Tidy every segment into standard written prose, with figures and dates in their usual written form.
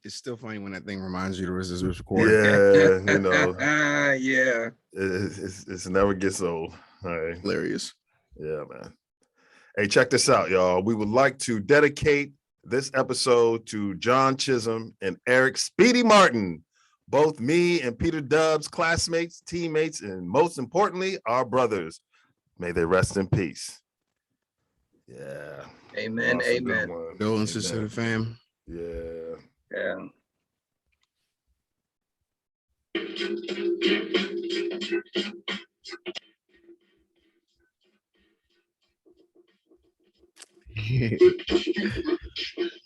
It's still funny when that thing reminds you to resist was recording. Yeah, you know. Yeah. It's never gets old. All right. Hilarious. Yeah, man. Hey, check this out, y'all. We would like to dedicate this episode to John Chisholm and Eric Speedy Martin, both me and Peter Dubb's classmates, teammates, and most importantly, our brothers. May they rest in peace. Yeah. Amen. Awesome, Amen. good one. Condolences to the fam. Yeah. Yeah.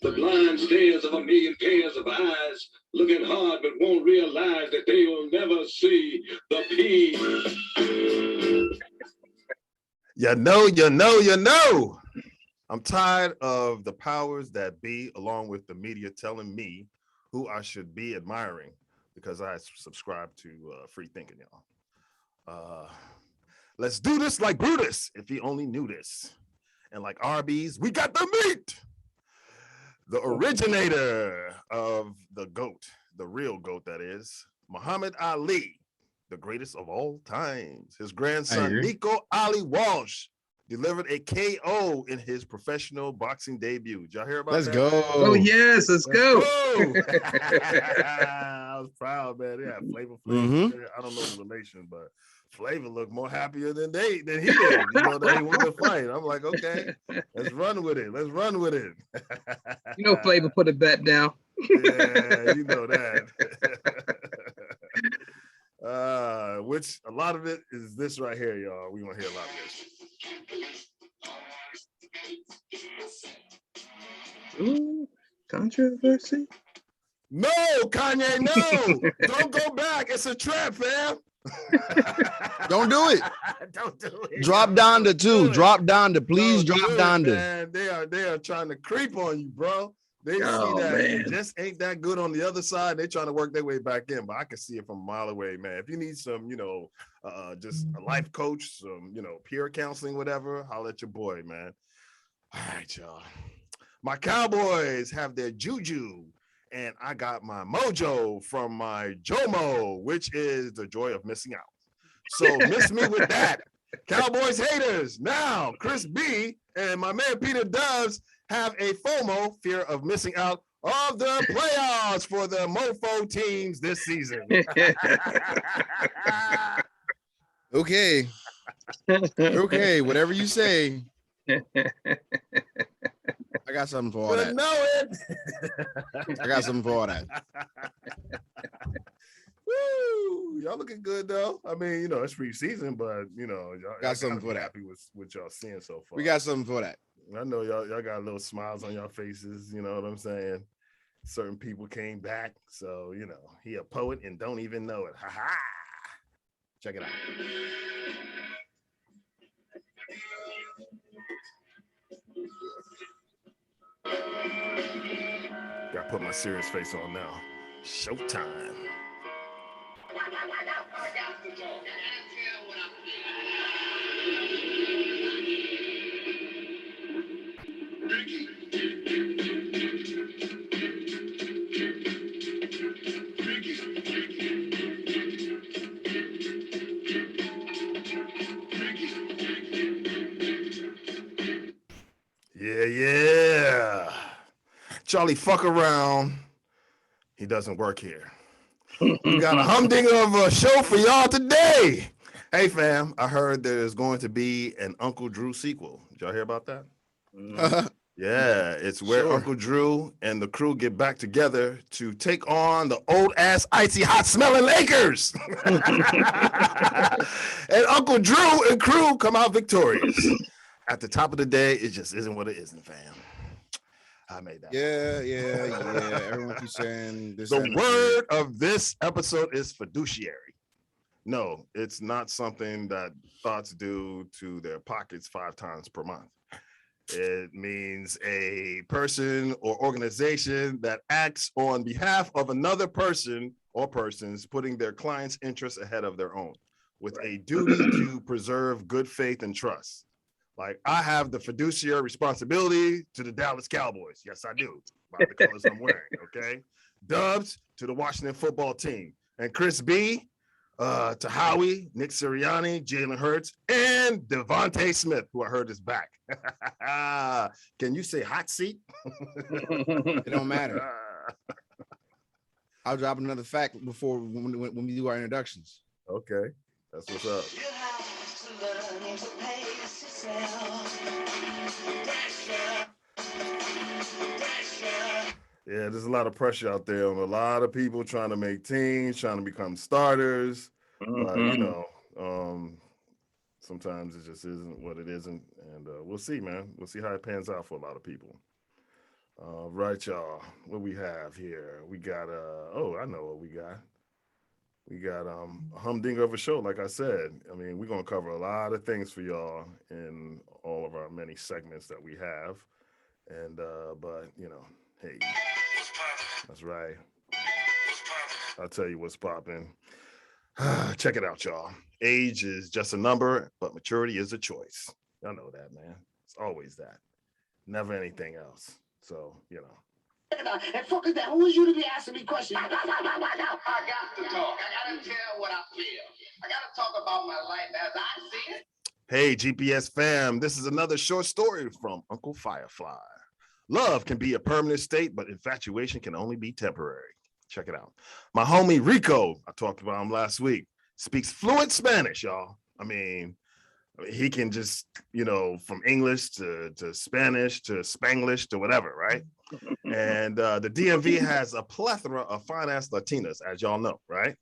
The blind stares of a million pairs of eyes, looking hard but won't realize that they will never see the peace. You know. I'm tired of the powers that be, along with the media telling me who I should be admiring because I subscribe to free thinking, y'all. Let's do this like Brutus, if he only knew this. And like Arby's, we got the meat. The originator of the GOAT, the real GOAT that is, Muhammad Ali, the greatest of all times. His grandson, Nico Ali Walsh, delivered a KO in his professional boxing debut. Did y'all hear about that? Let's go. Oh, yes, let's go. I was proud, man. Yeah, Flavor Flav. I don't know the relation, but Flavor looked more happier than he did. You know, that he won the fight. I'm like, okay, let's run with it. Let's run with it. You know, Flavor put a bet down. Yeah, you know that. Which a lot of it is this right here, y'all. We want to hear a lot of this. Ooh, controversy. No, Kanye, no. Don't go back. It's a trap, fam. Don't do it. Don't do it. Drop down to 2. Drop down to, please drop down to. Man, they are trying to creep on you, bro. They see that man. it just ain't that good on the other side. They're trying to work their way back in, but I can see it from a mile away, man. If you need some, just a life coach, some, peer counseling, whatever, holler at your boy, man. All right, y'all. My Cowboys have their juju, and I got my mojo from my JOMO, which is the joy of missing out. So miss me with that. Cowboys haters. Now, Chris B and my man Peter Doves have a FOMO, fear of missing out, of the playoffs for the mofo teams this season. Okay. Okay, whatever you say. I got something for all that. I got something for all that. Woo! Y'all looking good though. I mean, it's preseason, but y'all got something for that. Happy with what y'all seeing so far. We got something for that. I know y'all got little smiles on your faces. You know what I'm saying? Certain people came back, so he a poet and don't even know it. Ha ha! Check it out. Gotta put my serious face on now. Showtime. Yeah. Charlie, fuck around. He doesn't work here. We got a humdinger of a show for y'all today. Hey, fam, I heard there's going to be an Uncle Drew sequel. Did y'all hear about that? Yeah, it's where Uncle Drew and the crew get back together to take on the old-ass, icy, hot-smelling Lakers. And Uncle Drew and crew come out victorious. At the top of the day, it just isn't what it isn't, fam. I made that. Yeah. Everyone keeps saying this. The word of this episode is fiduciary. No, it's not something that thoughts do to their pockets 5 times per month. It means a person or organization that acts on behalf of another person or persons, putting their client's interests ahead of their own, with a duty to preserve good faith and trust. Like, I have the fiduciary responsibility to the Dallas Cowboys. Yes, I do. By the colors I'm wearing, okay? Dubs to the Washington football team. And Chris B to Howie, Nick Sirianni, Jalen Hurts, and Devontae Smith, who I heard is back. Can you say hot seat? It don't matter. I'll drop another fact before when we do our introductions. Okay, that's what's up. Yeah, there's a lot of pressure out there on a lot of people trying to make teams, trying to become starters. But, you know, sometimes it just isn't what it isn't. And we'll see, man. We'll see how it pans out for a lot of people. Right, y'all. What we have here? We got, I know what we got. We got a humdinger of a show, like I said. I mean, we're going to cover a lot of things for y'all in all of our many segments that we have. And, but, you know, hey, that's right. I'll tell you what's popping. Check it out, y'all. Age is just a number, but maturity is a choice. Y'all know that, man. It's always that. Never anything else. So, you know. And fuck is that? Who is you to be asking me questions? I got to talk. I got to tell what I feel. I got to talk about my life as I see it. Hey, GPS fam, this is another short story from Uncle Firefly. Love can be a permanent state, but infatuation can only be temporary. Check it out. My homie Rico, I talked about him last week, speaks fluent Spanish, y'all. I mean, he can just, you know, from English to Spanish to Spanglish to whatever, right? And the DMV has a plethora of fine-ass Latinas, as y'all know, right?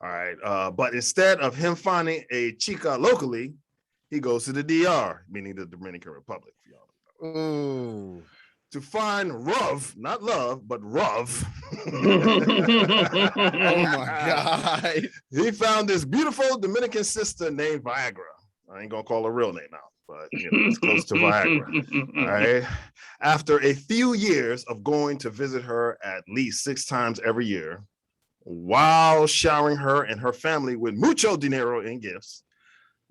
All right. But instead of him finding a chica locally, he goes to the DR, meaning the Dominican Republic, for y'all. Ooh. To find Ruv, not love, but Ruv. Oh my God. He found this beautiful Dominican sister named Viagra. I ain't gonna call her real name out, but you know, it's close to Viagra. All right. After a few years of going to visit her at least 6 times every year, while showering her and her family with mucho dinero in gifts,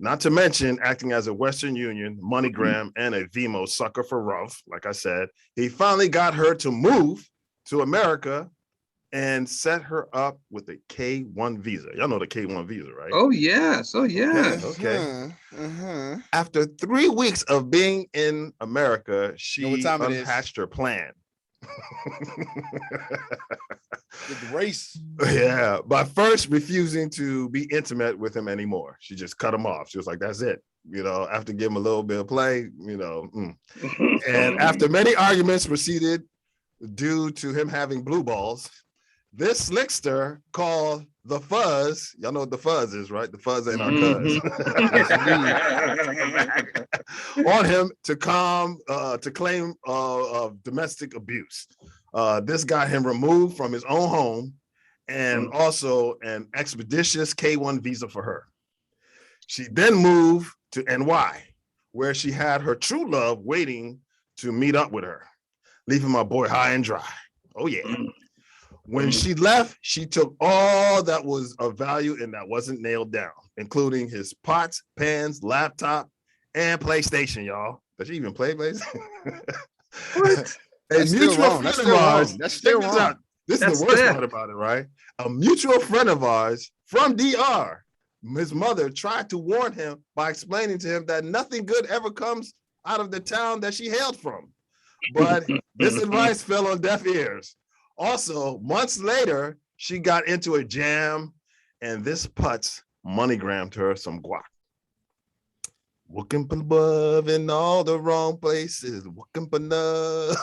not to mention acting as a Western Union, MoneyGram, and a Vimo sucker for Ruff, like I said, he finally got her to move to America and set her up with a K-1 visa. Y'all know the K-1 visa, right? Oh, yes. Oh, yes. Okay. After 3 weeks of being in America, she unhatched her plan. The race. Yeah, by first refusing to be intimate with him anymore. She just cut him off. She was like, that's it. You know, after giving him a little bit of play, you know. And after many arguments proceeded due to him having blue balls, this slickster called the Fuzz. Y'all know what the Fuzz is, right? The Fuzz ain't our cuz. On him to claim domestic abuse. This got him removed from his own home and also an expeditious K-1 visa for her. She then moved to NY, where she had her true love waiting to meet up with her, leaving my boy high and dry. Oh, yeah. When she left, she took all that was of value and that wasn't nailed down, including his pots, pans, laptop, and PlayStation, y'all. Does she even play PlayStation? What? That's still wrong. That's still wrong. That's still wrong. This is the worst part about it, right? A mutual friend of ours from DR, his mother tried to warn him by explaining to him that nothing good ever comes out of the town that she hailed from. But this advice fell on deaf ears. Also, months later, she got into a jam, and this putz MoneyGrammed her some guac. Looking for love in all the wrong places. Looking for love.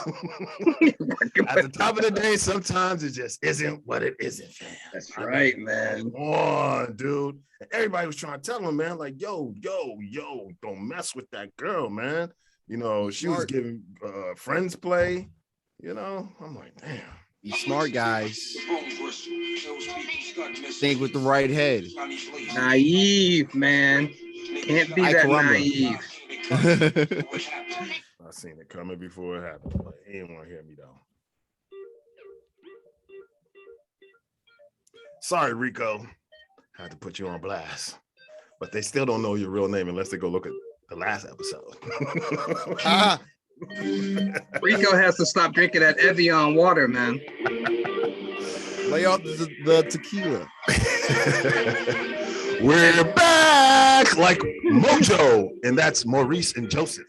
At the top of the day, sometimes it just isn't what it isn't, fam. That's right, man. Come on, dude. And everybody was trying to tell him, man, like, yo, don't mess with that girl, man. You know, she was giving friends play. You know, I'm like, damn. You smart guys. Think with the right head. Naive, man. Can't be that naive. I seen it coming before it happened, but he didn't want to hear me though. Sorry, Rico. I had to put you on blast. But they still don't know your real name unless they go look at the last episode. Rico has to stop drinking that Evian water, man. Lay off the tequila. We're back like Mojo, and that's Maurice and Joseph.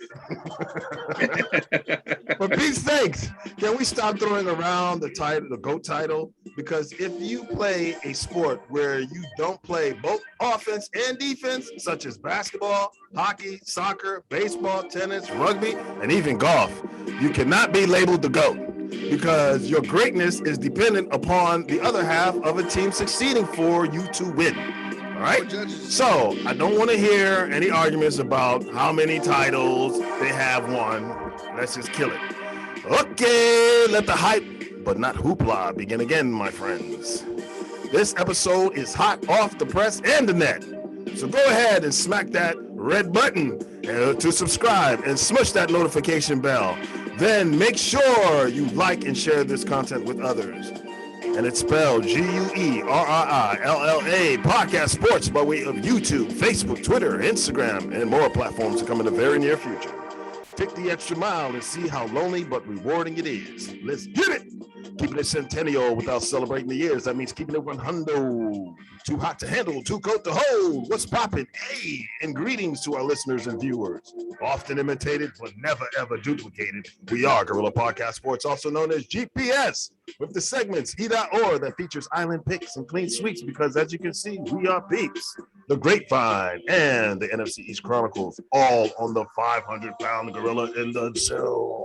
For Pete's sakes, can we stop throwing around the title, the GOAT title? Because if you play a sport where you don't play both offense and defense, such as basketball, hockey, soccer, baseball, tennis, rugby, and even golf, you cannot be labeled the GOAT because your greatness is dependent upon the other half of a team succeeding for you to win. All right. So I don't want to hear any arguments about how many titles they have won. Let's just kill it. Okay, let the hype, but not hoopla, begin again, my friends. This episode is hot off the press and the net. So go ahead and smack that red button to subscribe and smush that notification bell. Then make sure you like and share this content with others. And it's spelled GUERRIILLA, Podcast Sports, by way of YouTube, Facebook, Twitter, Instagram, and more platforms to come in the very near future. Take the extra mile and see how lonely but rewarding it is. Let's get it! Keeping it centennial without celebrating the years. That means keeping it 100. Too hot to handle, too cold to hold. What's poppin'? Hey, and greetings to our listeners and viewers. Often imitated, but never ever duplicated. We are Guerrilla Podcast Sports, also known as GPS, with the segments E.or that features island picks and clean sweeps because, as you can see, we are peeps. The Grapevine and the NFC East Chronicles, all on the 500-pound gorilla in the cell.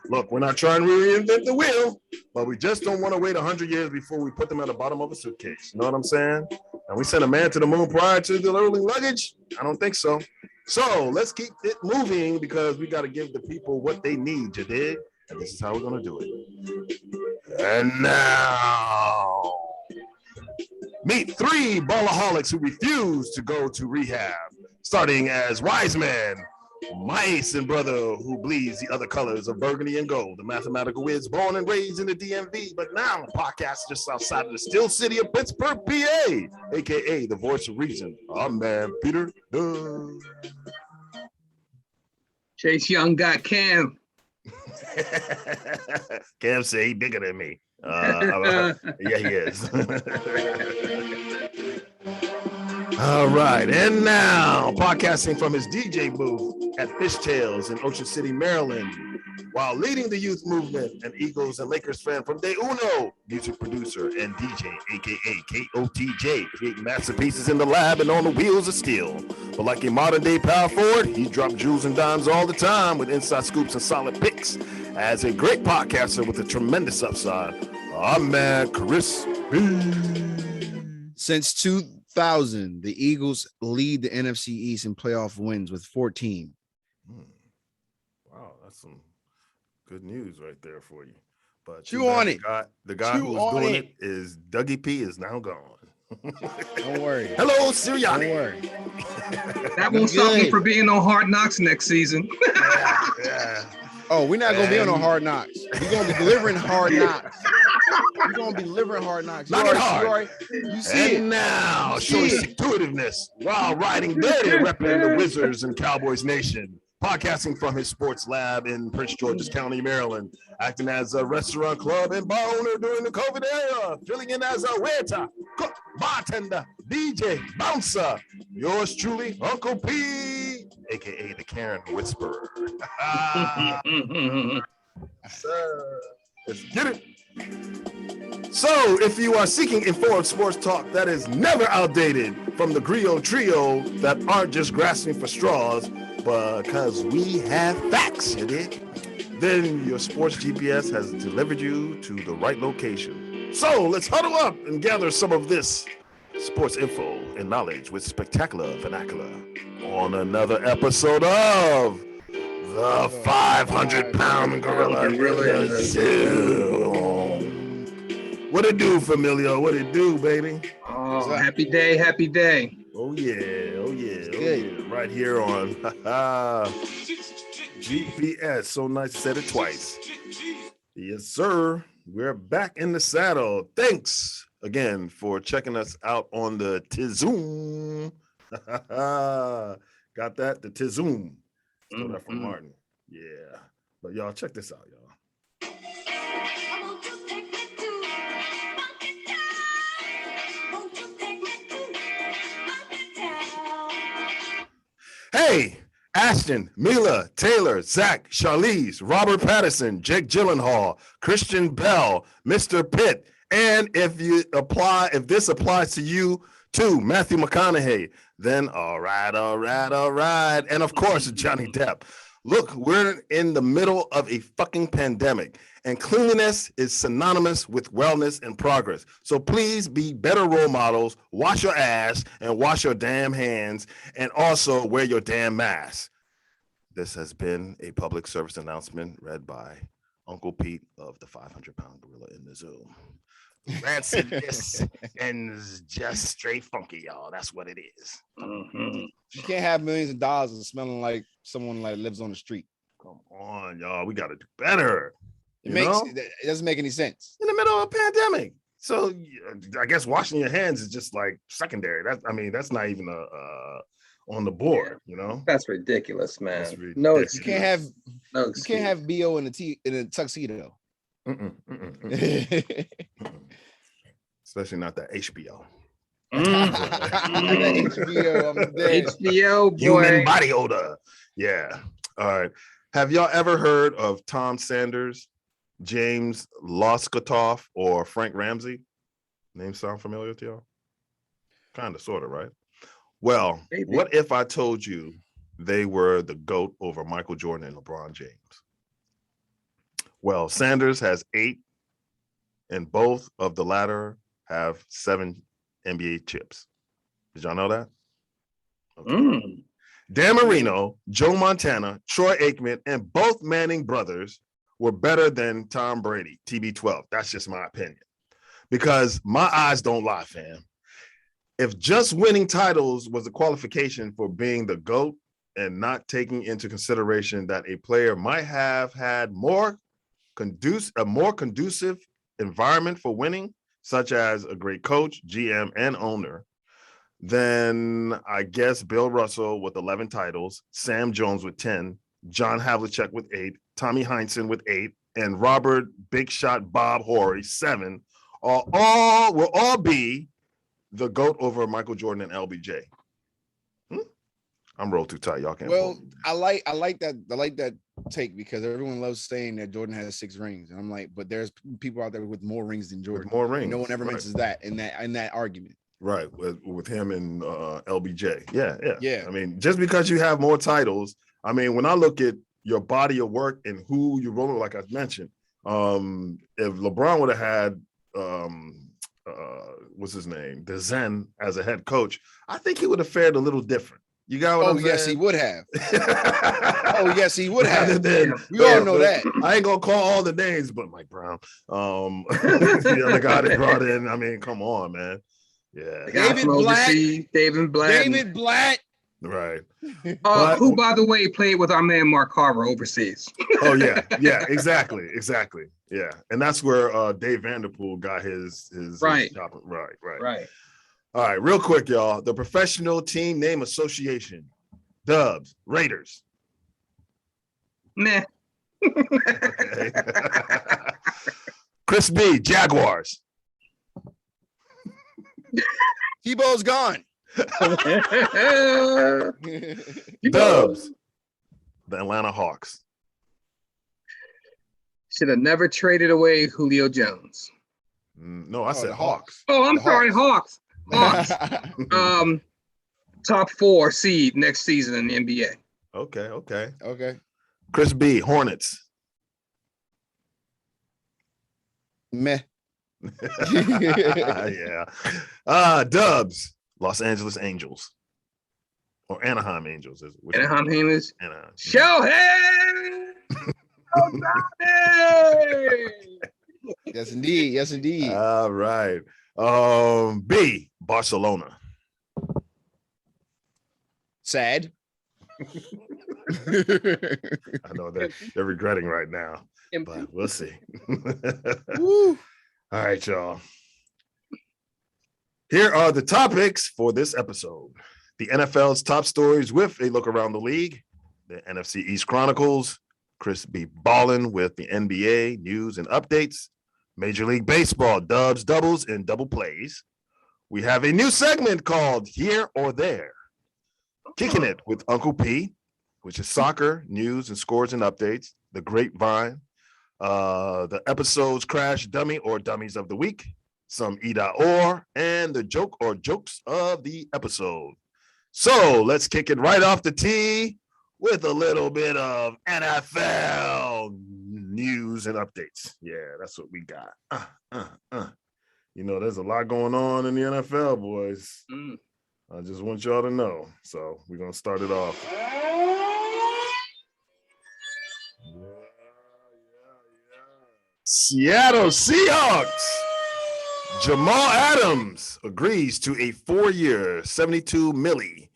Look, we're not trying to reinvent the wheel, but we just don't want to wait 100 years before we put them at the bottom of a suitcase. You know what I'm saying? And we sent a man to the moon prior to delivering luggage? I don't think so. So let's keep it moving because we got to give the people what they need, you dig? And this is how we're going to do it. And now, meet 3 ballaholics who refuse to go to rehab, starting as Wise Man, my ace and brother who bleeds the other colors of burgundy and gold, the mathematical whiz born and raised in the DMV, but now a podcast just outside of the still city of Pittsburgh, PA, aka the voice of reason. I'm man, Peter. Chase Young got Cam. Cam say he bigger than me. Yeah, he is. All right, and now podcasting from his DJ booth at Fishtails in Ocean City, Maryland, while leading the youth movement, an Eagles and Lakers fan from Day Uno, music producer and DJ, aka KOTJ, creating masterpieces in the lab and on the wheels of steel. But like a modern day power forward, he dropped jewels and dimes all the time with inside scoops and solid picks. As a great podcaster with a tremendous upside, I'm man, Chris B. Since 2000, the Eagles lead the NFC East in playoff wins with 14. Wow, that's some good news right there for you. But Chew on it. The guy who was doing it is Dougie P is now gone. Don't worry. Hello, Sirianni. Don't worry. That won't stop me from being on Hard Knocks next season. Yeah. Oh, we're not going to be on no Hard Knocks. We're going to be delivering Hard Knocks. We're going to be delivering Hard Knocks. Knock it hard. You see and it. now, showing securitiveness while riding dirty, repping the Wizards and Cowboys Nation. Podcasting from his sports lab in Prince George's County, Maryland, acting as a restaurant, club, and bar owner during the COVID era, filling in as a waiter, cook, bartender, DJ, bouncer. Yours truly, Uncle P, aka the Karen Whisperer. Sir, let's get it. So, if you are seeking informed sports talk that is never outdated from the Griot Trio that aren't just grasping for straws, because we have facts, you dig? Then your sports GPS has delivered you to the right location. So let's huddle up and gather some of this sports info and knowledge with spectacular vernacular on another episode of the 500-pound gorilla in the zoo. What it do, Familio? What it do, baby? Oh, happy day, happy day. Oh yeah, oh yeah, oh yeah. Right here on GPS. So nice, said it twice. Yes, sir. We're back in the saddle. Thanks again for checking us out on the Tizoom. Got Got that? The Tizoom. Stole that from Martin. Yeah. But y'all, check this out, y'all. Hey, Ashton, Mila, Taylor, Zach, Charlize, Robert Pattinson, Jake Gyllenhaal, Christian Bell, Mr. Pitt, and if this applies to you too, Matthew McConaughey, then all right. And of course, Johnny Depp. Look, we're in the middle of a fucking pandemic, and cleanliness is synonymous with wellness and progress. So please be better role models, wash your ass, and wash your damn hands, and also wear your damn mask. This has been a public service announcement read by Uncle Pete of the 500-pound gorilla in the Zoom. Rancidness and just straight funky, y'all. That's what it is. You can't have millions of dollars and smelling like someone like lives on the street. Come on, y'all. We got to do better. It doesn't make any sense in the middle of a pandemic. So I guess washing your hands is just like secondary. That's not even on the board. You know, that's ridiculous, man. That's ridiculous. No, you can't have BO in a tuxedo. Especially not that HBO. HBO, boy. Human body odor. Yeah. All right. Have y'all ever heard of Tom Sanders, James Loskatoff, or Frank Ramsey? Names sound familiar to y'all? Kind of, sort of, right? Well, maybe. What if I told you they were the GOAT over Michael Jordan and LeBron James? Well, Sanders has 8, and both of the latter have 7 NBA chips. Did y'all know that? Okay. Dan Marino, Joe Montana, Troy Aikman, and both Manning brothers were better than Tom Brady, TB12. That's just my opinion. Because my eyes don't lie, fam. If just winning titles was a qualification for being the GOAT and not taking into consideration that a player might have had a more conducive environment for winning, such as a great coach, GM, and owner, then I guess Bill Russell with 11 titles, Sam Jones with 10, John Havlicek with 8, Tommy Heinsohn with 8, and Robert Big Shot Bob Horry 7 will all be the GOAT over Michael Jordan and LBJ. I'm rolled too tight. Y'all can't. Well, I like that take because everyone loves saying that Jordan has 6 rings, and I'm like, but there's people out there with more rings than Jordan. With more rings. No one ever mentions that in that argument. Right, with him and LBJ. Yeah. I mean, just because you have more titles, I mean, when I look at your body of work and who you're rolling, like I mentioned, if LeBron would have had what's his name, the Zen as a head coach, I think he would have fared a little different. You got what I'm saying? Yes, he would have. Yes, he would have. We all know that. I ain't gonna call all the names, but Mike Brown, the other guy that brought in. I mean, come on, man. Yeah, David Blatt. Right. Who, by the way, played with our man Mark Carver overseas. Oh yeah, exactly. Yeah, and that's where Dave Vanderpool got his right. Right. All right, real quick, y'all. The Professional Team Name Association. Dubs, Raiders. Nah. Okay. Chris B, Jaguars. Tebow's gone. Dubs, the Atlanta Hawks. Should have never traded away Julio Jones. No, I said Hawks. Oh, I'm sorry, Hawks. Top 4 seed next season in the NBA. Okay. Chris B, Hornets. Meh. Yeah. Dubs, Los Angeles Angels. Or Anaheim Angels. Anaheim Angels. Anaheim. Shohei! Yes, indeed. All right. B, Barcelona. Sad. I know they're regretting right now, but we'll see. Woo. All right, y'all. Here are the topics for this episode. The NFL's top stories with a look around the league. The NFC East Chronicles. Chris B. Ballin with the NBA news and updates. Major League Baseball dubs, doubles, and double plays. We have a new segment called Here or There. Kicking it with Uncle P, which is soccer, news, and scores and updates. The Grapevine. The episodes Crash Dummy or Dummies of the Week. Some E.or, and the joke or jokes of the episode. So let's kick it right off the tee with a little bit of NFL news and updates. Yeah, that's what we got. You know, there's a lot going on in the NFL, boys. I just want y'all to know. So we're going to start it off. Seattle Seahawks. Jamal Adams agrees to a 4-year, $72 million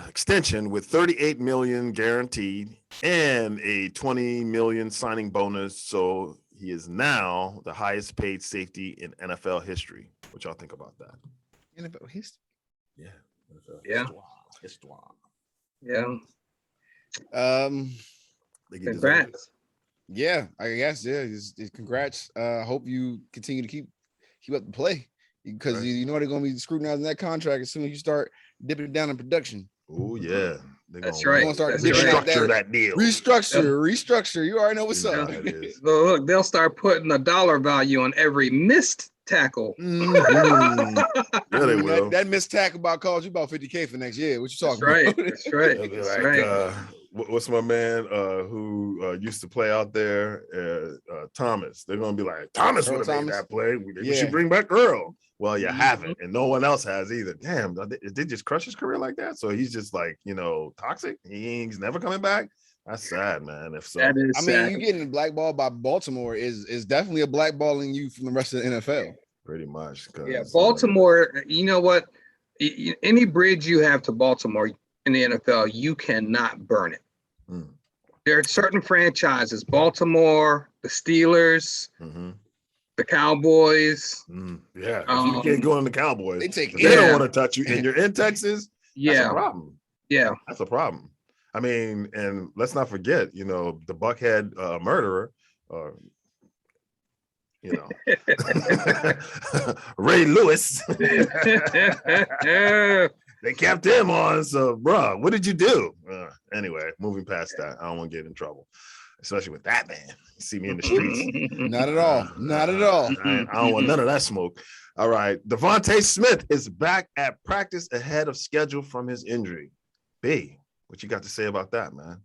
extension with $38 million guaranteed and a $20 million signing bonus. So he is now the highest paid safety in NFL history. What y'all think about that? NFL history. Yeah. Yeah. Yeah. Congrats. Yeah, I guess. Yeah, congrats. Hope you continue to keep up the play because right. You know they're going to be scrutinizing that contract as soon as you start dipping down in production. Oh yeah, that's right. Gonna start restructure that deal. Restructure. You already know what's up. Look, they'll start putting a dollar value on every missed tackle. Mm-hmm. Yeah, they will. That missed tackle about cost you about $50K for next year. What you talking about? That's right. That's right. What's my man who used to play out there? Thomas. They're gonna be like, Thomas would have made that play. We should bring back Earl. Well, you haven't, and no one else has either. Damn, did they just crush his career like that? So he's just like, toxic. He's never coming back. That's sad, man. If so, you getting blackballed by Baltimore is definitely a blackballing you from the rest of the NFL. Pretty much. Yeah, Baltimore. You know what? Any bridge you have to Baltimore in the NFL, you cannot burn it. There are certain franchises: Baltimore, the Steelers. The Cowboys. Yeah, you can't go on the Cowboys. They don't want to touch you, and you're in Texas. That's a problem. Yeah, that's a problem. I mean, and let's not forget, the Buckhead murderer, Ray Lewis. They kept him on. So, bro, what did you do? Anyway, moving past that, I don't want to get in trouble. Especially with that man. You see me in the streets. Not at all. Not at all. I don't want none of that smoke. All right. Devontae Smith is back at practice ahead of schedule from his injury. B, what you got to say about that, man?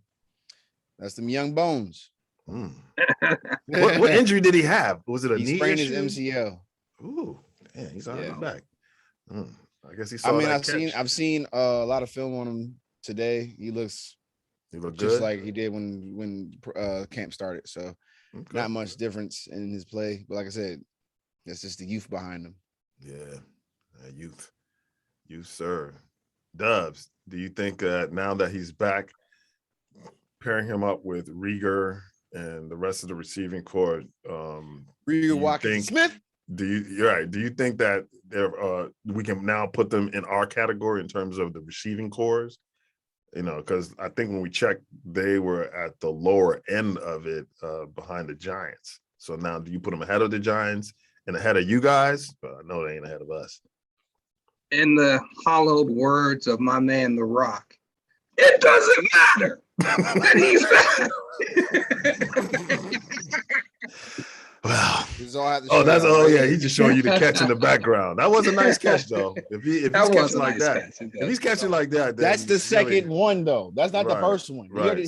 That's them young bones. What injury did he have? Was it a knee issue? He sprained his MCL. Ooh, man, he's already back. I guess he saw I've seen a lot of film on him today. He looks just good? like he did when camp started. So not much difference in his play. But like I said, that's just the youth behind him. Yeah, youth, sir. Dubs, do you think now that he's back, pairing him up with Rieger and the rest of the receiving corps, Rieger, Watkins, Smith? Do you think that we can now put them in our category in terms of the receiving corps? Because I think when we checked, they were at the lower end of it behind the Giants. So now do you put them ahead of the Giants and ahead of you guys? But I know they ain't ahead of us. In the hollowed words of my man, The Rock, it doesn't matter that he's back. Well, he's just showing you the catch in the background. That was a nice catch, though. If he's catching like that, if he's catching like that, that's the second one, though. That's not the first one. Right.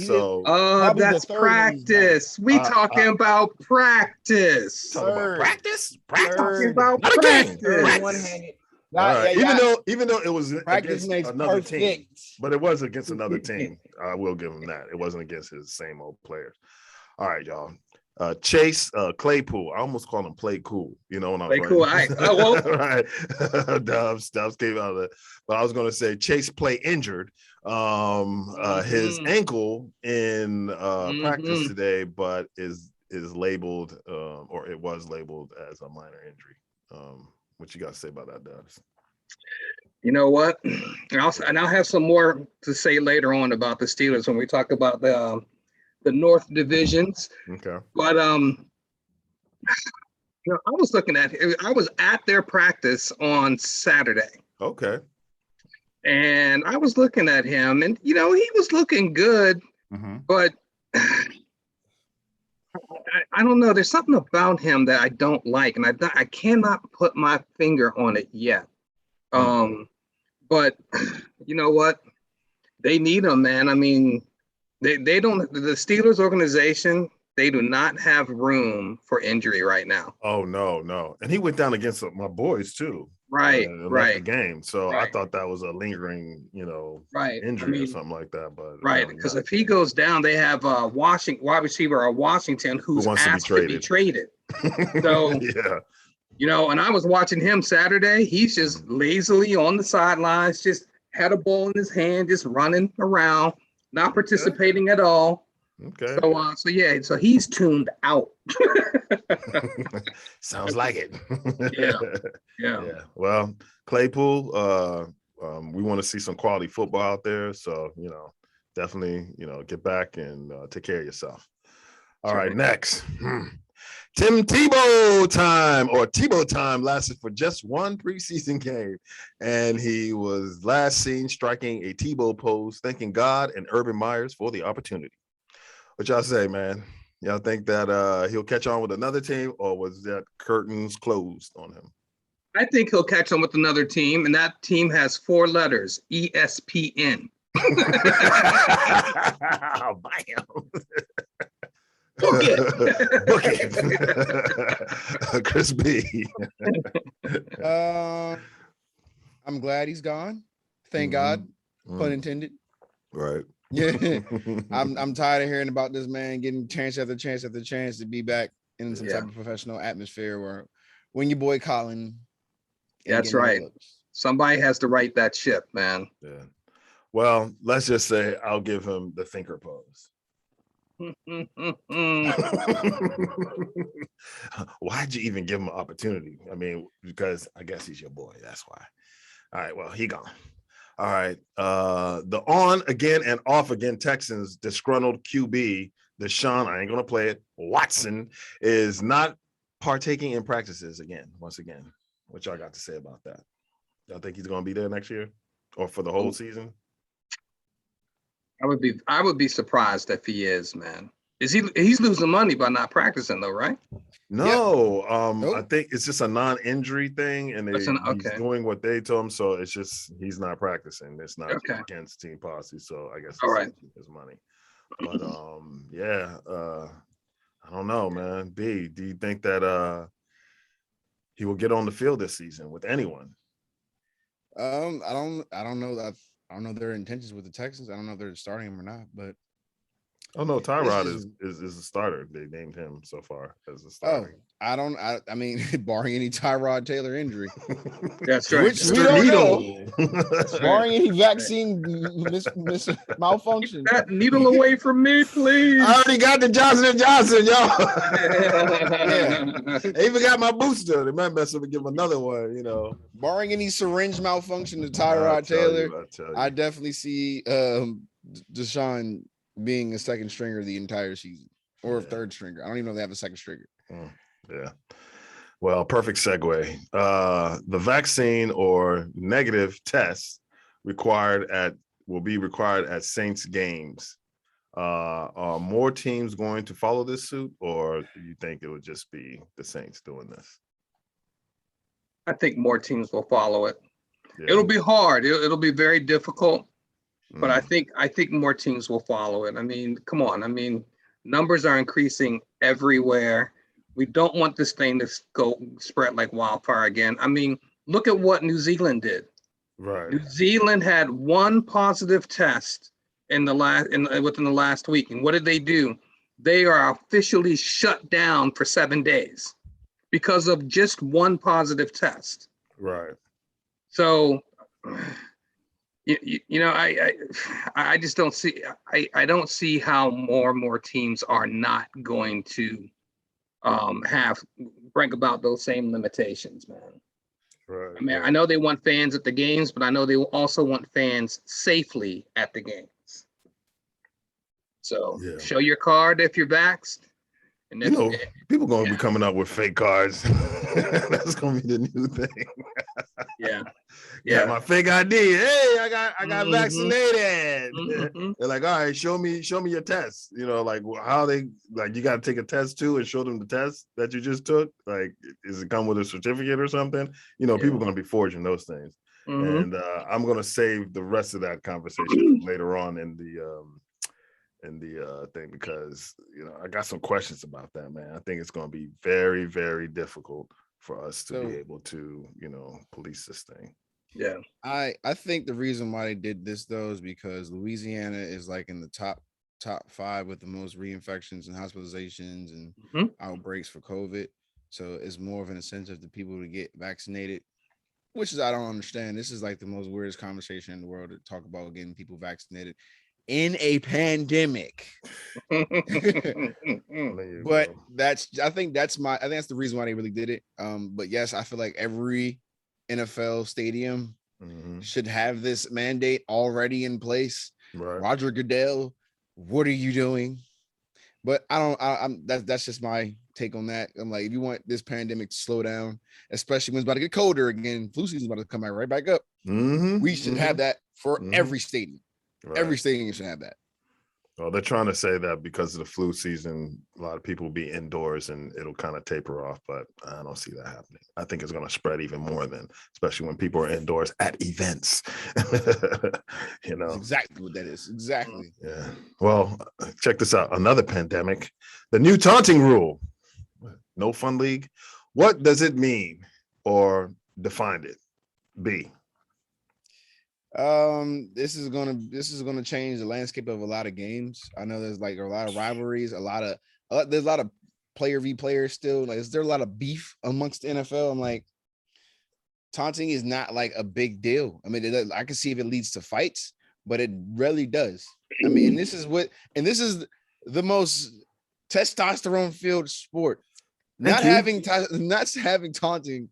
That's practice. We talking about practice. Practice. Talking about practice. One-handed. Even though it was against another team, but it was against another team. I will give him that. It wasn't against his same old players. All right, y'all. Chase Claypool. I almost called him Play Cool. When I was Cool. I won't. Right. Dubs came out of it. But I was going to say Chase play injured. His ankle in practice today, but is labeled or it was labeled as a minor injury. What you got to say about that, Dubs? You know what? And I'll have some more to say later on about the Steelers when we talk about the North divisions. Okay. But I was at their practice on Saturday. Okay. And I was looking at him, and he was looking good, but I don't know. There's something about him that I don't like, and I cannot put my finger on it yet. But you know what? They need him, man. I mean, they don't. The Steelers organization, they do not have room for injury right now. Oh no, and he went down against my boys too. Right. The game. So I thought that was a lingering, injury or something like that. But because if he goes down, they have wide receiver Washington who wants to be traded. So yeah, and I was watching him Saturday. He's just lazily on the sidelines, just had a ball in his hand, just running around, not participating at all. Okay. So he's tuned out. Sounds like it. Yeah. Well, Claypool, we want to see some quality football out there. So, definitely, get back and take care of yourself. All right, next. Tim Tebow time lasted for just one preseason game. And he was last seen striking a Tebow pose, thanking God and Urban Myers for the opportunity. What y'all say, man? Y'all think that he'll catch on with another team, or was that curtains closed on him? I think he'll catch on with another team, and that team has 4 letters, ESPN. Bam. Book it. Chris B. I'm glad he's gone. Thank God, pun intended. Right. Yeah, I'm tired of hearing about this man getting chance after chance after chance to be back in some type of professional atmosphere where when your boy Colin. That's right. Somebody has to right that ship, man. Yeah. Well, let's just say I'll give him the thinker pose. Why'd you even give him an opportunity? I mean, because I guess he's your boy. That's why. All right. Well, he gone. All right. The on again and off again Texans disgruntled QB Deshaun, I ain't gonna play it, Watson is not partaking in practices once again. What y'all got to say about that? Y'all think he's gonna be there next year or for the whole season? I would be surprised if he is, man. He's losing money by not practicing though, right? No, I think it's just a non-injury thing, and he's doing what they told him. So it's just he's not practicing. It's not against team policy. So I guess his money. But I don't know, man. B, do you think that he will get on the field this season with anyone? I don't know that. I don't know their intentions with the Texans. I don't know if they're starting him or not, but oh no, Tyrod is a starter. They named him so far as a starter. Oh, I mean, barring any Tyrod Taylor injury. That's right. Which we don't know. Barring any vaccine malfunction. Keep that needle away from me, please. I already got the Johnson & Johnson, y'all. They even got my booster. They might mess up and give him another one, Barring any syringe malfunction to Tyrod Taylor, I definitely see Deshaun being a second stringer the entire season, or a third stringer. I don't even know if they have a second stringer. Yeah. Well, perfect segue. The vaccine or negative tests will be required at Saints games. Are more teams going to follow this suit, or do you think it would just be the Saints doing this? I think more teams will follow it. Yeah. It'll be hard. It'll be very difficult. But I think more teams will follow it. I mean, come on. I mean, numbers are increasing everywhere. We don't want this thing to go spread like wildfire again. I mean, look at what New Zealand did. Right. New Zealand had one positive test within the last week. And what did they do? They are officially shut down for 7 days because of just one positive test. Right. So I just don't see. I don't see how more and more teams are not going to bring about those same limitations, man. Right. I mean, I know they want fans at the games, but I know they also want fans safely at the games. So show your card if you're vaxxed. And you know, people going to be coming up with fake cards. That's going to be the new thing. Yeah, my fake ID. Hey, I got vaccinated. They're like, all right, show me your test. You know, like how they like you got to take a test too and show them the test that you just took. Like, does it come with a certificate or something? You know, people are going to be forging those things. And I'm going to save the rest of that conversation later on in the thing, because you know I got some questions about that, man. I think it's going to be very, very difficult for us to be able to, you know, police this thing. Yeah, I think the reason why they did this though is because Louisiana is like in the top 5 with the most reinfections and hospitalizations and outbreaks for COVID. So it's more of an incentive to people to get vaccinated, which is I don't understand. This is like the most weirdest conversation in the world to talk about getting people vaccinated in a pandemic. But I think that's the reason why they really did it. But yes, I feel like every NFL stadium should have this mandate already in place. Right. Roger Goodell, what are you doing? But that's just my take on that. I'm like, if you want this pandemic to slow down, especially when it's about to get colder again, flu season's about to come right back up. We should have that for every stadium. Right. Every stadium should have that. Well, they're trying to say that because of the flu season, a lot of people will be indoors and it'll kind of taper off, but I don't see that happening. I think it's going to spread even more then, especially when people are indoors at events. You know, that's exactly what that is. Exactly. Yeah. Well, check this out. Another pandemic, the new taunting rule. No fun league. What does it mean or define it? B. This is gonna change the landscape of a lot of games. I know there's like a lot of rivalries, there's a lot of player v players still. Like, is there a lot of beef amongst the NFL? I'm like, taunting is not like a big deal. I mean, I can see if it leads to fights, but it really does. I mean, and this is the most testosterone filled sport. Not having taunting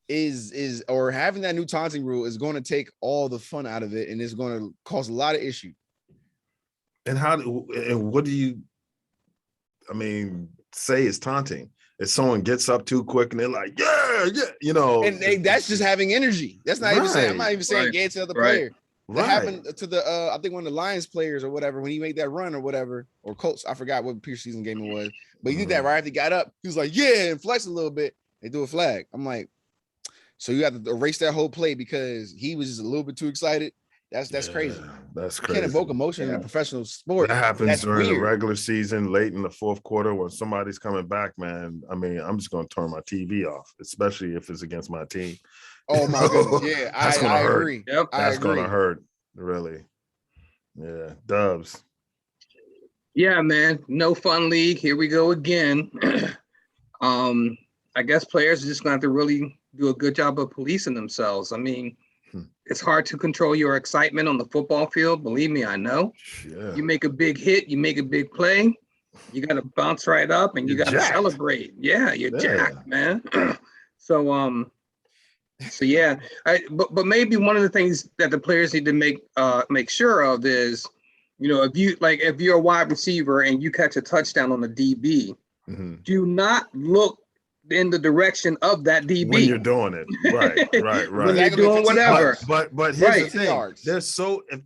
is or having that new taunting rule is going to take all the fun out of it, and it's going to cause a lot of issue. And what do you say is taunting? If someone gets up too quick and they're like, yeah, you know, and that's just having energy. That's not even saying, I'm not even saying get to the other player. That happened to the I think one of the Lions players or whatever, when he made that run or whatever, or Colts, I forgot what preseason game it was, but he did that right after he got up. He was like, yeah, and flex a little bit. They do a flag. I'm like, so you have to erase that whole play because he was just a little bit too excited. That's crazy. That's you crazy. Can't evoke emotion in a professional sport. That happens during the regular season, late in the fourth quarter when somebody's coming back, man. I mean, I'm just going to turn my TV off, especially if it's against my team. Oh my goodness. Yeah, I agree. Yep. That's going to hurt, really. Yeah, Dubs. Yeah, man. No fun league. Here we go again. I guess players are just going to have to really do a good job of policing themselves. I mean, it's hard to control your excitement on the football field. Believe me, I know. Yeah. You make a big hit, you make a big play, you got to bounce right up and you got to celebrate. Yeah, you're jacked, man. So yeah. But maybe one of the things that the players need to make sure of is, you know, if you're a wide receiver and you catch a touchdown on the DB, do not look in the direction of that DB when you're doing it, right. When you're doing whatever. But here's the thing: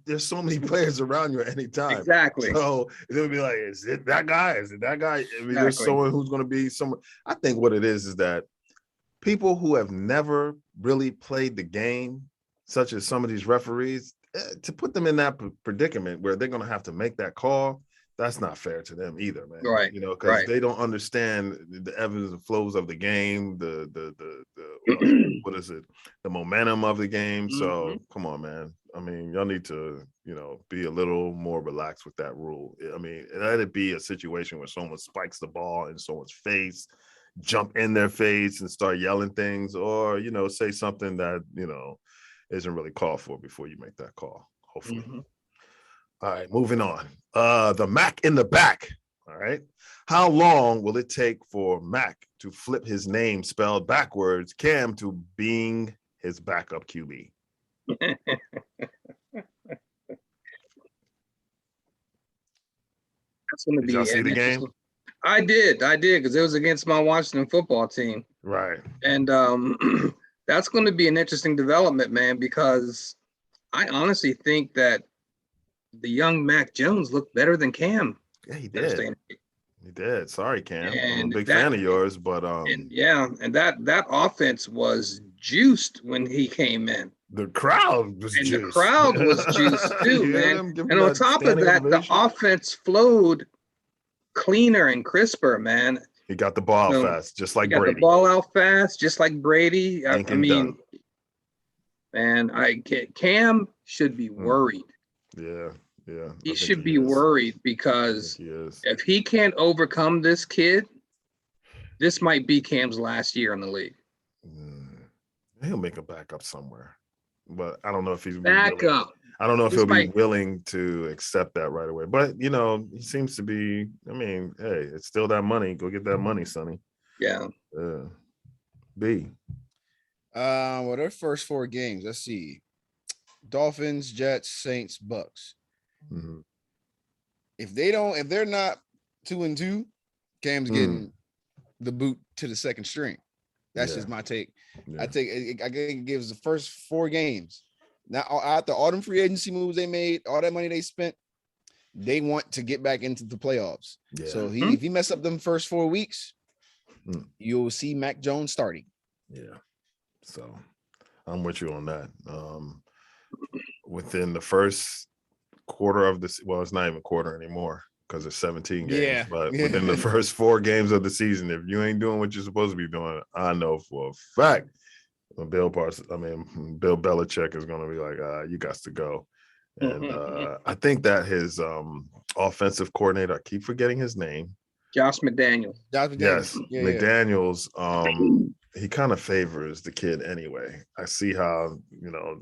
there's so many players around you at any time. Exactly. So it'll be like, is it that guy? Is it that guy? I mean, there's someone who's going to be someone. I think what it is that people who have never really played the game, such as some of these referees, to put them in that predicament where they're going to have to make that call. That's not fair to them either, man. Right. You know, because they don't understand the ebbs and flows of the game, the what is it, the momentum of the game. So come on, man. I mean, y'all need to, you know, be a little more relaxed with that rule. I mean, let it be a situation where someone spikes the ball in someone's face, jump in their face and start yelling things, or, you know, say something that, you know, isn't really called for before you make that call, hopefully. All right, moving on. The Mac in the back. All right. How long will it take for Mac to flip his name spelled backwards, Cam, to being his backup QB? That's going to Did be y'all see the game? I did, because it was against my Washington football team. Right. And that's going to be an interesting development, man, because I honestly think that the young Mac Jones looked better than Cam. Yeah, he did. He did. Sorry, Cam. I'm a big fan of yours, but and that offense was juiced when he came in. The crowd was juiced. The crowd was juiced too, man. And on top of that, the offense flowed cleaner and crisper, man. He got the ball out fast, just like Brady. Got the ball out fast, just like Brady. I mean, man, Cam should be worried. Yeah. He should be worried because if he can't overcome this kid, this might be Cam's last year in the league. He'll make a backup somewhere, but I don't know if he's backup. I don't know if he'll be willing to accept that right away. But he seems to be. I mean, hey, it's still that money. Go get that money, Sonny. Yeah. B. Well, their first 4 games. Let's see: Dolphins, Jets, Saints, Bucks. Mm-hmm. If they're not 2-2, Cam's getting the boot to the second string. That's just my take. Yeah. I think it gives the first 4 games. Now, after all them free agency moves they made, all that money they spent, they want to get back into the playoffs. Yeah. So if he mess up them first 4 weeks, you'll see Mac Jones starting. Yeah. So I'm with you on that. Within the first quarter of this, well, it's not even quarter anymore because it's 17 games. Yeah. But within the first 4 games of the season, if you ain't doing what you're supposed to be doing, I know for a fact Bill Belichick is going to be like, you got to go. And I think that his offensive coordinator, I keep forgetting his name. Josh McDaniels. Yes, yeah, McDaniels. He kind of favors the kid anyway. I see how,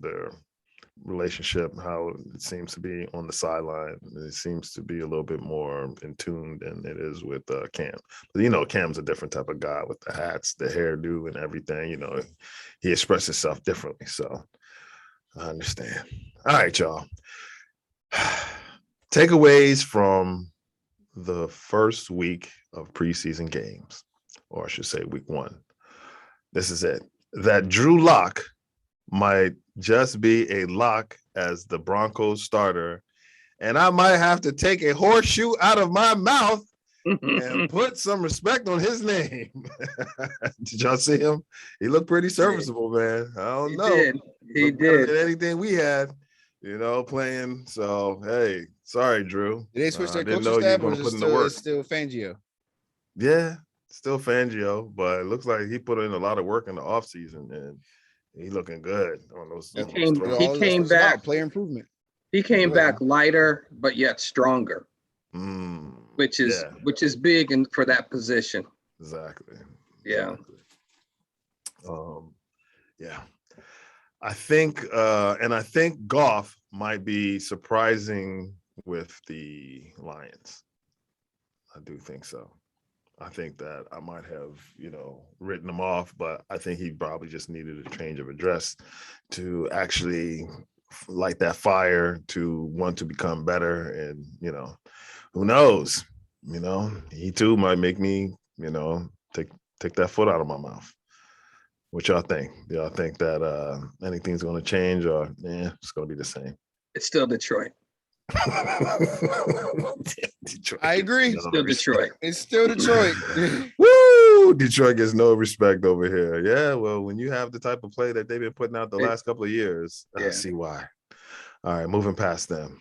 their relationship, how it seems to be on the sideline. It seems to be a little bit more in tune than it is with Cam. But Cam's a different type of guy with the hats, the hairdo, and everything. He expresses himself differently. So I understand. All right, y'all. Takeaways from the first week of preseason games, or I should say week 1. This is it. That Drew Lock might just be a lock as the Broncos starter, and I might have to take a horseshoe out of my mouth and put some respect on his name. Did y'all see him? He looked pretty serviceable, man. I don't know. He did. Anything we had, playing. So, hey, sorry, Drew. Did they switch their coaching staff, or is it still Fangio? Yeah, still Fangio, but it looks like he put in a lot of work in the offseason, and he looking good on those. He came back. Player improvement. He came back lighter, but yet stronger. Which is big for that position. Exactly. Yeah. Yeah. I think Goff might be surprising with the Lions. I do think so. I think that I might have, written him off, but I think he probably just needed a change of address to actually light that fire to want to become better. And, who knows, he too might make me, take that foot out of my mouth. What y'all think? Do y'all think that anything's going to change, or it's going to be the same? It's still Detroit. Detroit. I agree. It's still Detroit. It's still Detroit. Woo! Detroit gets no respect over here. Yeah, well, when you have the type of play that they've been putting out the last couple of years, I see why. All right, moving past them.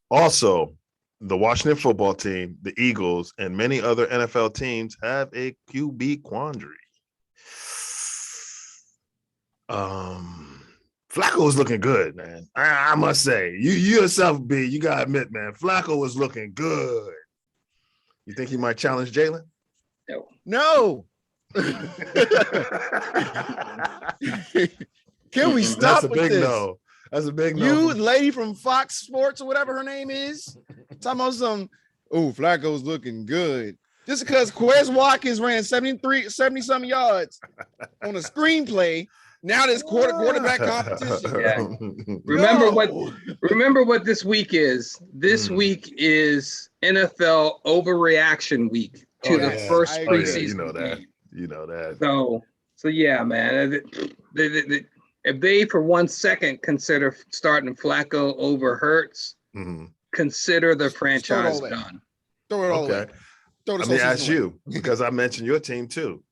Also, the Washington football team, the Eagles, and many other NFL teams have a QB quandary. Flacco was looking good, man. I must say, you yourself, B, you gotta admit, man, Flacco was looking good. You think he might challenge Jalen? No. Can we stop That's a with big this? no. That's a big no. You lady from Fox Sports or whatever her name is, talking about some Oh, Flacco's looking good. Just because Quez Watkins ran 70-something yards on a screenplay, now there's quarterback competition. Yeah. Remember what this week is. This week is NFL overreaction week to the first preseason. You know that. So yeah, man. If they for 1 second consider starting Flacco over Hurts, consider the franchise done. Throw it all away. Let me ask you, because I mentioned your team too.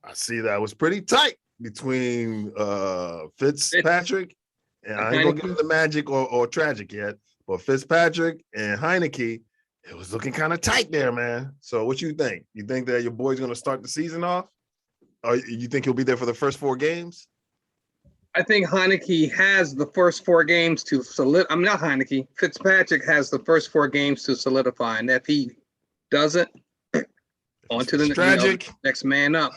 I see that was pretty tight between Fitzpatrick, and I ain't gonna get into magic or tragic yet, but Fitzpatrick and Heineke, it was looking kind of tight there, man. So what you think? You think that your boy's gonna start the season off? Or you think he'll be there for the first 4 games? I think Heineke has the first 4 games to solidify. I'm not Heineke. Fitzpatrick has the first 4 games to solidify, and if he doesn't, on to the next man up.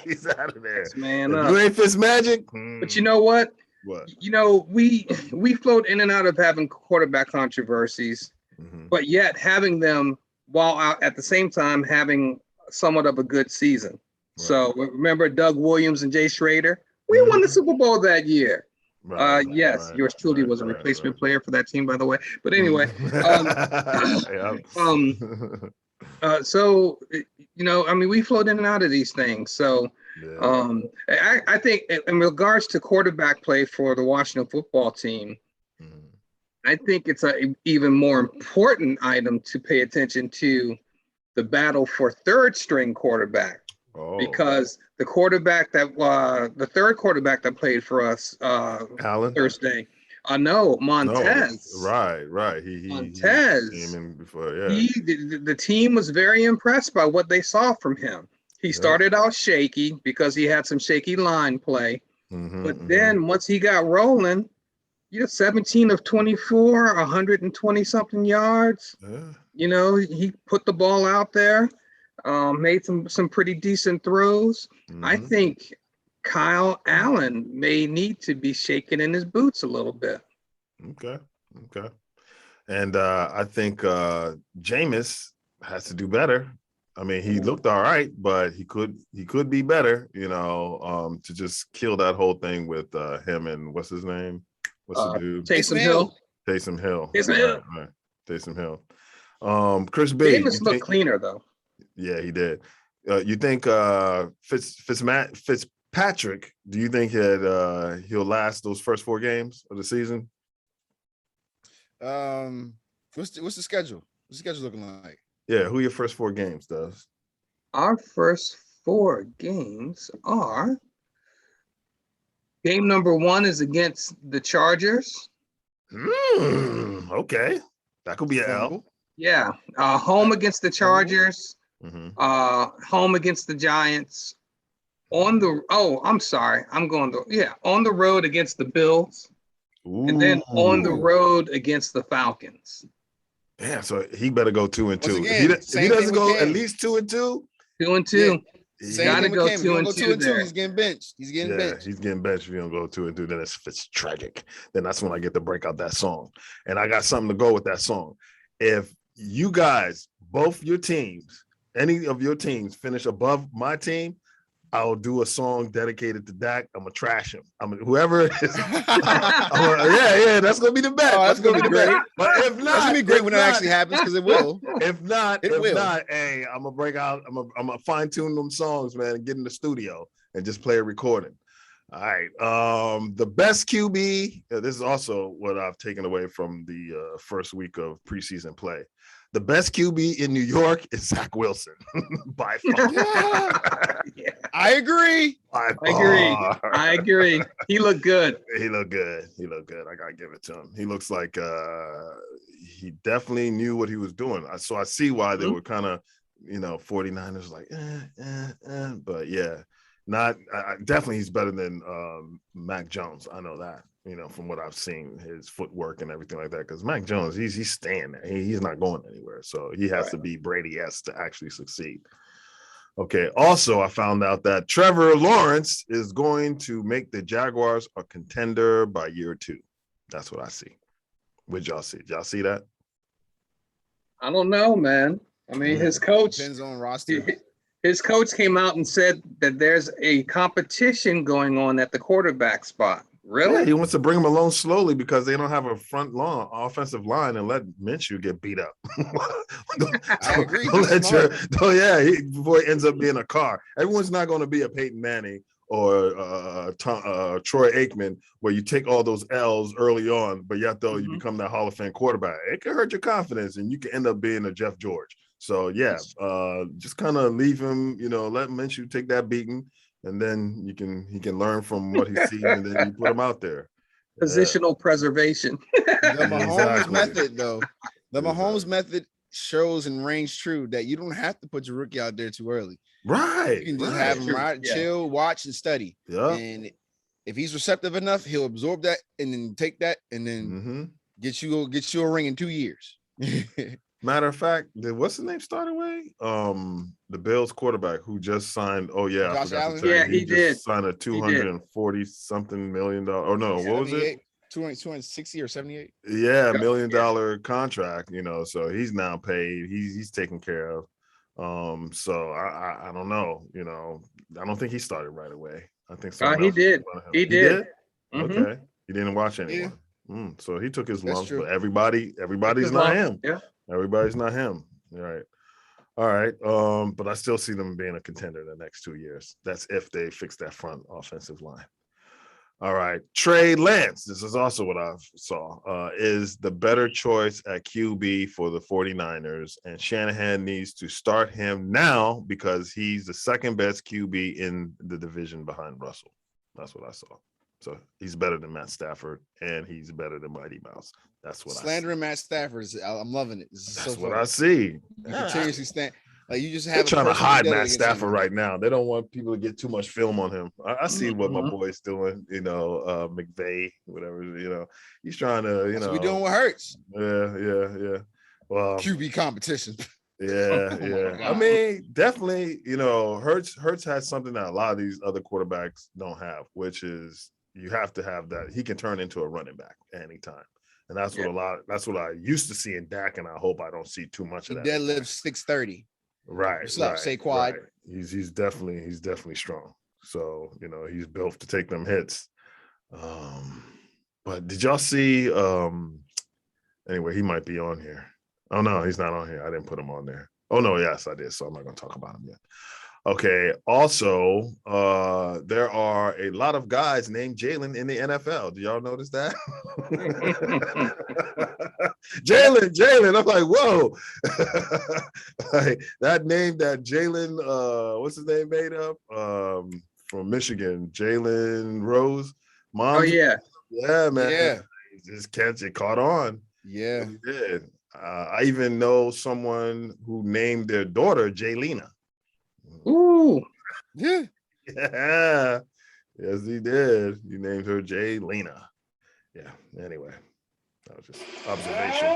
He's out of there. Next man up. You ain't Fitzmagic. But you know what? What? You know, we float in and out of having quarterback controversies, but yet having them while at the same time having somewhat of a good season. Right. So remember Doug Williams and Jay Schrader? We won the Super Bowl that year. Yes, yours truly was a replacement player for that team, by the way. But anyway, so you know, I mean, we float in and out of these things. So I think in regards to quarterback play for the Washington football team, I think it's an even more important item to pay attention to the battle for third string quarterback. Because the quarterback that the third quarterback that played for us Thursday, no, Montez. No, right. Montez. He came in before, The team was very impressed by what they saw from him. He started out shaky because he had some shaky line play, but then once he got rolling, 17 of 24, 120 something yards. You know, he put the ball out there. Made some pretty decent throws. I think Kyle Allen may need to be shaken in his boots a little bit. Okay. And I think Jameis has to do better. I mean, he looked all right, but he could be better, to just kill that whole thing with him and what's his name? What's the dude? Taysom Hill. Taysom Hill. Right. Taysom Hill. Chris B. Jameis looked cleaner though. Yeah, he did. You think Fitzpatrick? Do you think he'll last those first 4 games of the season? What's the schedule? What's the schedule looking like? Yeah, who your first 4 games does? Our first 4 games are game number 1 is against the Chargers. Okay, that could be an L. Yeah, home against the Chargers. Home against the Giants. On the road against the Bills. Ooh. And then on the road against the Falcons. Yeah, so he better go 2-2. If he doesn't go at least 2-2. 2-2. He's got to go 2-2 there. He's getting benched. He's getting benched. He's getting benched. If you don't go 2-2, then it's tragic. Then that's when I get to break out that song. And I got something to go with that song. If you guys, both your teams, any of your teams finish above my team, I'll do a song dedicated to Dak. I'm gonna trash him. Whoever it is. That's gonna be the best. That's gonna be great. But if not, that's gonna be great when it actually happens, because it will. If not, hey, I'm gonna break out. I'm gonna fine tune them songs, man, and get in the studio and just play a recording. All right. The best QB. This is also what I've taken away from the first week of preseason play. The best QB in New York is Zach Wilson, by far. I agree. I agree. He looked good. He looked good. I gotta give it to him. He looks like he definitely knew what he was doing. So I see why they were kind of, 49ers like, but yeah, not definitely he's better than Mac Jones. I know that. From what I've seen, his footwork and everything like that. Because Mac Jones, he's staying there. He's not going anywhere. So he has to be Brady-esque to actually succeed. Okay. Also, I found out that Trevor Lawrence is going to make the Jaguars a contender by year 2. That's what I see. What y'all see? Did y'all see that? I don't know, man. I mean, his coach depends on roster. His coach came out and said that there's a competition going on at the quarterback spot. Really? Yeah, he wants to bring him along slowly because they don't have a front line, offensive line, and let Minshew get beat up. I agree. Before he ends up being a car. Everyone's not going to be a Peyton Manning or Troy Aikman, where you take all those L's early on, but yet though you become that Hall of Fame quarterback. It can hurt your confidence, and you can end up being a Jeff George. So yeah, just kind of leave him. Let Minshew take that beating. And then he can learn from what he sees, and then you put him out there. Positional preservation. The Mahomes method, though. The Mahomes method shows and reigns true that you don't have to put your rookie out there too early. Right. You can just have him chill, watch, and study. Yeah. And if he's receptive enough, he'll absorb that and then take that and then get you a ring in 2 years. Matter of fact, what's the name start away? The Bills quarterback who just signed. Oh yeah, Josh Allen? Yeah, he did. Signed a $240-something million. Oh no, what was it? 260 or 78? Yeah, $1 million contract. So he's now paid. He's taken care of. So I don't know. I don't think he started right away. I think so. He did. He did. Okay. He didn't watch anyone. Yeah. So he took his lumps, but everybody's His not lump. him. Yeah. Everybody's not him. All right. But I still see them being a contender the next 2 years. That's if they fix that front offensive line. All right. Trey Lance, this is also what I saw, is the better choice at QB for the 49ers. And Shanahan needs to start him now because he's the second best QB in the division behind Russell. That's what I saw. So he's better than Matt Stafford, and he's better than Mighty Mouse. That's what Slandering Matt Stafford. I'm loving it. That's what I see. You continuously stand. Like you just have. They're trying to hide Matt Stafford right now. They don't want people to get too much film on him. I see what my boy's doing. McVay, whatever. He's trying to. That's what we doing with Hurts. Yeah. Well, QB competition. Yeah. I mean, definitely. Hurts has something that a lot of these other quarterbacks don't have, which is. You have to have that. He can turn into a running back anytime. And that's what I used to see in Dak, and I hope I don't see too much of that. He deadlifts 630. Right. What's up, Saquon? Right. He's definitely strong. So, he's built to take them hits. But did y'all see anyway, he might be on here. Oh no, he's not on here. I didn't put him on there. Oh no, yes, I did. So I'm not gonna talk about him yet. Okay. Also, there are a lot of guys named Jalen in the NFL. Do y'all notice that? Jalen. I'm like, whoa. Like that name that Jalen, what's his name made up? From Michigan, Jalen Rose. Mom. Oh yeah. Yeah, man. Yeah. It caught on. Yeah. He did. I even know someone who named their daughter Jaylena. Ooh. Yeah. Yeah. Yes, he did. He named her Jaylena. Yeah. Anyway, that was just observation.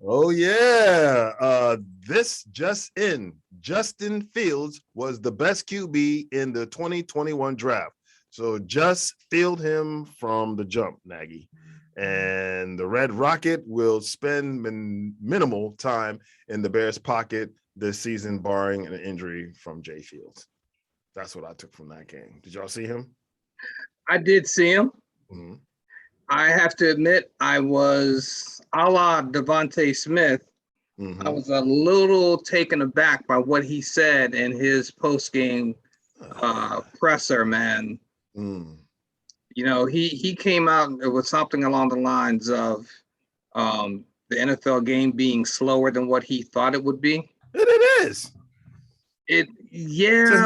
Oh yeah. This just in. Justin Fields was the best QB in the 2021 draft. So just field him from the jump, Nagy. And the Red Rocket will spend minimal time in the Bears' pocket this season, barring an injury from Jay Fields. That's what I took from that game. Did y'all see him? I did see him. Mm-hmm. I have to admit, I was a la Devontae Smith. Mm-hmm. I was a little taken aback by what he said in his post-game presser, man. Mm. He came out with something along the lines of the NFL game being slower than what he thought it would be. It is. To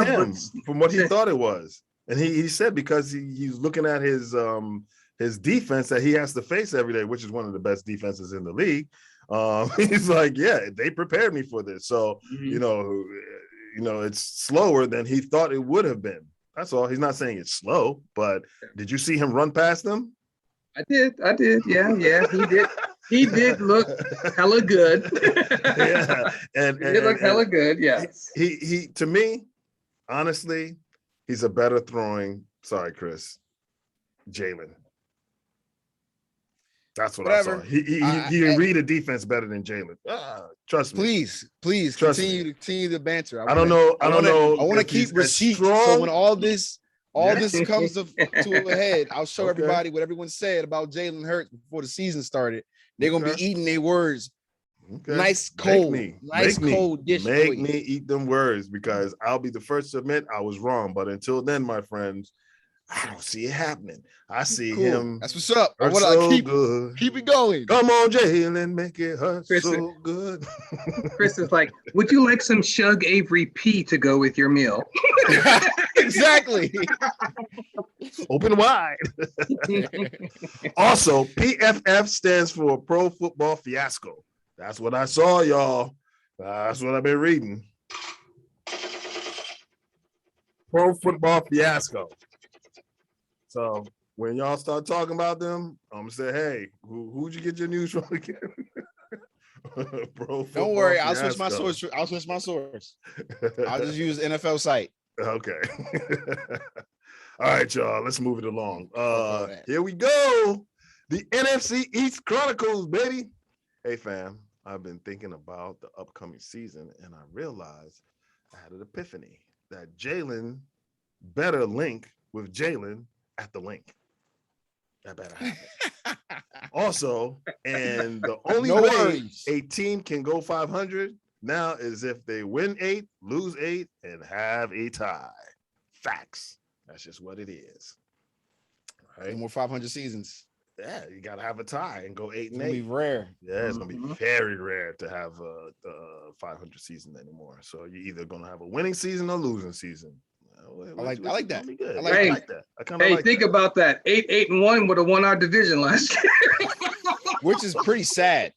him, from what he thought it was. And he said because he's looking at his defense that he has to face every day, which is one of the best defenses in the league. He's like, yeah, they prepared me for this. So, it's slower than he thought it would have been. That's all. He's not saying it's slow, but did you see him run past them? I did. Yeah, he did. He did look hella good. Yeah. And he did look hella good, yeah. He to me, honestly, he's a better throwing, sorry, Chris, Jalen. That's what Whatever. I saw. He can read a defense better than Jalen. Trust me. Please Trust continue the banter. I don't know. I want to keep receipts. So when all this comes to a head, I'll show everybody what everyone said about Jalen Hurts before the season started. They're gonna be eating their words. Okay. Nice cold dish. Make me eat them words, because I'll be the first to admit I was wrong. But until then, my friends, I don't see it happening. I see him. That's what's up. Keep it going. Come on, Jalen, make it hurt so good. Chris is like, would you like some Shug Avery P to go with your meal? Exactly. Open wide. Also, PFF stands for Pro Football Fiasco. That's what I saw, y'all. That's what I've been reading. Pro Football Fiasco. So when y'all start talking about them, I'm gonna say, hey, who'd you get your news from again? Don't worry, I'll switch my source. I'll just use NFL site. Okay. All right, y'all. Let's move it along. Here we go. The NFC East Chronicles, baby. Hey, fam. I've been thinking about the upcoming season, and I realized I had an epiphany that Jalen better link with Jalen at the link. That better happen. Also, and the only way a team can go 500 now is if they win 8, lose 8, and have a tie. Facts. That's just what it is. All right. No more 500 seasons. Yeah, you gotta have a tie and go 8 and 8. It's gonna be rare. Yeah, it's gonna be very rare to have a 500 season anymore. So you're either gonna have a winning season or losing season. I like that. I like that. Think about that. 8-1 would have won our division last year, which is pretty sad.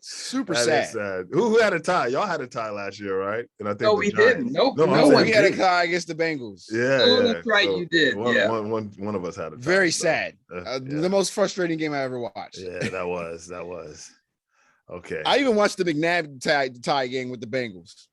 Super sad. Who had a tie? Y'all had a tie last year, right? And I think no, we didn't. Nope. No one. We had a tie against the Bengals. Yeah, that's right. So you did. One of us had a tie. Very sad. The most frustrating game I ever watched. Yeah, that was. Okay. I even watched the McNabb tie game with the Bengals.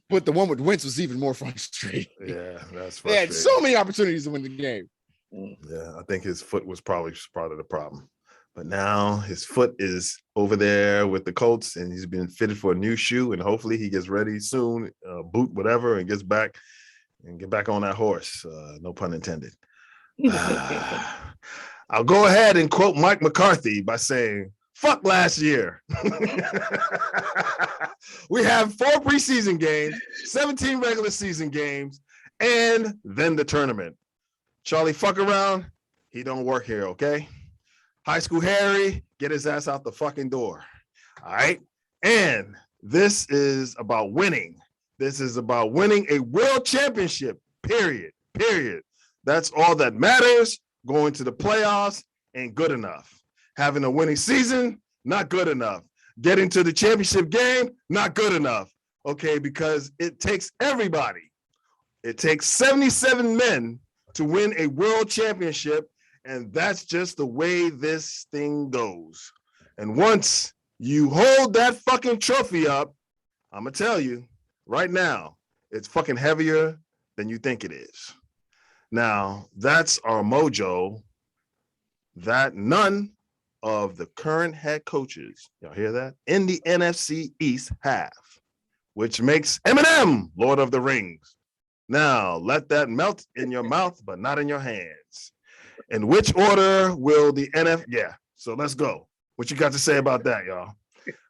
But the one with Wentz was even more frustrating. Yeah, that's frustrating. They had so many opportunities to win the game. Yeah, I think his foot was probably part of the problem. But now his foot is over there with the Colts, and he's been fitted for a new shoe, and hopefully he gets ready soon, boot whatever, and get back on that horse. No pun intended. I'll go ahead and quote Mike McCarthy by saying, fuck last year. We have 4 preseason games, 17 regular season games, and then the tournament. Charlie fuck around, he don't work here, okay? High school Harry, get his ass out the fucking door. All right. And this is about winning. This is about winning a world championship, period. That's all that matters. Going to the playoffs ain't good enough. Having a winning season, not good enough. Getting to the championship game, not good enough. Okay, because it takes everybody. It takes 77 men to win a world championship. And that's just the way this thing goes. And once you hold that fucking trophy up, I'm going to tell you right now, it's fucking heavier than you think it is. Now, that's our mojo that none of the current head coaches, y'all hear that, in the NFC East have, which makes Eminem Lord of the Rings. Now, let that melt in your mouth, but not in your hands. In which order will the NFL? Yeah, so let's go. What you got to say about that, y'all?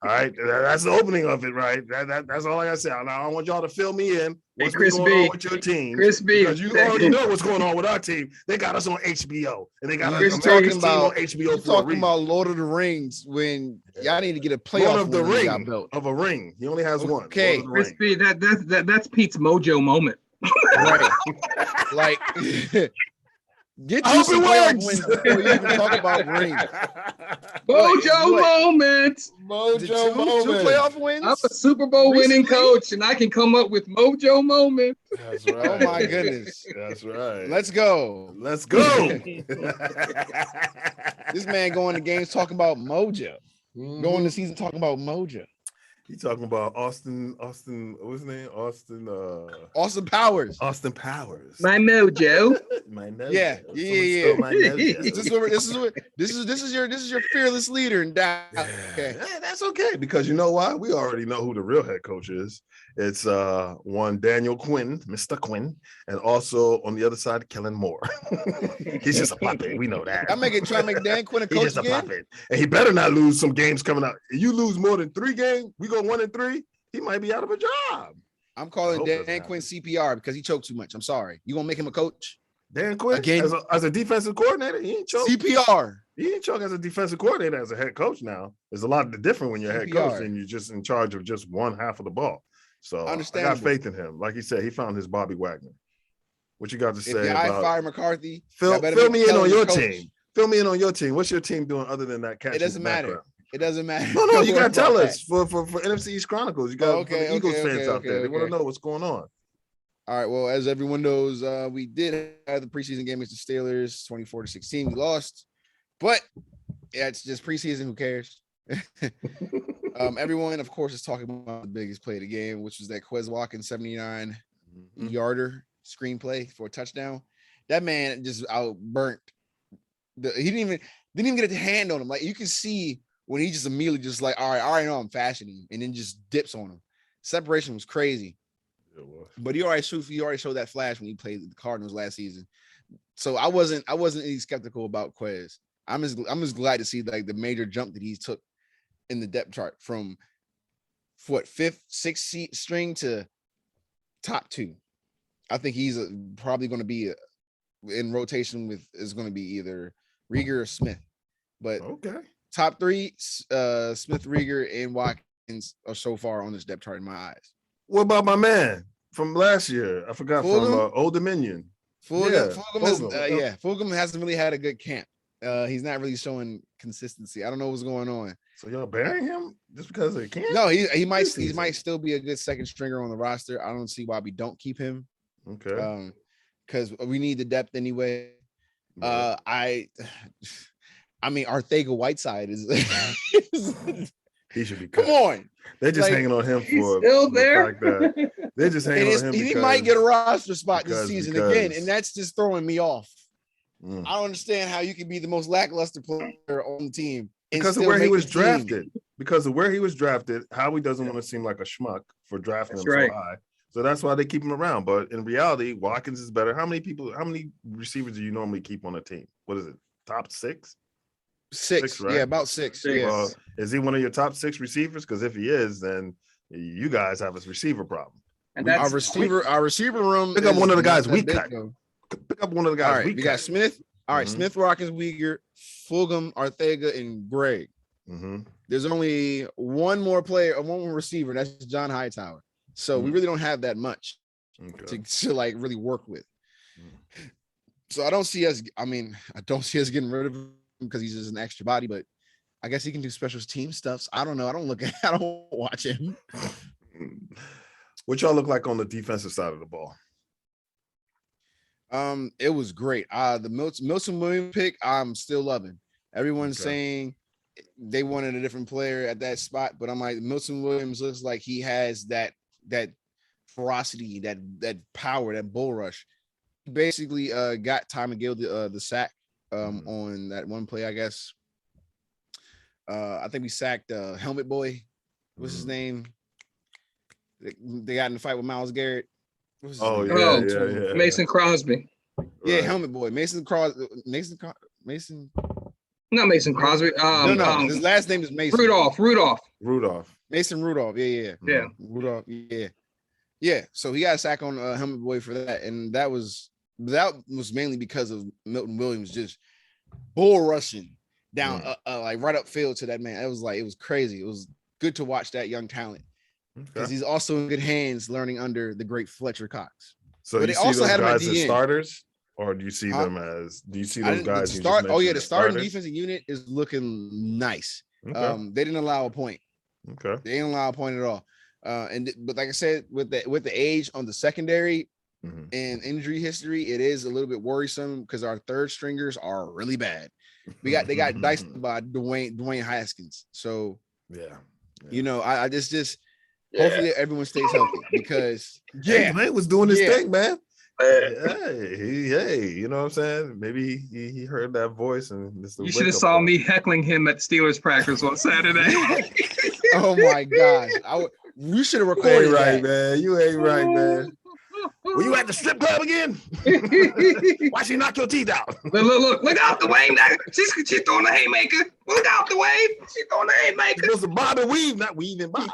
All right, that's the opening of it, right? That's all I got to say. Now I want y'all to fill me in. What's going on with your team? Chris B, because you already know what's going on with our team. They got us on HBO, and they got us talking about on HBO. Talking about Lord of the Rings when y'all need to get a playoff. Lord of the Ring of a ring. He only has one. Okay, Chris B, that's Pete's mojo moment. Right, like. Get you some playoff wins before you even talk about rings. Mojo moment. Mojo moment. Two playoff wins? I'm a Super Bowl winning coach, and I can come up with mojo moment. That's right. Oh, my goodness. That's right. Let's go. Let's go. This man going to games talking about mojo. Going to season talking about mojo. You talking about Austin, what's his name? Austin Powers. Austin Powers. My mojo. My mojo. Yeah. My mojo. This is your fearless leader in Dallas. Yeah. Okay. Yeah, that's okay, because you know why? We already know who the real head coach is. It's one Daniel Quinn, Mr. Quinn, and also on the other side, Kellen Moore. He's just a puppet. We know that. Trying to make Dan Quinn a coach He's just again? a puppet. And he better not lose some games coming up. If you lose more than 3 games, we go 1-3, he might be out of a job. I'm calling Dan happen. Quinn CPR because he choked too much. I'm sorry. You gonna make him a coach? Dan Quinn, Again? as a defensive coordinator, he ain't choke. CPR. He ain't choke as a defensive coordinator, as a head coach now. There's a lot different when you're a head coach and you're just in charge of just one half of the ball. So I got faith in him. Like he said, he found his Bobby Wagner. What you got to say I about fire McCarthy? Fill me in on your team. Fill me in on your team. What's your team doing other than that catch? It doesn't matter. It doesn't matter. No, you gotta tell us for NFC East Chronicles. You got Eagles fans out there. They want to know what's going on. All right. Well, as everyone knows, we did have the preseason game against the Steelers, 24-16. We lost, but yeah, it's just preseason. Who cares? Everyone, of course, is talking about the biggest play of the game, which was that Quez Watkins 79-yarder screenplay for a touchdown. That man just outburnt. He didn't even get a hand on him. Like, you can see when he just immediately just like, all right, I already know I'm fashioning him, and then just dips on him. Separation was crazy. It was. But he already showed that flash when he played the Cardinals last season. So I wasn't any skeptical about Quez. I'm just glad to see like the major jump that he took in the depth chart from what 5th, 6th string to top 2. I think he's probably going to be in rotation with is going to be either Rieger or Smith. But okay, top 3, Smith, Rieger, and Watkins are so far on this depth chart in my eyes. What about my man from last year? I forgot, Fulgham? from Old Dominion. Fulgham hasn't really had a good camp. He's not really showing consistency. I don't know what's going on. So y'all burying him just because they can't? No, he might still be a good second stringer on the roster. I don't see why we don't keep him. Okay. Because we need the depth anyway. Right. I mean, Arthega-Whiteside is he should be cut. Come on. They're just hanging on him for still there. The fact that they're just hanging on him. He might get a roster spot this season again, and that's just throwing me off. I don't understand how you can be the most lackluster player on the team because of where he was drafted. Because of where he was drafted, Howie doesn't want to seem like a schmuck for drafting him so high. So that's why they keep him around. But in reality, Watkins is better. How many receivers do you normally keep on a team? What is it? Top 6? 6, right? Yeah, about 6. Well, is he one of your top 6 receivers? Because if he is, then you guys have a receiver problem. And that's our receiver room. Pick up one of the guys we cut. Pick up one of the guys. All right, we got Smith. All right, Smith, Watkins, Rieger, Fulgham, Arthega, and Greg. There's only one more receiver. That's John Hightower. So we really don't have that much to like really work with. So I don't see us getting rid of him because he's just an extra body, but I guess he can do special team stuff. So I don't know. I don't watch him. What y'all look like on the defensive side of the ball? It was great. The Milton Williams pick, I'm still loving. Everyone's saying they wanted a different player at that spot, but I'm like, Milton Williams looks like he has that ferocity, that power, that bull rush. He basically got Ty McGill the sack on that one play, I guess. I think we sacked Helmet Boy. What's his name? They got in the fight with Myles Garrett. Yeah. Mason Crosby. Yeah, right. Helmet Boy. Mason Crosby. Not Mason Crosby. No. His last name is Mason. Rudolph. Mason Rudolph. Yeah. Rudolph. Yeah. So he got a sack on Helmet Boy for that, and that was mainly because of Milton Williams just bull rushing down like right upfield to that man. It was crazy. It was good to watch that young talent because he's also in good hands, learning under the great Fletcher Cox. So but you see those guys as starters, or do you see them as? Do you see those guys? The starting defensive unit is looking nice. Okay. They didn't allow a point. Okay. They didn't allow a point at all. But like I said, with the age on the secondary and injury history, it is a little bit worrisome because our third stringers are really bad. They got diced by Dwayne Haskins. So You know, I just hopefully everyone stays healthy because man was doing his thing, man. Hey, you know what I'm saying? Maybe he heard that voice and you should have saw me heckling him at Steelers practice on Saturday. Oh my gosh. You should have recorded you ain't right, that. man. You ain't right, man. Were you at the strip club again? Why she knock your teeth out? Look out the way. She's throwing a haymaker. Look out the way. She's throwing a haymaker. Supposed to bob and weave, not weave and bob.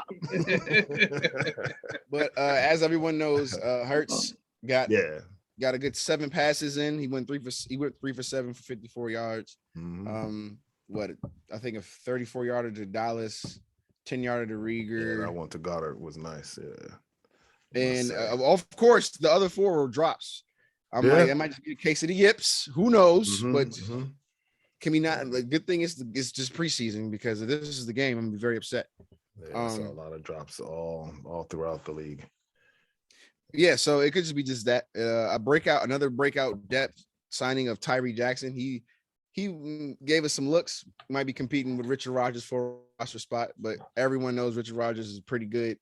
But as everyone knows, Hurts got a good 7 passes in. He went 3 for 7 for 54 yards. Mm-hmm. I think a 34-yarder to Dallas, 10-yarder to Rieger. Yeah, that one to Goddard was nice. Yeah. And of course, the other 4 were drops. It might just be a case of the yips. Who knows? But can we not? The good thing is it's just preseason because if this is the game, I'm gonna be very upset. Yeah, I saw a lot of drops all throughout the league. Yeah, so it could just be just that another breakout depth signing of Tyree Jackson. He gave us some looks. Might be competing with Richard Rodgers for a roster spot, but everyone knows Richard Rodgers is pretty good.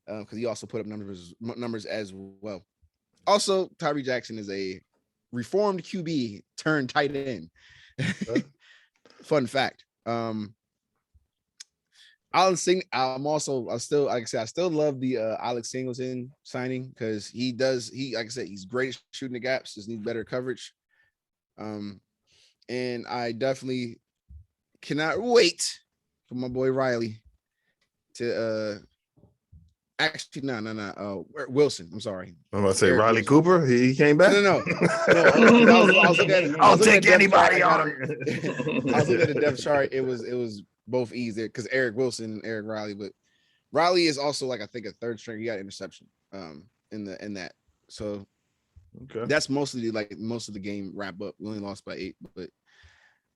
Because he also put up numbers as well. Also, Tyree Jackson is a reformed QB turned tight end. Fun fact. I still love the Alex Singleton signing because like I said, he's great at shooting the gaps, just needs better coverage. And I definitely cannot wait for my boy Riley to actually, no. Wilson. I'm sorry. I'm about to say Riley Cooper. He came back. No. I was looking at. I'll take anybody on. I was looking at the depth chart. It was both easy because Eric Wilson and Eric Riley, but Riley is also like I think a third string. He got interception in that. So that's mostly most of the game wrap up. We only lost by 8, but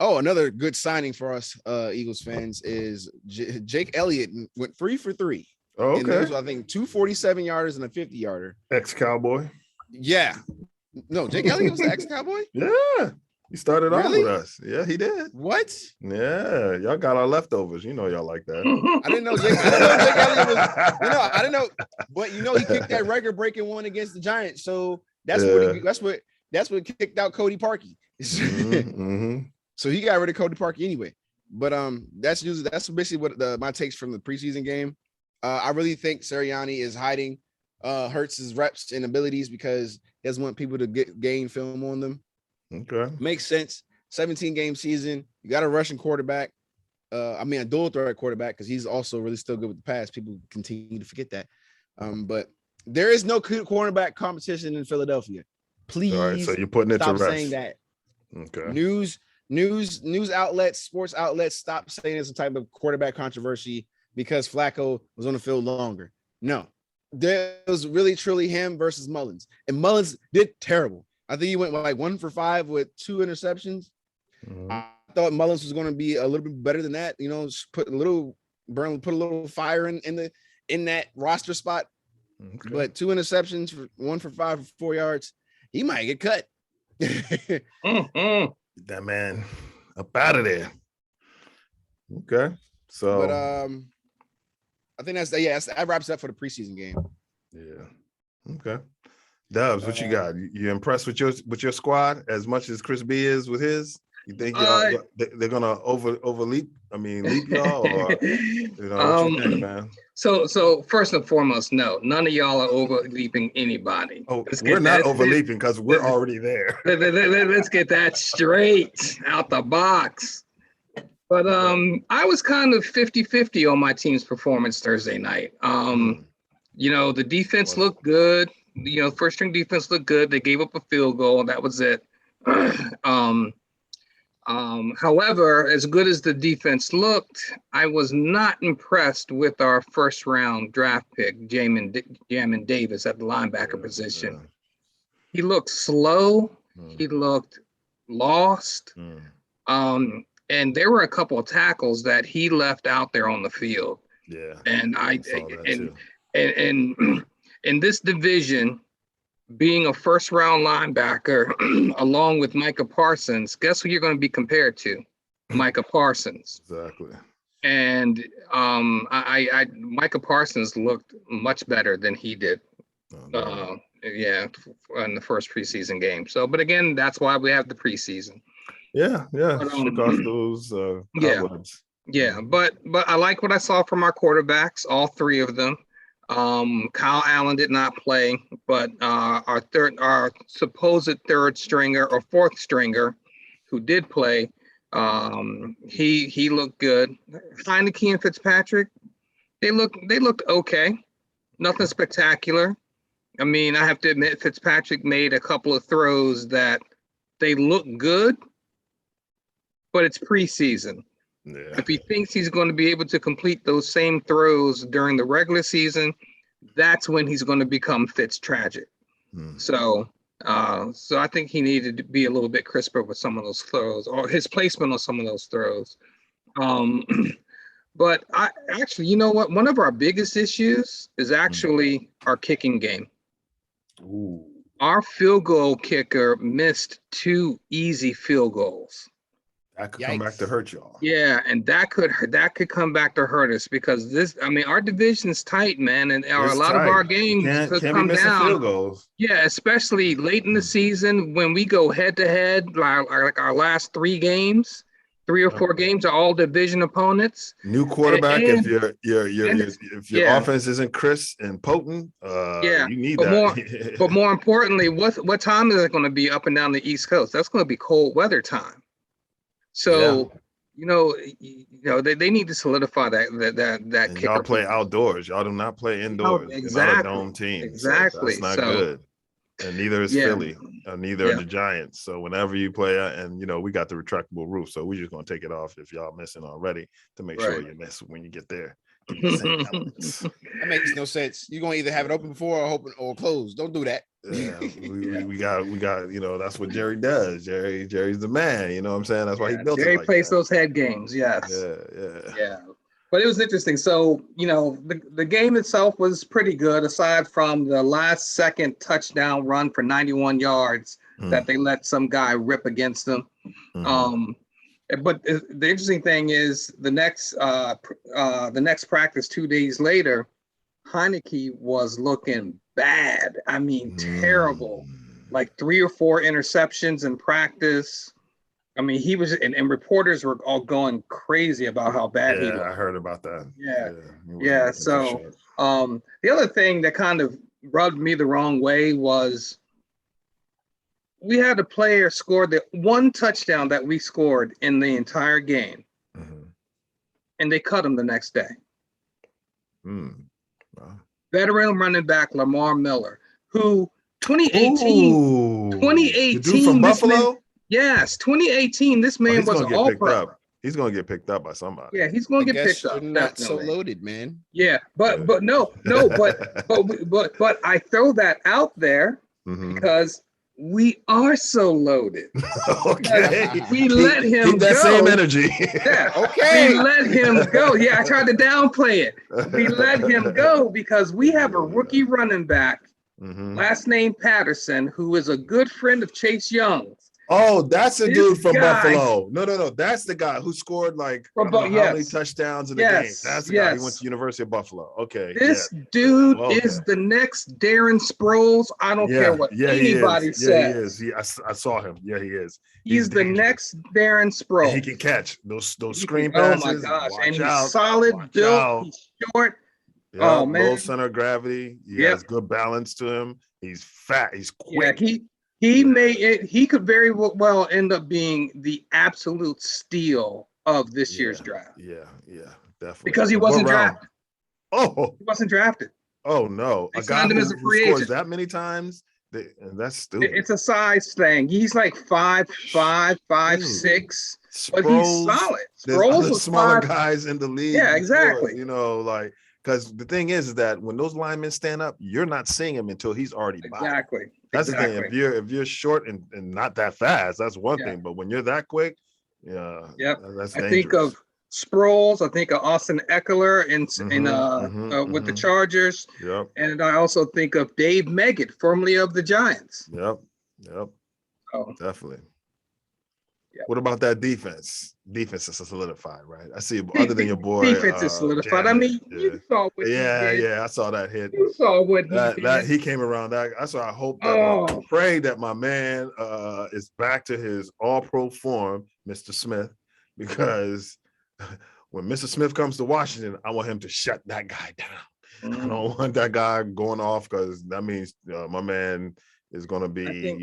another good signing for us Eagles fans is Jake Elliott went 3 for 3. Oh, okay. Those, I think 2 47-yarders and a 50-yarder. Ex-Cowboy. Yeah. No, Jake Elliott was an ex-Cowboy? Yeah. He started off with us. Yeah, he did. What? Yeah. Y'all got our leftovers. You know y'all like that. I didn't know Jake Elliott was, I didn't know, but he kicked that record-breaking one against the Giants. So that's what kicked out Cody Parkey. So he got rid of Cody Parkey anyway. But that's basically what my takes from the preseason game. I really think Sirianni is hiding Hurts's reps and abilities because he doesn't want people to gain film on them. Okay. Makes sense. 17-game season. You got a rushing quarterback. A dual threat quarterback because he's also really still good with the pass. People continue to forget that. But there is no cornerback competition in Philadelphia. Please. All right, so you're putting it to rest. Stop saying that. Okay. News outlets, sports outlets, stop saying there's some type of quarterback controversy because Flacco was on the field longer. No, there was really truly him versus Mullins, and Mullins did terrible. I think he went like 1 for 5 with 2 interceptions. I thought Mullins was going to be a little bit better than that. Put a little fire in that roster spot. Okay. But 2 interceptions, 1 for 5 for 4 yards. He might get cut. That man up out of there. Okay, so but I think that wraps up for the preseason game. Yeah. Okay. Dubs, what you got? You impressed with your squad as much as Chris B is with his? You think they're gonna leap y'all? Or, what you think, man? So first and foremost, no, none of y'all are overleaping anybody. Oh, we're not overleaping because we're already there. Let's get that straight out the box. But I was kind of 50-50 on my team's performance Thursday night. The defense looked good. First string defense looked good. They gave up a field goal. That was it. However, as good as the defense looked, I was not impressed with our first round draft pick, Jamin Davis at the linebacker position. Yeah. He looked slow. He looked lost. And there were a couple of tackles that he left out there on the field. Yeah. And and in this division, being a first round linebacker along with Micah Parsons, guess who you're going to be compared to? Micah Parsons. Exactly. And Micah Parsons looked much better than he did. Yeah, in the first preseason game. So, but again, that's why we have the preseason. Yeah. But, Shook off those cobwebs. Yeah, but I like what I saw from our quarterbacks, all three of them. Kyle Allen did not play, but our supposed third stringer or fourth stringer, who did play, he looked good. Heineke and Fitzpatrick, they looked okay, nothing spectacular. I mean, I have to admit, Fitzpatrick made a couple of throws that they look good, but it's preseason. Yeah. If he thinks he's going to be able to complete those same throws during the regular season, that's when he's going to become Fitz-tragic. So I think he needed to be a little bit crisper with some of those throws, or his placement on some of those throws. But I actually, you know what? One of our biggest issues is actually our kicking game. Ooh. Our field goal kicker missed 2 easy field goals. That could come back to hurt y'all. Yeah, and that could come back to hurt us, because our division's tight, man, and a lot of our games could come down. Field goals. Yeah, especially late in the season when we go head to head, like our last 3 games, 3 or 4 games are all division opponents. New quarterback. If your offense isn't crisp and potent, you need that. But more importantly, what time is it going to be up and down the East Coast? That's going to be cold weather time. So, they need to solidify that and kicker. y'all play outdoors. Y'all do not play indoors. Exactly. You're not a dome team. Exactly. So that's not good. And neither is Philly. Neither are the Giants. So whenever you play, and we got the retractable roof, so we're just gonna take it off if y'all missing already to make sure you miss when you get there. That makes no sense. You're gonna either have it open before or closed. Don't do that. Yeah, we got that's what Jerry does. Jerry's the man, you know what I'm saying? That's why he built Jerry it like plays that. those head games, yes. Yeah. But it was interesting. So, the game itself was pretty good, aside from the last second touchdown run for 91 yards that they let some guy rip against them. But the interesting thing is the next practice 2 days later, Heineke was looking bad. I mean, terrible. Like 3 or 4 interceptions in practice. I mean, he was, and reporters were all going crazy about how bad he was. I heard about that. Yeah. So, the other thing that kind of rubbed me the wrong way was we had a player score the 1 touchdown that we scored in the entire game, and they cut him the next day. Wow. Veteran running back Lamar Miller, who 2018, the dude from Buffalo. 2018. This man was an all-pro. He's gonna get picked up by somebody. Yeah, he's gonna get picked up. You're not so loaded, man. Yeah, but I throw that out there because we are so loaded. Okay, we let him keep that go. same energy. Yeah, okay. We let him go. Yeah, I tried to downplay it. We let him go because we have a rookie running back, last name Patterson, who is a good friend of Chase Young's. Oh, that's the dude from Buffalo. No. That's the guy who scored how many touchdowns in the game. That's the guy. He went to University of Buffalo. Okay. This dude is the next Darren Sproles. I don't care what anybody says. Yeah, he is. I saw him. Yeah, he is. He's the next Darren Sproles. And he can catch those screen passes. Oh my gosh. And he's solid built. He's short. Yeah, low center of gravity. He has good balance to him. He's fat. He's quick. Yeah, he could very well end up being the absolute steal of this year's draft. Yeah, definitely. Because he wasn't drafted. Oh, he wasn't drafted. Oh no, a guy who scores that many times. That's stupid. It's a size thing. He's like 5'5", 5'6", but he's solid. Sproles was smaller guys in the league. Yeah, exactly. Because the thing is that when those linemen stand up, you're not seeing him until he's already by. Exactly. That's the thing. If you're short and not that fast, that's one thing. But when you're that quick, that's dangerous. I think of Sproles. I think of Austin Eckler with the Chargers. Yep. And I also think of Dave Meggett, formerly of the Giants. Yep. Oh. Definitely. Yep. What about that defense? Defense is solidified, right? I see. Other than your boy, defense is solidified. I mean, you saw what he did. Yeah. I saw that hit. You saw what he did. That he came around. That's why I hope that. I pray that my man is back to his All-Pro form, Mr. Smith, because when Mr. Smith comes to Washington, I want him to shut that guy down. I don't want that guy going off, because that means my man is going to be,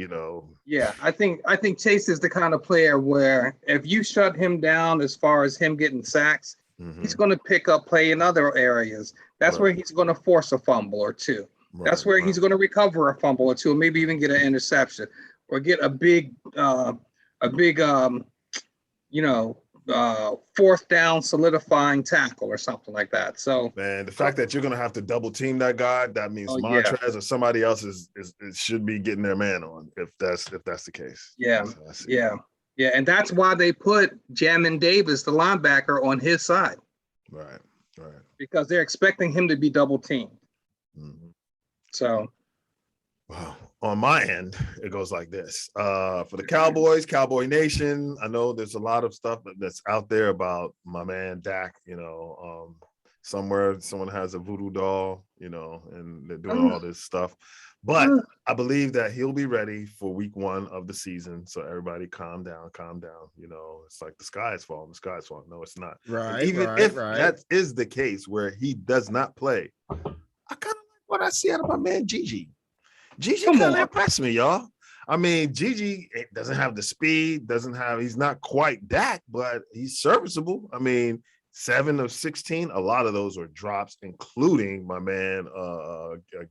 Yeah, I think Chase is the kind of player where if you shut him down as far as him getting sacks, he's going to pick up play in other areas. That's where he's going to force a fumble or two. That's where he's going to recover a fumble or two, or maybe even get an interception or get a big fourth down solidifying tackle or something like that. So, man, the fact that you're going to have to double team that guy, that means Montrez or somebody else is should be getting their man on, if that's the case. Yeah. And that's why they put Jamin Davis, the linebacker, on his side. Right. Because they're expecting him to be double teamed. Mm-hmm. So, wow. On my end, it goes like this. For the Cowboys, Cowboy Nation, I know there's a lot of stuff that's out there about my man Dak. Somewhere someone has a voodoo doll, and they're doing all this stuff. But I believe that he'll be ready for week 1 of the season. So everybody calm down. It's like the sky is falling. No, it's not. Right. Even if that is the case where he does not play, I kind of like what I see out of my man Gigi. Gigi kind of impressed me, y'all. I mean, Gigi doesn't have the speed, he's not quite Dak, but he's serviceable. I mean, 7 of 16, a lot of those were drops, including my man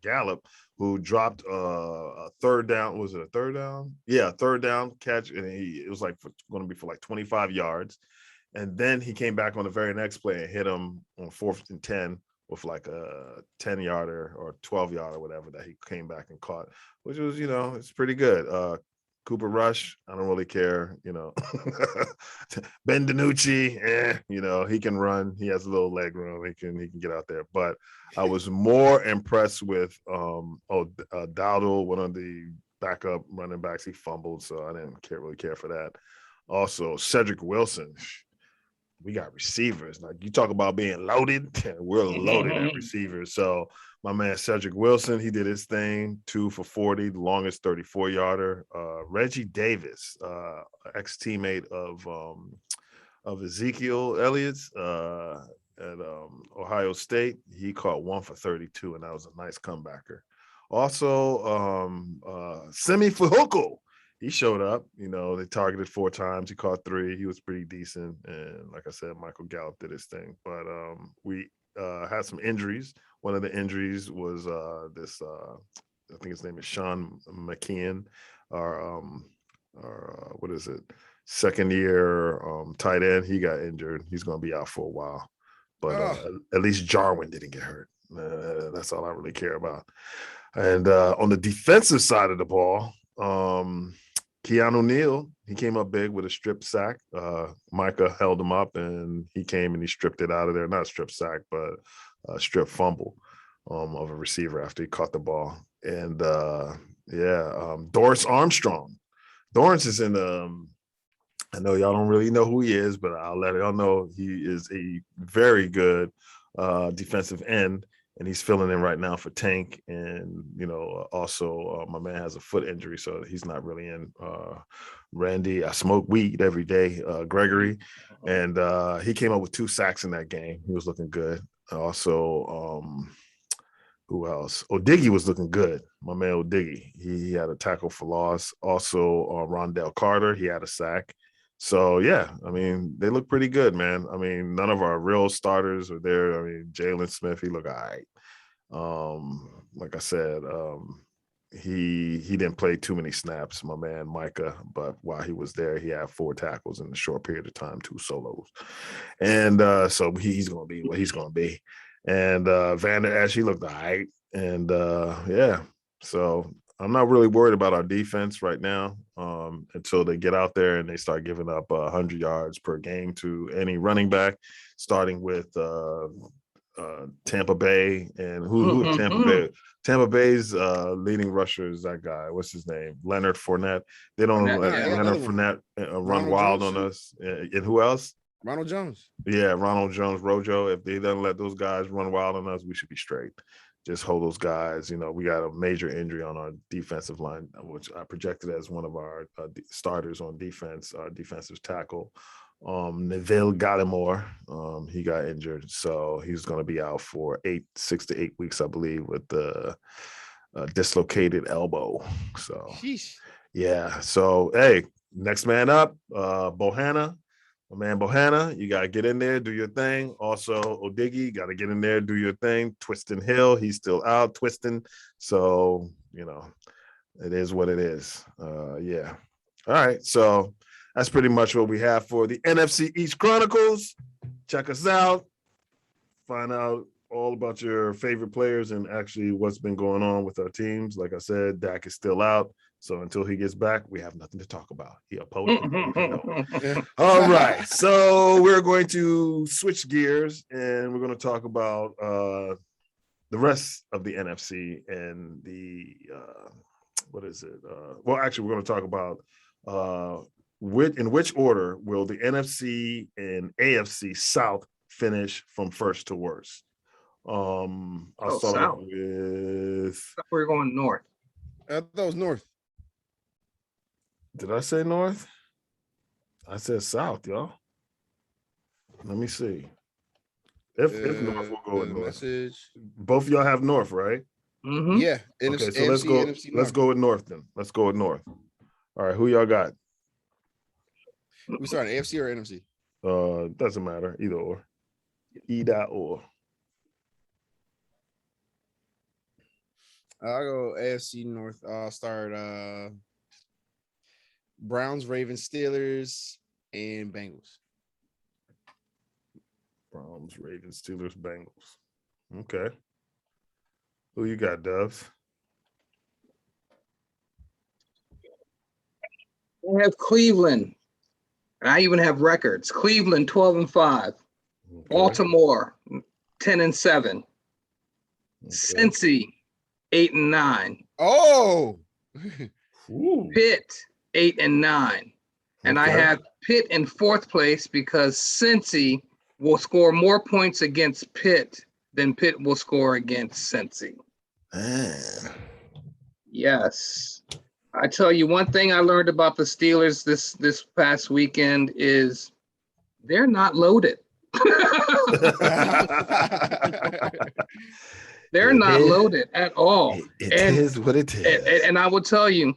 Gallup, who dropped a third down. Was it a third down? Yeah, third down catch, and it was like going to be for like 25 yards. And then he came back on the very next play and hit him on 4th and 10 with like a 10-yarder or 12-yarder, whatever, that he came back and caught, which was, it's pretty good. Cooper Rush, I don't really care, Ben DiNucci, he can run. He has a little leg room. He can get out there. But I was more impressed with Dowdle, one of the backup running backs. He fumbled, so I didn't really care for that. Also, Cedric Wilson. We got receivers. Like, you talk about being loaded, we're loaded at receivers. So my man Cedric Wilson, he did his thing, 2 for 40, the longest 34-yarder. Reggie Davis, ex-teammate of Ezekiel Elliott's at Ohio State, he caught 1 for 32, and that was a nice comebacker. Also, Semi Fehoko, he showed up. They targeted 4 times. He caught 3. He was pretty decent. And like I said, Michael Gallup did his thing. But we had some injuries. One of the injuries was this, I think his name is Sean McKeon, or what is it? Second-year tight end. He got injured. He's going to be out for a while. But at least Jarwin didn't get hurt. That's all I really care about. And on the defensive side of the ball, Keanu Neal, he came up big with a strip sack. Micah held him up, and he came and he stripped it out of there. Not a strip sack, but a strip fumble of a receiver after he caught the ball. And Dorrance Armstrong. Dorrance is in I know y'all don't really know who he is, but I'll let y'all know he is a very good defensive end. And he's filling in right now for Tank. And, also my man has a foot injury, so he's not really in. Randy, I smoke weed every day, Gregory. And he came up with 2 sacks in that game. He was looking good. Also, who else? Odiggy was looking good. My man Odiggy. He had a tackle for loss. Also, Rondell Carter, he had a sack. So, yeah, I mean, they look pretty good, man. I mean, none of our real starters are there. I mean, Jalen Smith, he looked all right. Like I said, he didn't play too many snaps, my man Micah, but while he was there, he had 4 tackles in a short period of time, 2 solos. And so he's going to be what he's going to be. And Vander Esch, he looked all right. And, so I'm not really worried about our defense right now until they get out there and they start giving up 100 yards per game to any running back, starting with Tampa Bay, and who is Tampa Bay? Tampa Bay's leading rusher is that guy. What's his name? Leonard Fournette. They don't let Leonard Fournette run wild on us. And who else? Ronald Jones. Yeah, Ronald Jones, Rojo. If they don't let those guys run wild on us, we should be straight. Just hold those guys. You know, we got a major injury on our defensive line, which I projected as one of our starters on defense, our defensive tackle. Neville Gallimore, he got injured, so he's going to be out for 6 to 8 weeks, I believe, with the dislocated elbow. So, yeah. So, hey, next man up, Bohanna. My man Bohanna, you got to get in there, do your thing. Also, Odigi, got to get in there, do your thing. Twistin Hill, he's still out, twisting. So, you know, it is what it is. Yeah. All right. So that's pretty much what we have for the NFC East Chronicles. Check us out. Find out all about your favorite players and actually what's been going on with our teams. Like I said, Dak is still out. So until he gets back, we have nothing to talk about. He opposed. All right. So we're going to switch gears and we're going to talk about the rest of the NFC and the what is it? Well, actually, we're going to talk about in which order will the NFC and AFC South finish from first to worst. I'll start off with. We're going north. I thought it was north. Did I say north? I said south, y'all. Let me see. If north, we'll go with north. Message. Both of y'all have north, right? Mm-hmm. Yeah. Okay, so let's go. Let's go with north then. Let's go with north. All right, who y'all got? We starting AFC or NFC? Doesn't matter. Either or. Either or. I'll go AFC North. I'll start Browns, Ravens, Steelers, and Bengals. Browns, Ravens, Steelers, Bengals. Okay. Who you got, Dubs? I have Cleveland. I even have records. Cleveland 12-5. Okay. Baltimore 10-7. Okay. Cincy 8-9. Oh. Pitt 8-9. And I have Pitt in fourth place because Cincy will score more points against Pitt than Pitt will score against Cincy. Yes. I tell you, one thing I learned about the Steelers this past weekend is they're not loaded. They're not loaded at all. It is what it is. And I will tell you,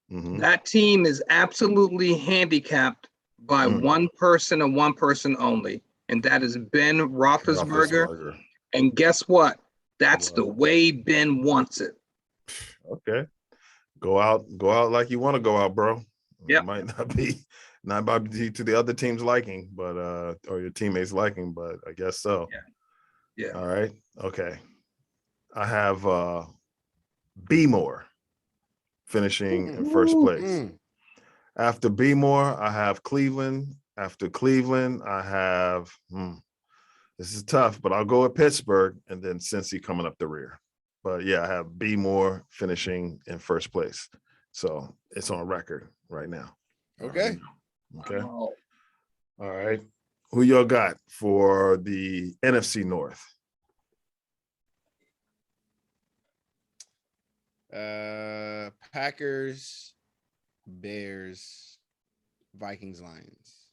that team is absolutely handicapped by one person and one person only, and that is Ben Roethlisberger. And guess what? That's the way Ben wants it. Okay. Go out like you want to go out, bro. Yeah. Might not be to the other team's liking, but or your teammates' liking, but I guess so. Yeah. All right. Okay. I have B-More finishing in first place. After B-More, I have Cleveland. After Cleveland, I have this is tough, but I'll go with Pittsburgh and then Cincy coming up the rear. But yeah, I have B-More finishing in first place. So it's on record right now. Okay. Okay. All right. Who y'all got for the NFC North? Packers, Bears, Vikings, Lions.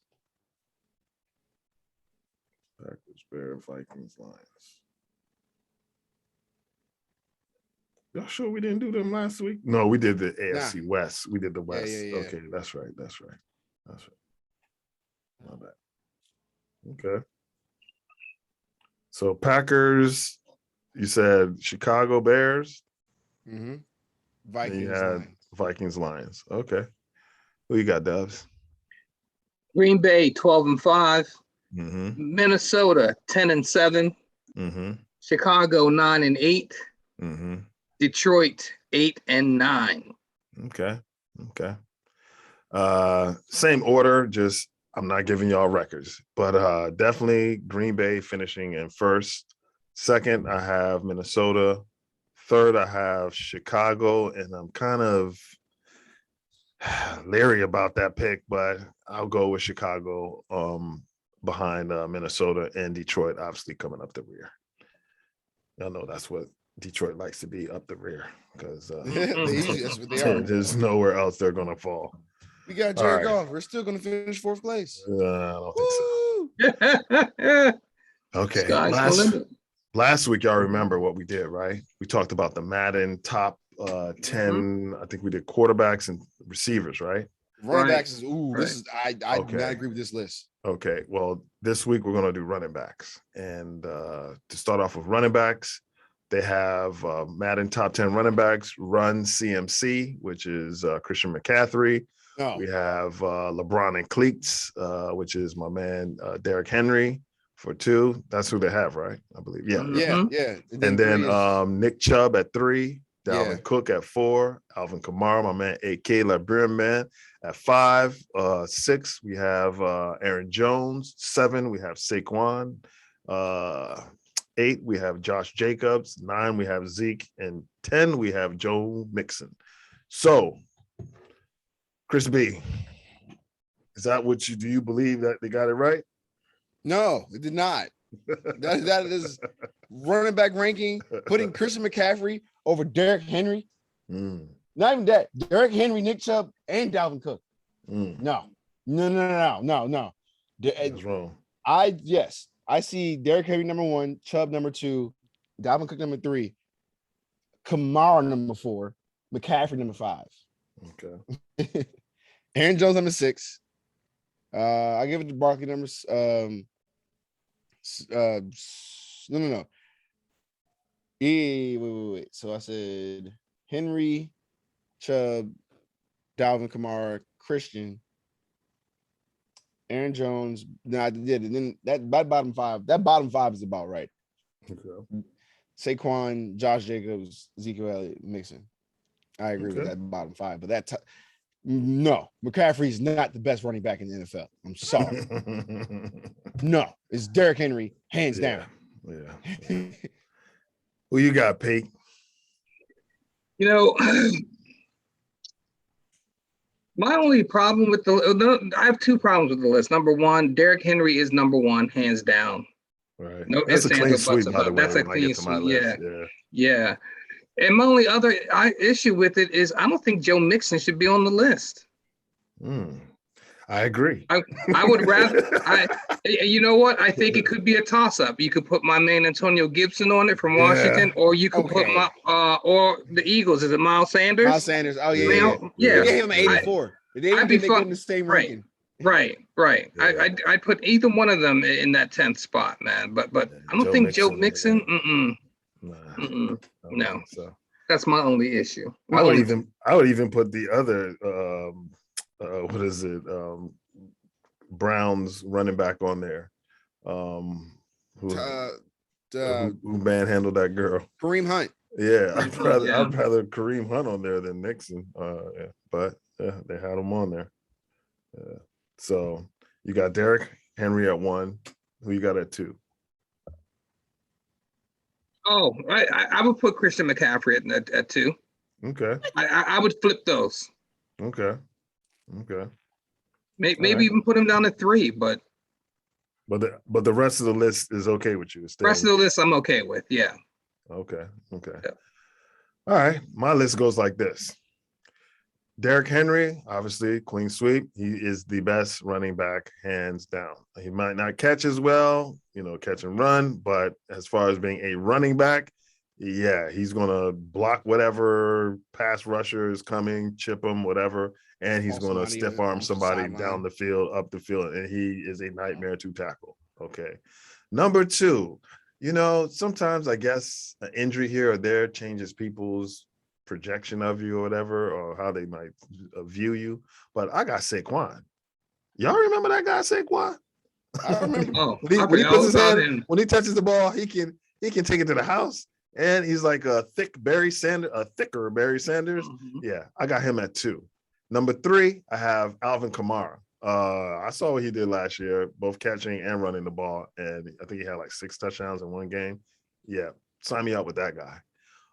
Packers, Bears, Vikings, Lions. Y'all sure we didn't do them last week? No, we did the AFC West. We did the West. Yeah. Okay, that's right. My bad. Okay. So Packers, you said Chicago Bears. Vikings, Lions. Okay. Who you got, Dubs? Green Bay 12-5. Minnesota 10-7. Chicago 9-8. Detroit 8-9. Okay. Same order, just I'm not giving y'all records, but definitely Green Bay finishing in first, Second, I have Minnesota. Third, I have Chicago, and I'm kind of leery about that pick, but I'll go with Chicago behind Minnesota and Detroit, obviously coming up the rear. Y'all know that's what Detroit likes to be, up the rear, because that's what they are. there's nowhere else they're going to fall. We got Jared Goff. We're still going to finish fourth place. I don't think so. Okay. Last week, y'all remember what we did, right? We talked about the Madden top 10. I think we did quarterbacks and receivers, right? Running backs is this is I do not agree with this list. Okay. Well, this week we're gonna do running backs. And to start off with running backs, they have Madden top 10 running backs, run CMC, which is Christian McCaffrey. Oh. We have LeBron and Cleats, which is my man Derrick Henry. For 2, that's who they have, right? I believe. Yeah. Yeah. And then Nick Chubb at 3, Dalvin Cook at 4, Alvin Kamara, my man, AK Librarian Man at 5. 6, we have Aaron Jones. 7, we have Saquon. 8, we have Josh Jacobs. 9, we have Zeke. And 10, we have Joe Mixon. So, Chris B, is that what do you believe that they got it right? No, it did not. That is running back ranking, putting Christian McCaffrey over Derrick Henry. Not even that. Derrick Henry, Nick Chubb, and Dalvin Cook. No. That's wrong. I see Derrick Henry number 1, Chubb number 2, Dalvin Cook number 3, Kamara number 4, McCaffrey number 5. Okay. Aaron Jones number 6. I give it to Barkley numbers. No. Wait. So I said Henry, Chubb, Dalvin Kamara, Christian, Aaron Jones. No, I did. And then that bottom 5. That bottom 5 is about right. Okay. Saquon, Josh Jacobs, Ezekiel Elliott, Mixon. I agree with that bottom 5, but no, McCaffrey's not the best running back in the NFL. I'm sorry. No, it's Derrick Henry, hands down. Yeah. Who you got, Pete? My only problem with I have 2 problems with the list. Number 1, Derrick Henry is number 1, hands down. Right. No, that's a clean sweep, by the way. That's a clean sweep. Yeah. And my only other issue with it is I don't think Joe Mixon should be on the list. I agree. I would rather. You know what? I think it could be a toss-up. You could put my man Antonio Gibson on it from Washington, or you could put or the Eagles. Is it Miles Sanders? Miles Sanders. Oh yeah. They gave him 84. I'd be in the same ranking. Right. Yeah. I'd put either one of them in that 10th spot, man. But I don't think Joe Mixon. No. So that's my only issue. I would even put the other what is it? Browns running back on there. Who manhandled that girl? Kareem Hunt. Yeah, I'd rather Kareem Hunt on there than Mixon. But they had him on there. So you got Derrick Henry at 1. Who you got at 2? Oh, I would put Christian McCaffrey at 2. Okay. I would flip those. Okay. Maybe even put him down at 3, but the rest of the list is okay with you. The rest of the list I'm okay with. Yeah. Okay. Yeah. All right. My list goes like this. Derrick Henry, obviously, clean sweep. He is the best running back, hands down. He might not catch as well, catch and run, but as far as being a running back, yeah, he's going to block whatever pass rusher is coming, chip him, whatever, and he's going to stiff arm somebody down the field, up the field, and he is a nightmare to tackle. Okay. Number 2, sometimes I guess an injury here or there changes people's projection of you or whatever, or how they might view you. But I got Saquon. Y'all remember that guy Saquon? I remember. When he touches the ball, he can take it to the house, and he's like a thicker Barry Sanders. Mm-hmm. Yeah, I got him at 2. Number 3, I have Alvin Kamara. I saw what he did last year, both catching and running the ball, and I think he had like 6 touchdowns in one game. Yeah, sign me up with that guy.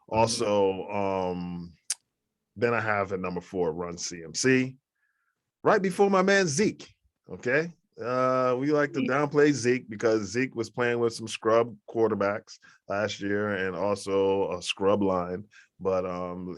Also, then I have at number 4, Run CMC, right before my man Zeke. Okay. We like to downplay Zeke because Zeke was playing with some scrub quarterbacks last year and also a scrub line, but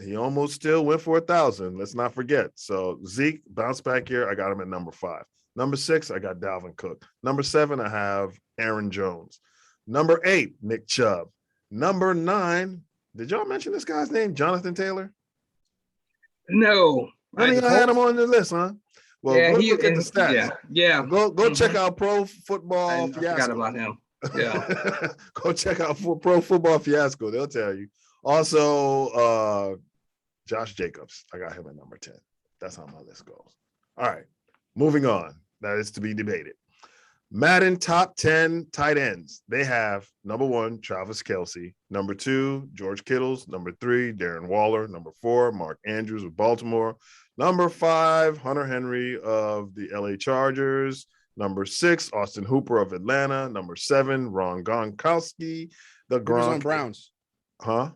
he almost still went for 1,000. Let's not forget. So Zeke bounced back here. I got him at number 5. Number 6, I got Dalvin Cook. Number 7, I have Aaron Jones. Number 8, Nick Chubb. Number 9, did y'all mention this guy's name, Jonathan Taylor? No. None of y'all had him on the list, huh? Well, Yeah, go look at the stats. Yeah. Go check out Pro Football I Fiasco. forgot about him. Yeah. Go check out Pro Football Fiasco. They'll tell you. Also, Josh Jacobs. I got him at number 10. That's how my list goes. All right. Moving on. That is to be debated. Madden top 10 tight ends. They have number 1, Travis Kelce. Number 2, George Kittles. Number 3, Darren Waller. Number 4, Mark Andrews of Baltimore. Number 5, Hunter Henry of the LA Chargers. Number 6, Austin Hooper of Atlanta. Number 7, Ron Gronkowski. The Who's on Browns? Huh?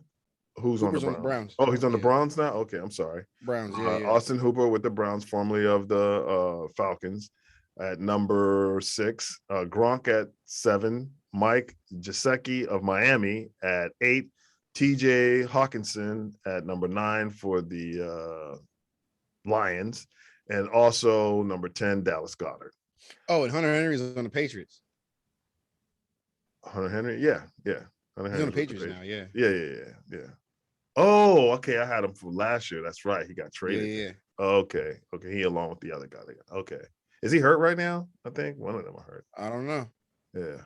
Who's Hooper's on the Browns? Oh, he's on the Browns now? Okay, I'm sorry. Browns, yeah. Austin Hooper with the Browns, formerly of the Falcons. At number 6, Gronk at 7, Mike Gesicki of Miami at 8, TJ Hawkinson at number 9 for the Lions, and also number 10, Dallas Goedert. Oh, and Hunter Henry's on the Patriots. Hunter Henry, yeah. He's on the Patriots now, yeah. Yeah. Oh, okay. I had him from last year. That's right. He got traded. Yeah. Okay. He along with the other guy. Okay. Is he hurt right now? I think one of them are hurt. I don't know. Yeah.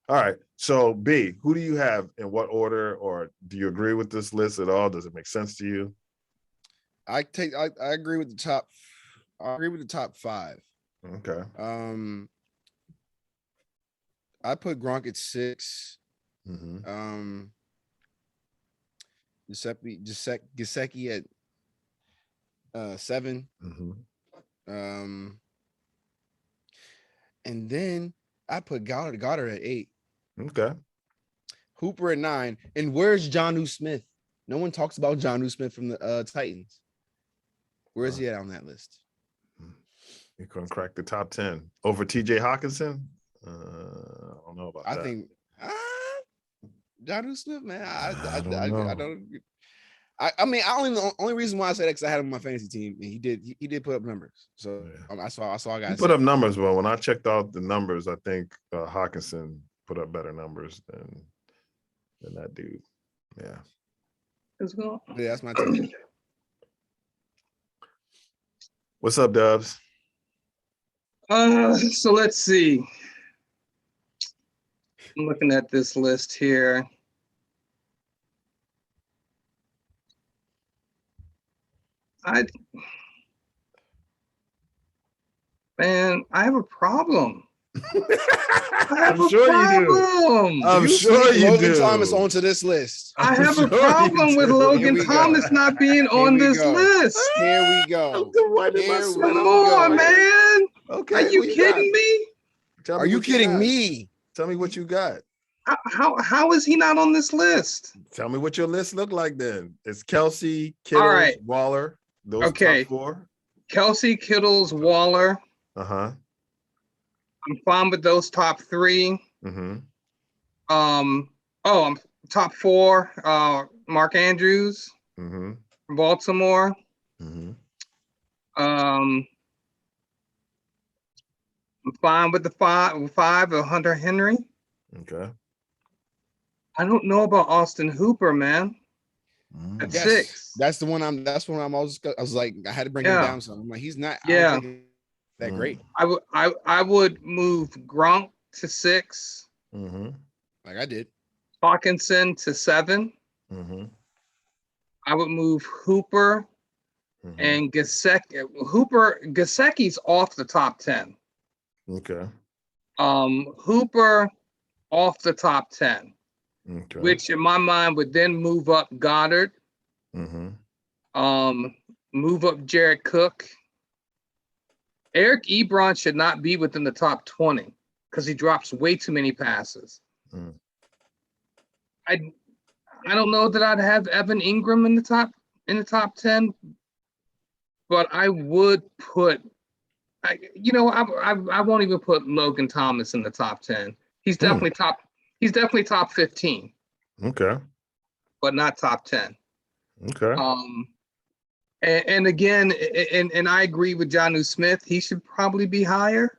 All right. So B, who do you have in what order, or do you agree with this list at all? Does it make sense to you? I agree with the top. I agree with the top 5. Okay. I put Gronk at 6. Mm-hmm. Gesicki at 7. Mm-hmm. And then I put Goddard at 8. Okay. Hooper at 9. And where's Jonnu Smith? No one talks about Jonnu Smith from the Titans. Where is he at on that list? He couldn't crack the top 10 over TJ Hawkinson. I don't know about that. I think Jonnu Smith, man. I don't. I mean, the only reason why I said that because I had him on my fantasy team, and he did put up numbers. So I saw guys. He put up numbers, but when I checked out the numbers, I think Hawkinson put up better numbers than that dude. Yeah. Let's go. Yeah, that's my team. What's up, Dubs? So let's see. I'm looking at this list here. I have a problem. I'm sure you do. I'm sure you Logan do. Thomas onto this list. I have a problem with Logan Thomas not being on this list. Here we go. Come on, man. Okay. Are you kidding me? Are you kidding me? Tell me what you got. How is he not on this list? Tell me what your list look like then. It's Kelce, Kittles, Waller. Those top 4. Kelce, Kittles, Waller. Uh-huh. I'm fine with those top 3. Mm-hmm. I'm top 4. Mark Andrews, Baltimore. Mm-hmm. I'm fine with the 5 of Hunter Henry. Okay. I don't know about Austin Hooper, man. At 6. That's the one I'm always. I was like, I had to bring him down some. I'm like, he's not. Yeah. That great. I would move Gronk to 6. Mm-hmm. Like I did. Hawkinson to 7. Mm-hmm. I would move Hooper and Gesicki. Gesicki's off the top 10. Okay. Hooper off the top 10. Okay. Which in my mind would then move up Goddard. Move up Jared Cook. Eric Ebron should not be within the top 20 because he drops way too many passes. I don't know that I'd have Evan Ingram in the top 10, but I would put. I won't even put Logan Thomas in the top 10. He's definitely top. He's definitely top 15. Okay. But not top 10. Okay. And again, and I agree with Jonnu Smith. He should probably be higher.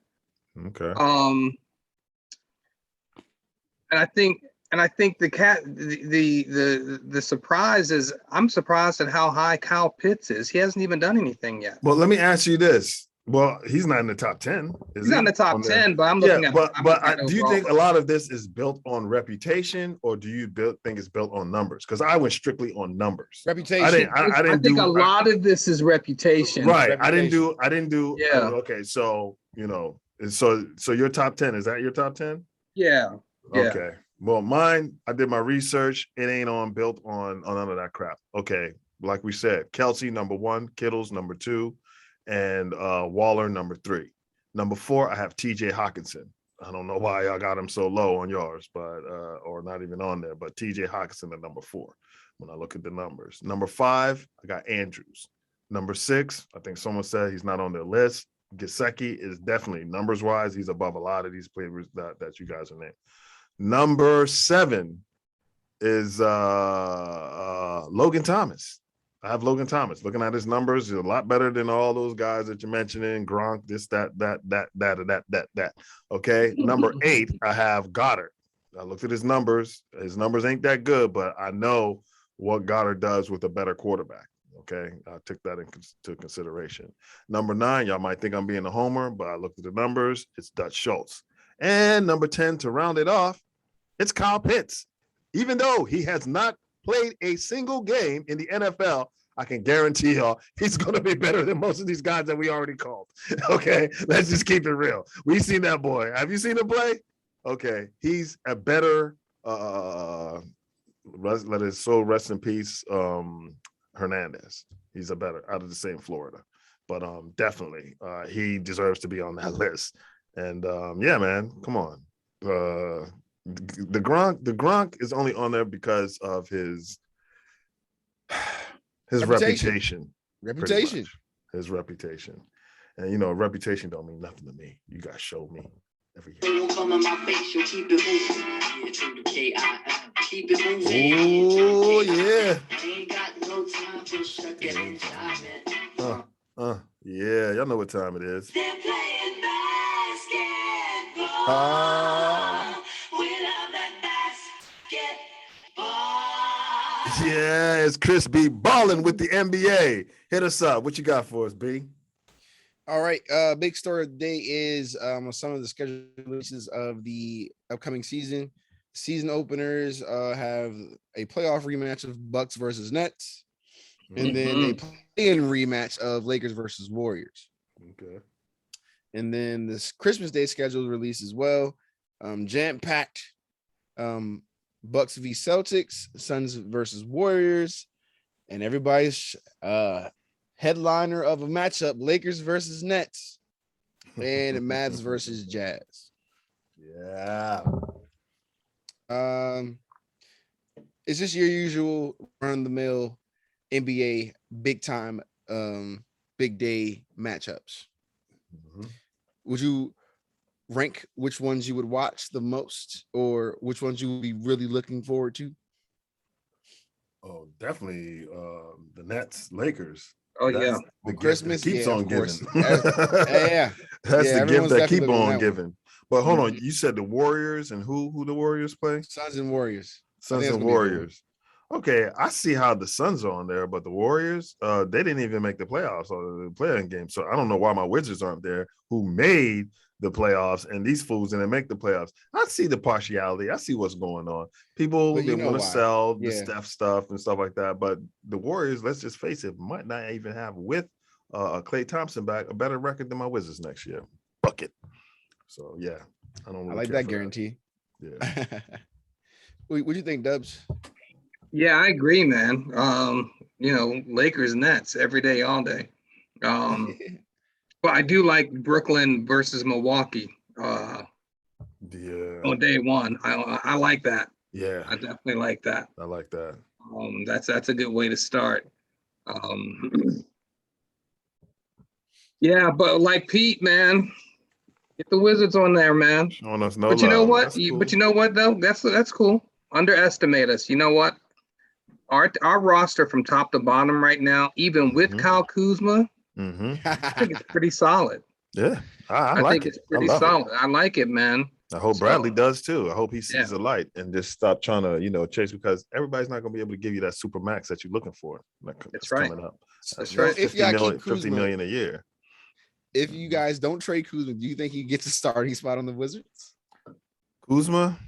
Okay. And I think the surprise is I'm surprised at how high Kyle Pitts is. He hasn't even done anything yet. Well, let me ask you this. Well, he's not in the top 10. He's not in the top 10, but I'm looking at. Do you think a lot of this is built on reputation, or do you think it's built on numbers? Because I went strictly on numbers. Reputation. I think a lot of this is reputation. Right. Reputation. I didn't do. Yeah. Okay. So so your top 10, is that your top 10? Yeah. Okay. Well, mine, I did my research. It ain't built on none of that crap. Okay. Like we said, Kelsey number 1, Kittles number 2. And Waller number 3. Number 4, I have TJ Hawkinson. I don't know why y'all got him so low on yours, but or not even on there, but TJ Hawkinson at number 4 when I look at the numbers. Number 5, I got Andrews. Number 6, I think someone said he's not on their list. Gesicki is definitely, numbers wise, he's above a lot of these players that you guys are named. Number 7 is Logan Thomas. I have Logan Thomas. Looking at his numbers, he's a lot better than all those guys that you're mentioning. Gronk, this, that. Okay. Number 8, I have Goddard. I looked at his numbers. His numbers ain't that good, but I know what Goddard does with a better quarterback. Okay. I took that into consideration. Number 9, y'all might think I'm being a homer, but I looked at the numbers. It's Dutch Schultz. And number 10, to round it off, it's Kyle Pitts. Even though he has not played a single game in the NFL, I can guarantee y'all he's going to be better than most of these guys that we already called. Okay, let's just keep it real. We've seen that boy. Have you seen him play? Okay, he's a better. Let his soul rest in peace. Hernandez. He's a better out of the same Florida, but definitely he deserves to be on that list. And yeah, man, come on. The Gronk is only on there because of his reputation. His reputation. And reputation don't mean nothing to me. You guys show me every year. Oh yeah. Yeah, y'all know what time it is. They're playing basketball. We love that basketball. Yeah, it's Chris B balling with the NBA. Hit us up. What you got for us, B? All right. Big story of the day is some of the schedule releases of the upcoming season. Season openers have a playoff rematch of Bucks versus Nets, and then a play-in rematch of Lakers versus Warriors. Okay. And then this Christmas Day schedule release as well. Jam-packed Bucks v Celtics, Suns versus Warriors, and everybody's headliner of a matchup, Lakers versus Nets, and Mavs versus Jazz. Yeah. It's just your usual run-of-the-mill NBA big time big day matchups. Would you rank which ones you would watch the most, or which ones you would be really looking forward to? Oh, definitely the Nets, Lakers. Oh, yeah. The Christmas keeps on giving. Yeah. That's the gift that keep on that giving. But hold on, you said the Warriors, and who the Warriors play? Suns and Warriors. Suns and Warriors. Okay, I see how the Suns are on there, but the Warriors, they didn't even make the playoffs or the play-in game. So I don't know why my Wizards aren't there, who made the playoffs, and these fools didn't make the playoffs. I see the partiality. I see what's going on. People, they want to sell the Steph stuff and stuff like that. But the Warriors, let's just face it, might not even have, with Klay Thompson back, a better record than my Wizards next year. Bucket. So yeah, I don't. Really I like that guarantee. Yeah. What do you think, Dubs? Yeah, I agree, man. Lakers, Nets every day, all day. But I do like Brooklyn versus Milwaukee. On day one, I like that. Yeah, I definitely like that. I like that. That's a good way to start. Yeah, but like Pete, man, get the Wizards on there, man. Showing us no But you know love. what? That's cool. But you know what though? That's cool. Underestimate us. You know what? Our roster from top to bottom right now, even with Kyle Kuzma, I think it's pretty solid. Yeah, I like think it. it's pretty I love solid. I like it, man. I hope Bradley does too. I hope he sees Yeah. the light and just stop trying to, chase, because everybody's not going to be able to give you that super max that you're looking for. That's right. Coming up. That's right. If y'all keep 50 Kuzma, million a year. if you guys don't trade Kuzma, do you think he gets a starting spot on the Wizards? Kuzma,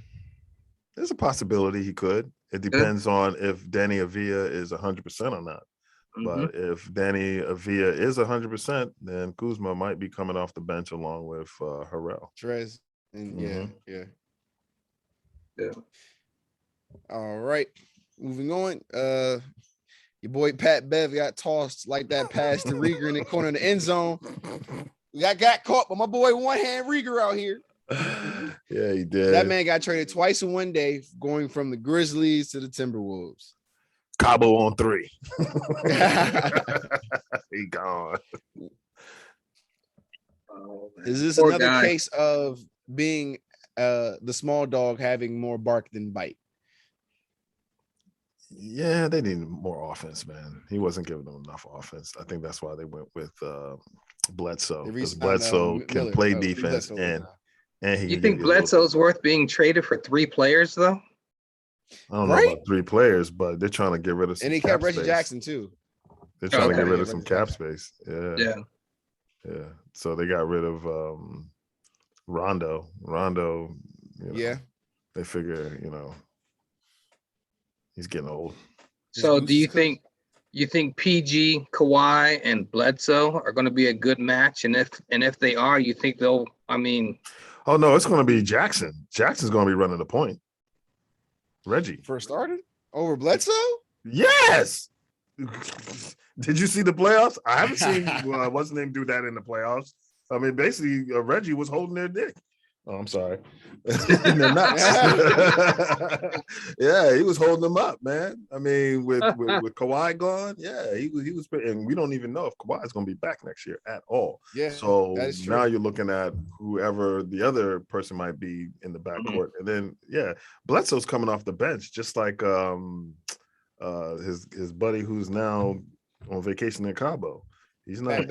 there's a possibility he could. It depends on if Danny Avila is 100% or not. But if Danny Avila is 100%, then Kuzma might be coming off the bench along with Harrell. Trez. And yeah. All right. Moving on. Your boy Pat Bev got tossed like that pass to Rieger in the corner of the end zone. Got caught by my boy one-hand Rieger out here. Yeah, he did. That man got traded twice in one day, going from the Grizzlies to the Timberwolves. Cabo on 3. He gone. Is this another case of being the small dog having more bark than bite? Yeah, they need more offense, man. He wasn't giving them enough offense. I think that's why they went with Bledsoe. Because Bledsoe can play defense and he. You think Bledsoe's worth being traded for 3 players though? I don't know about 3 players, but they're trying to get rid of some. And he kept Reggie Jackson too. They're trying to get rid of some cap space. Yeah. So they got rid of Rondo. They figure, he's getting old. So do you think PG, Kawhi, and Bledsoe are going to be a good match? And if they are, you think they'll? Oh no, it's going to be Jackson. Jackson's going to be running the point. Reggie first started over Bledsoe. Yes. Did you see the playoffs? I haven't seen what's his name do that in the playoffs. I mean, basically, Reggie was holding their dick. Oh, I'm sorry. They're nuts. Yeah, he was holding them up, man. I mean, with Kawhi gone, yeah, he was, and we don't even know if Kawhi is going to be back next year at all. Yeah, so now you're looking at whoever the other person might be in the backcourt, and then Bledsoe's coming off the bench, just like his buddy who's now on vacation in Cabo. He's not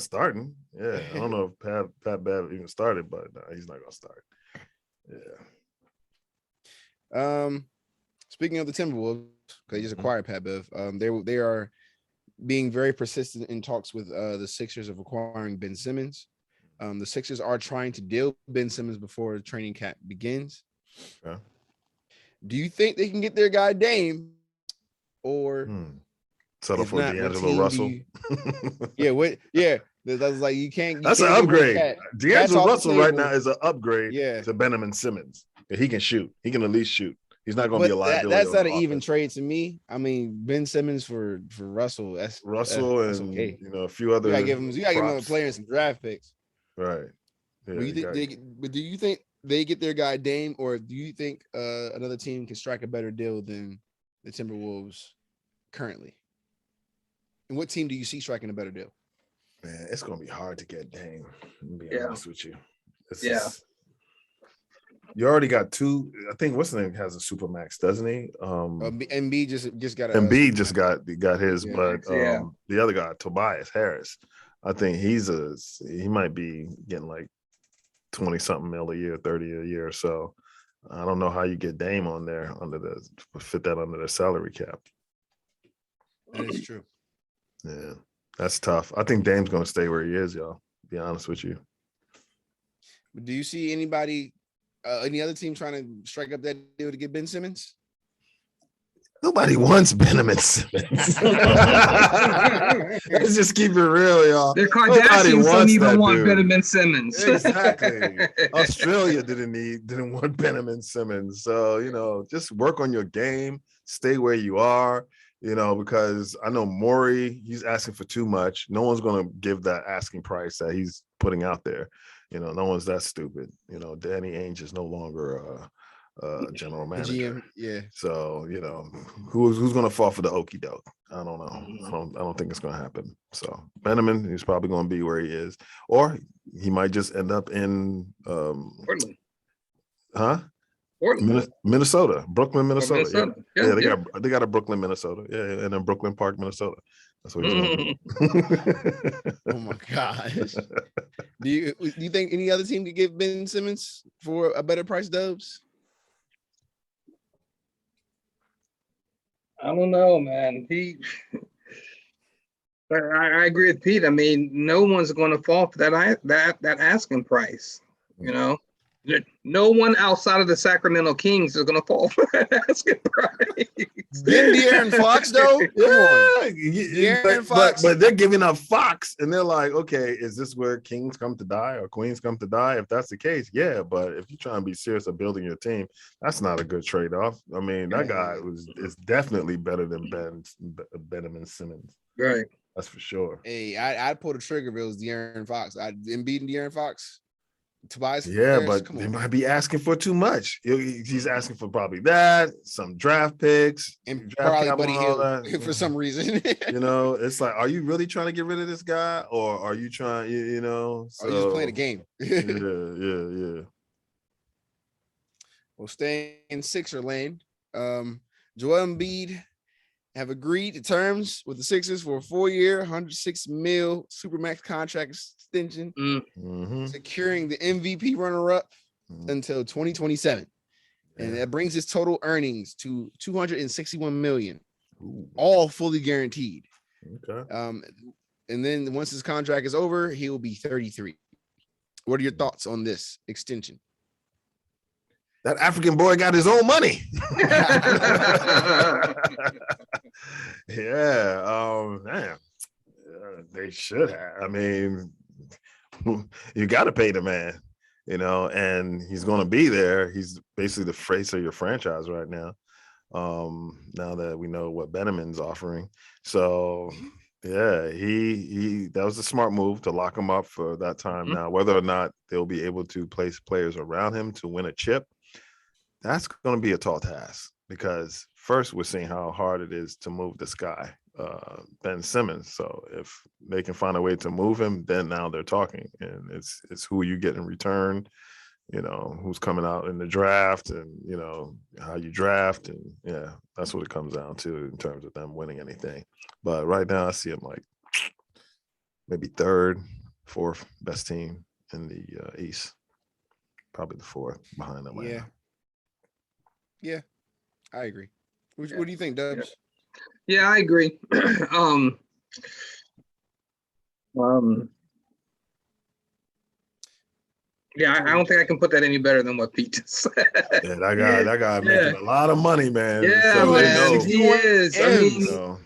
starting. Yeah, I don't know if Pat Bev even started, but no, he's not gonna start. Yeah. Speaking of the Timberwolves, because they just acquired Pat Bev, they are being very persistent in talks with the Sixers of acquiring Ben Simmons. The Sixers are trying to deal Ben Simmons before the training camp begins. Yeah. Do you think they can get their guy Dame, or settle for D'Angelo Russell? That's like you can't. That's an upgrade. D'Angelo Russell right now is an upgrade to Benjamin Simmons. He can shoot. He can at least shoot. He's not going to be a liability. That's not an even trade to me. I mean, Ben Simmons for Russell. That's okay. A few other. You gotta give him other players some draft picks. Right. Yeah, but do you think they get their guy Dame, or do you think another team can strike a better deal than the Timberwolves currently? And what team do you see striking a better deal? Man, it's gonna be hard to get Dame. To be honest with you. You already got 2. I think what's the name has a supermax, doesn't he? Embiid just got. Embiid just got his, but the other guy, Tobias Harris, I think he might be getting like 20-something mil a year, 30 a year or so. I don't know how you get Dame on there fit that under the salary cap. That is true. Yeah, that's tough. I think Dame's going to stay where he is, y'all. To be honest with you. Do you see anybody, any other team trying to strike up that deal to get Ben Simmons? Nobody wants Benjamin Simmons. Let's just keep it real, y'all. The Kardashians don't even want Benjamin Simmons. Exactly. Australia didn't want Benjamin Simmons. So, just work on your game, stay where you are, because I know Morey, he's asking for too much. No one's going to give that asking price that he's putting out there. No one's that stupid. Danny Ainge is no longer general The manager. GM, yeah. So who's going to fall for the okie doke? I don't know. I don't think it's going to happen. So Benjamin is probably going to be where he is, or he might just end up in Portland. Huh? Portland. Minnesota, Brooklyn, Minnesota. Yeah, they got a Brooklyn, Minnesota. Yeah, and then Brooklyn Park, Minnesota. That's what he's going to do. Oh my gosh. Do you think any other team could give Ben Simmons for a better price, Dubs? I don't know, man. I agree with Pete. I mean, no one's going to fall for that asking price. No one outside of the Sacramento Kings is going to fall for that asking price. Then De'Aaron Fox, though. De'Aaron Fox. But they're giving up Fox, and they're like, okay, is this where kings come to die or queens come to die? If that's the case, yeah. But if you're trying to be serious of building your team, that's not a good trade-off. I mean, that guy is definitely better than Benjamin Simmons. Right. That's for sure. Hey, I'd pull the trigger if it was De'Aaron Fox. Embiid and De'Aaron Fox. Tobias. Yeah, but they might be asking for too much. He's asking for probably that, some draft picks, and probably Buddy Hield for some reason. It's like, are you really trying to get rid of this guy, or are you trying? So, are you just playing a game? yeah. Well, staying in Sixer lane, Joel Embiid have agreed to terms with the Sixers for a 4-year, $106 million supermax contract extension, securing the MVP runner-up until 2027. And that brings his total earnings to $261 million, all fully guaranteed. Okay. And then once his contract is over, he will be 33. What are your thoughts on this extension? That African boy got his own money. Man. They should have. I mean, you got to pay the man, and he's going to be there. He's basically the face of your franchise right now. Now that we know what Benjamin's offering. So, yeah, he that was a smart move to lock him up for that time. Now, whether or not they'll be able to place players around him to win a chip, that's going to be a tall task, because first we're seeing how hard it is to move this guy, Ben Simmons. So if they can find a way to move him, then now they're talking, and it's who you get in return, who's coming out in the draft, and how you draft, and yeah, that's what it comes down to in terms of them winning anything. But right now I see him like maybe third, fourth best team in the East, probably the fourth behind Atlanta. Yeah, I agree. What do you think, Dubs? Yeah, I agree. Yeah, I don't think I can put that any better than what Pete just said. Yeah, that guy making a lot of money, man. Yeah, so man, he is. I mean,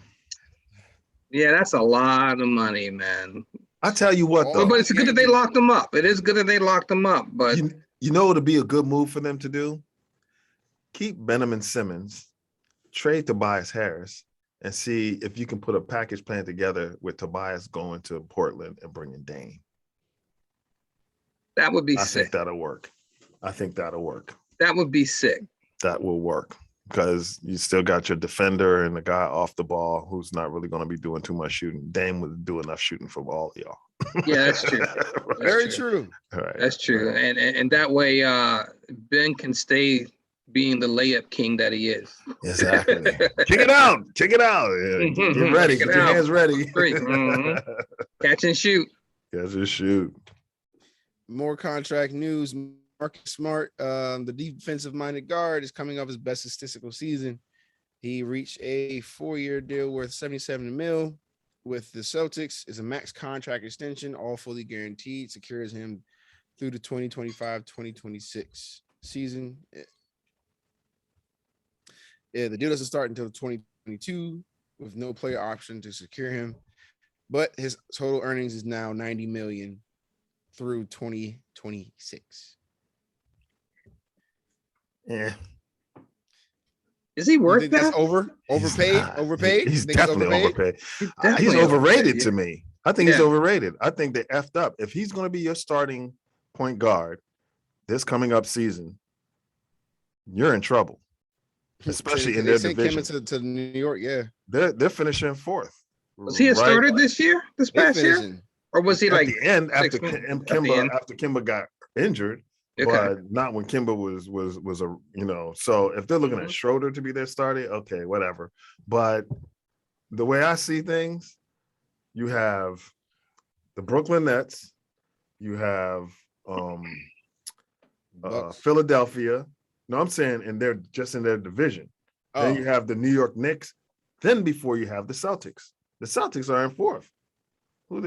yeah, that's a lot of money, man. I tell you what, though. But it's good that they locked him up. It is good that they locked him up. But it'd be a good move for them to do? Keep Benjamin Simmons, trade Tobias Harris, and see if you can put a package plan together with Tobias going to Portland and bringing Dame. That would be sick. I think that'll work. That would be sick. That will work, because you still got your defender and the guy off the ball who's not really going to be doing too much shooting. Dame would do enough shooting for all of y'all. Yeah, that's true. Right. Very true. Right. That's true. Right. And that way Ben can stay being the layup king that he is. Exactly. Check it out. Yeah, get ready. Get your hands ready. Catch and shoot. Catch and shoot. More contract news. Marcus Smart, the defensive-minded guard, is coming off his best statistical season. He reached a 4-year deal worth $77 million with the Celtics. It's a max contract extension, all fully guaranteed, secures him through the 2025-2026 season. Yeah, the deal doesn't start until 2022 with no player option to secure him, but his total earnings is now $90 million through 2026. Yeah. Is he worth that? That's overpaid? He's definitely overpaid. He's overrated to me. I think he's overrated. I think they effed up. If he's going to be your starting point guard this coming up season, you're in trouble, especially in their division. Kimba to New York, yeah. They're finishing fourth. Was he a starter this past year? Or was he at like the end after Kimba got injured, but not when Kimba was a, you know. So if they're looking at Schroeder to be their starter, okay, whatever. But the way I see things, you have the Brooklyn Nets, you have Philadelphia. No, I'm saying in their division. Then you have the New York Knicks. Then before you have the Celtics. The Celtics are in fourth. Who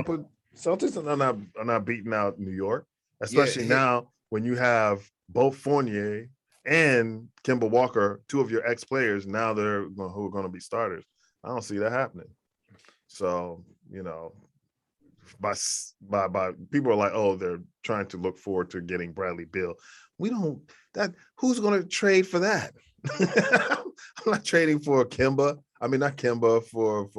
put Celtics are not beating out New York, especially now when you have both Fournier and Kemba Walker, two of your ex-players. Now who are going to be starters. I don't see that happening. So, you know, by people are like, oh, they're trying to look forward to getting Bradley Beal. Who's going to trade for that? I'm not trading for Kemba. I mean, not Kemba for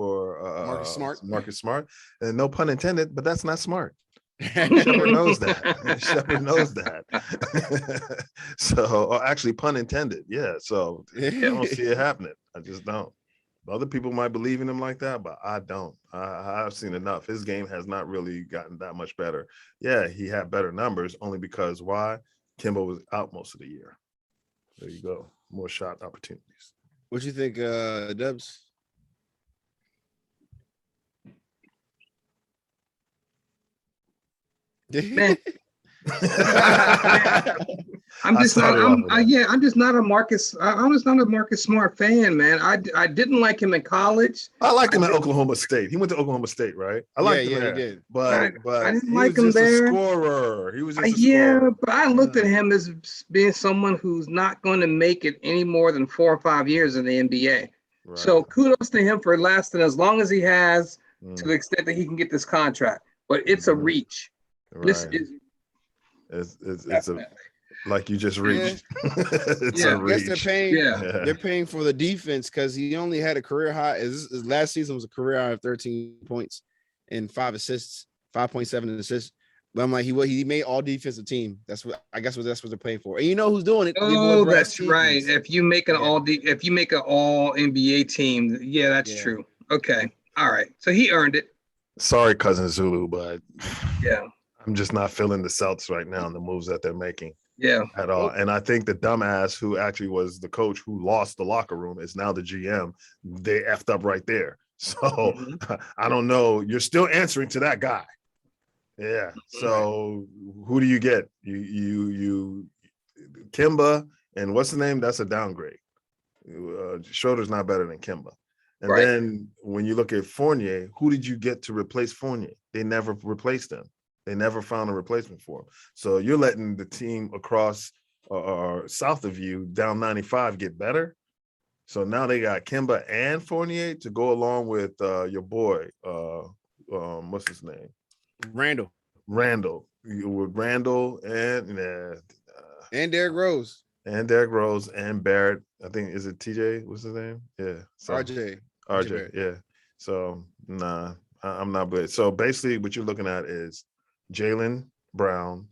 Marcus Smart. And no pun intended, but that's not smart. Shepard knows that. Shepard knows that. So, or actually pun intended. Yeah. So I don't see it happening. I just don't. Other people might believe in him like that, but I don't. I've seen enough. His game has not really gotten that much better. Yeah, he had better numbers only because why? Kemba was out most of the year. There you go. More shot opportunities. What you think, Dubs? Man. I'm just not a Marcus Smart fan, man. I didn't like him in college. I liked him at Oklahoma State. He went to Oklahoma State, right? I liked him there. He did. But I didn't he like was him just there. A scorer. He was just a yeah, scorer. But I looked at him as being someone who's not going to make it any more than 4 or 5 years in the NBA. Right. So kudos to him for lasting as long as he has, to the extent that he can get this contract. But it's a reach. Right. This is it's a, like you just reached. It's a reach. I guess they're paying for the defense because he only had a career high. His last season was a career high of 13 points and 5 assists, 5.7 assists. But I'm like, he made all defensive team. That's what they're paying for. And you know who's doing it? Oh, that's right. If you make an all NBA team, that's true. Okay, all right. So he earned it. Sorry, cousin Zulu, but yeah. I'm just not feeling the Celtics right now and the moves that they're making. Yeah. At all. And I think the dumbass who actually was the coach who lost the locker room is now the GM. They effed up right there. So I don't know. You're still answering to that guy. Yeah. So who do you get? You Kimba and what's the name? That's a downgrade. Schroeder's not better than Kimba. And then when you look at Fournier, who did you get to replace Fournier? They never replaced him. They never found a replacement for him. So you're letting the team across or south of you down 95 get better. So now they got Kimba and Fournier to go along with your boy. What's his name? Randall. With Randall and Derrick Rose. And Derrick Rose and Barrett. I think, is it TJ? What's his name? Yeah. So, RJ. Yeah. So I'm not good. So basically what you're looking at is Jaylen Brown,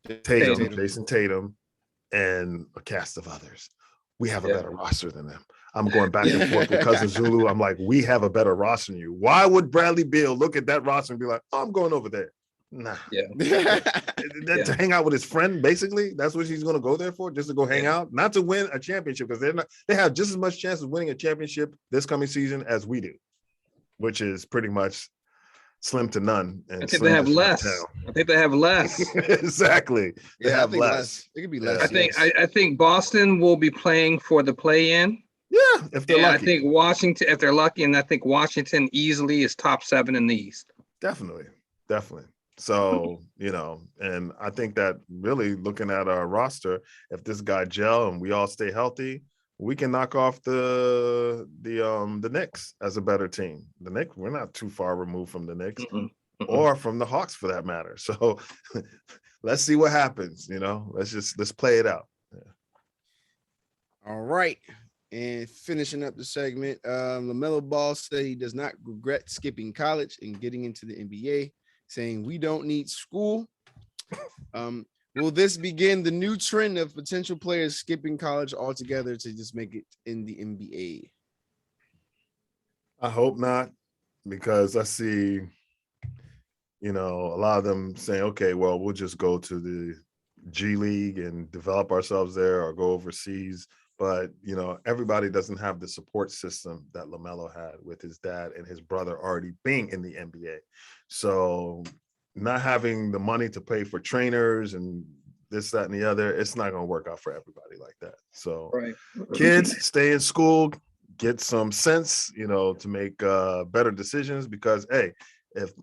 Jason Tatum, and a cast of others. We have a better roster than them. I'm going back and forth with cousin Zulu. I'm like, we have a better roster than you. Why would Bradley Beal look at that roster and be like, oh, I'm going over there? Nah. Yeah. To hang out with his friend, basically. That's what he's going to go there for, just to go hang out, not to win a championship, because they have just as much chance of winning a championship this coming season as we do, which is pretty much slim to none. And I think they have less. Exactly. They have less. It could be less. I think Boston will be playing for the play-in. Yeah, if they're lucky. I think Washington, if they're lucky, and I think Washington easily is top 7 in the East. Definitely. So, and I think that really looking at our roster, if this guy gel and we all stay healthy, we can knock off the Knicks as a better team. The Knicks, we're not too far removed from the Knicks or from the Hawks for that matter. So let's see what happens. Let's play it out. Yeah. All right. And finishing up the segment, LaMelo Ball said he does not regret skipping college and getting into the NBA, saying we don't need school. Will this begin the new trend of potential players skipping college altogether to just make it in the NBA? I hope not, because I see, a lot of them saying, okay, well, we'll just go to the G League and develop ourselves there or go overseas. But, everybody doesn't have the support system that LaMelo had with his dad and his brother already being in the NBA. So not having the money to pay for trainers and this, that, and the other, it's not going to work out for everybody like that. So kids, stay in school, get some sense, to make better decisions, because, hey, if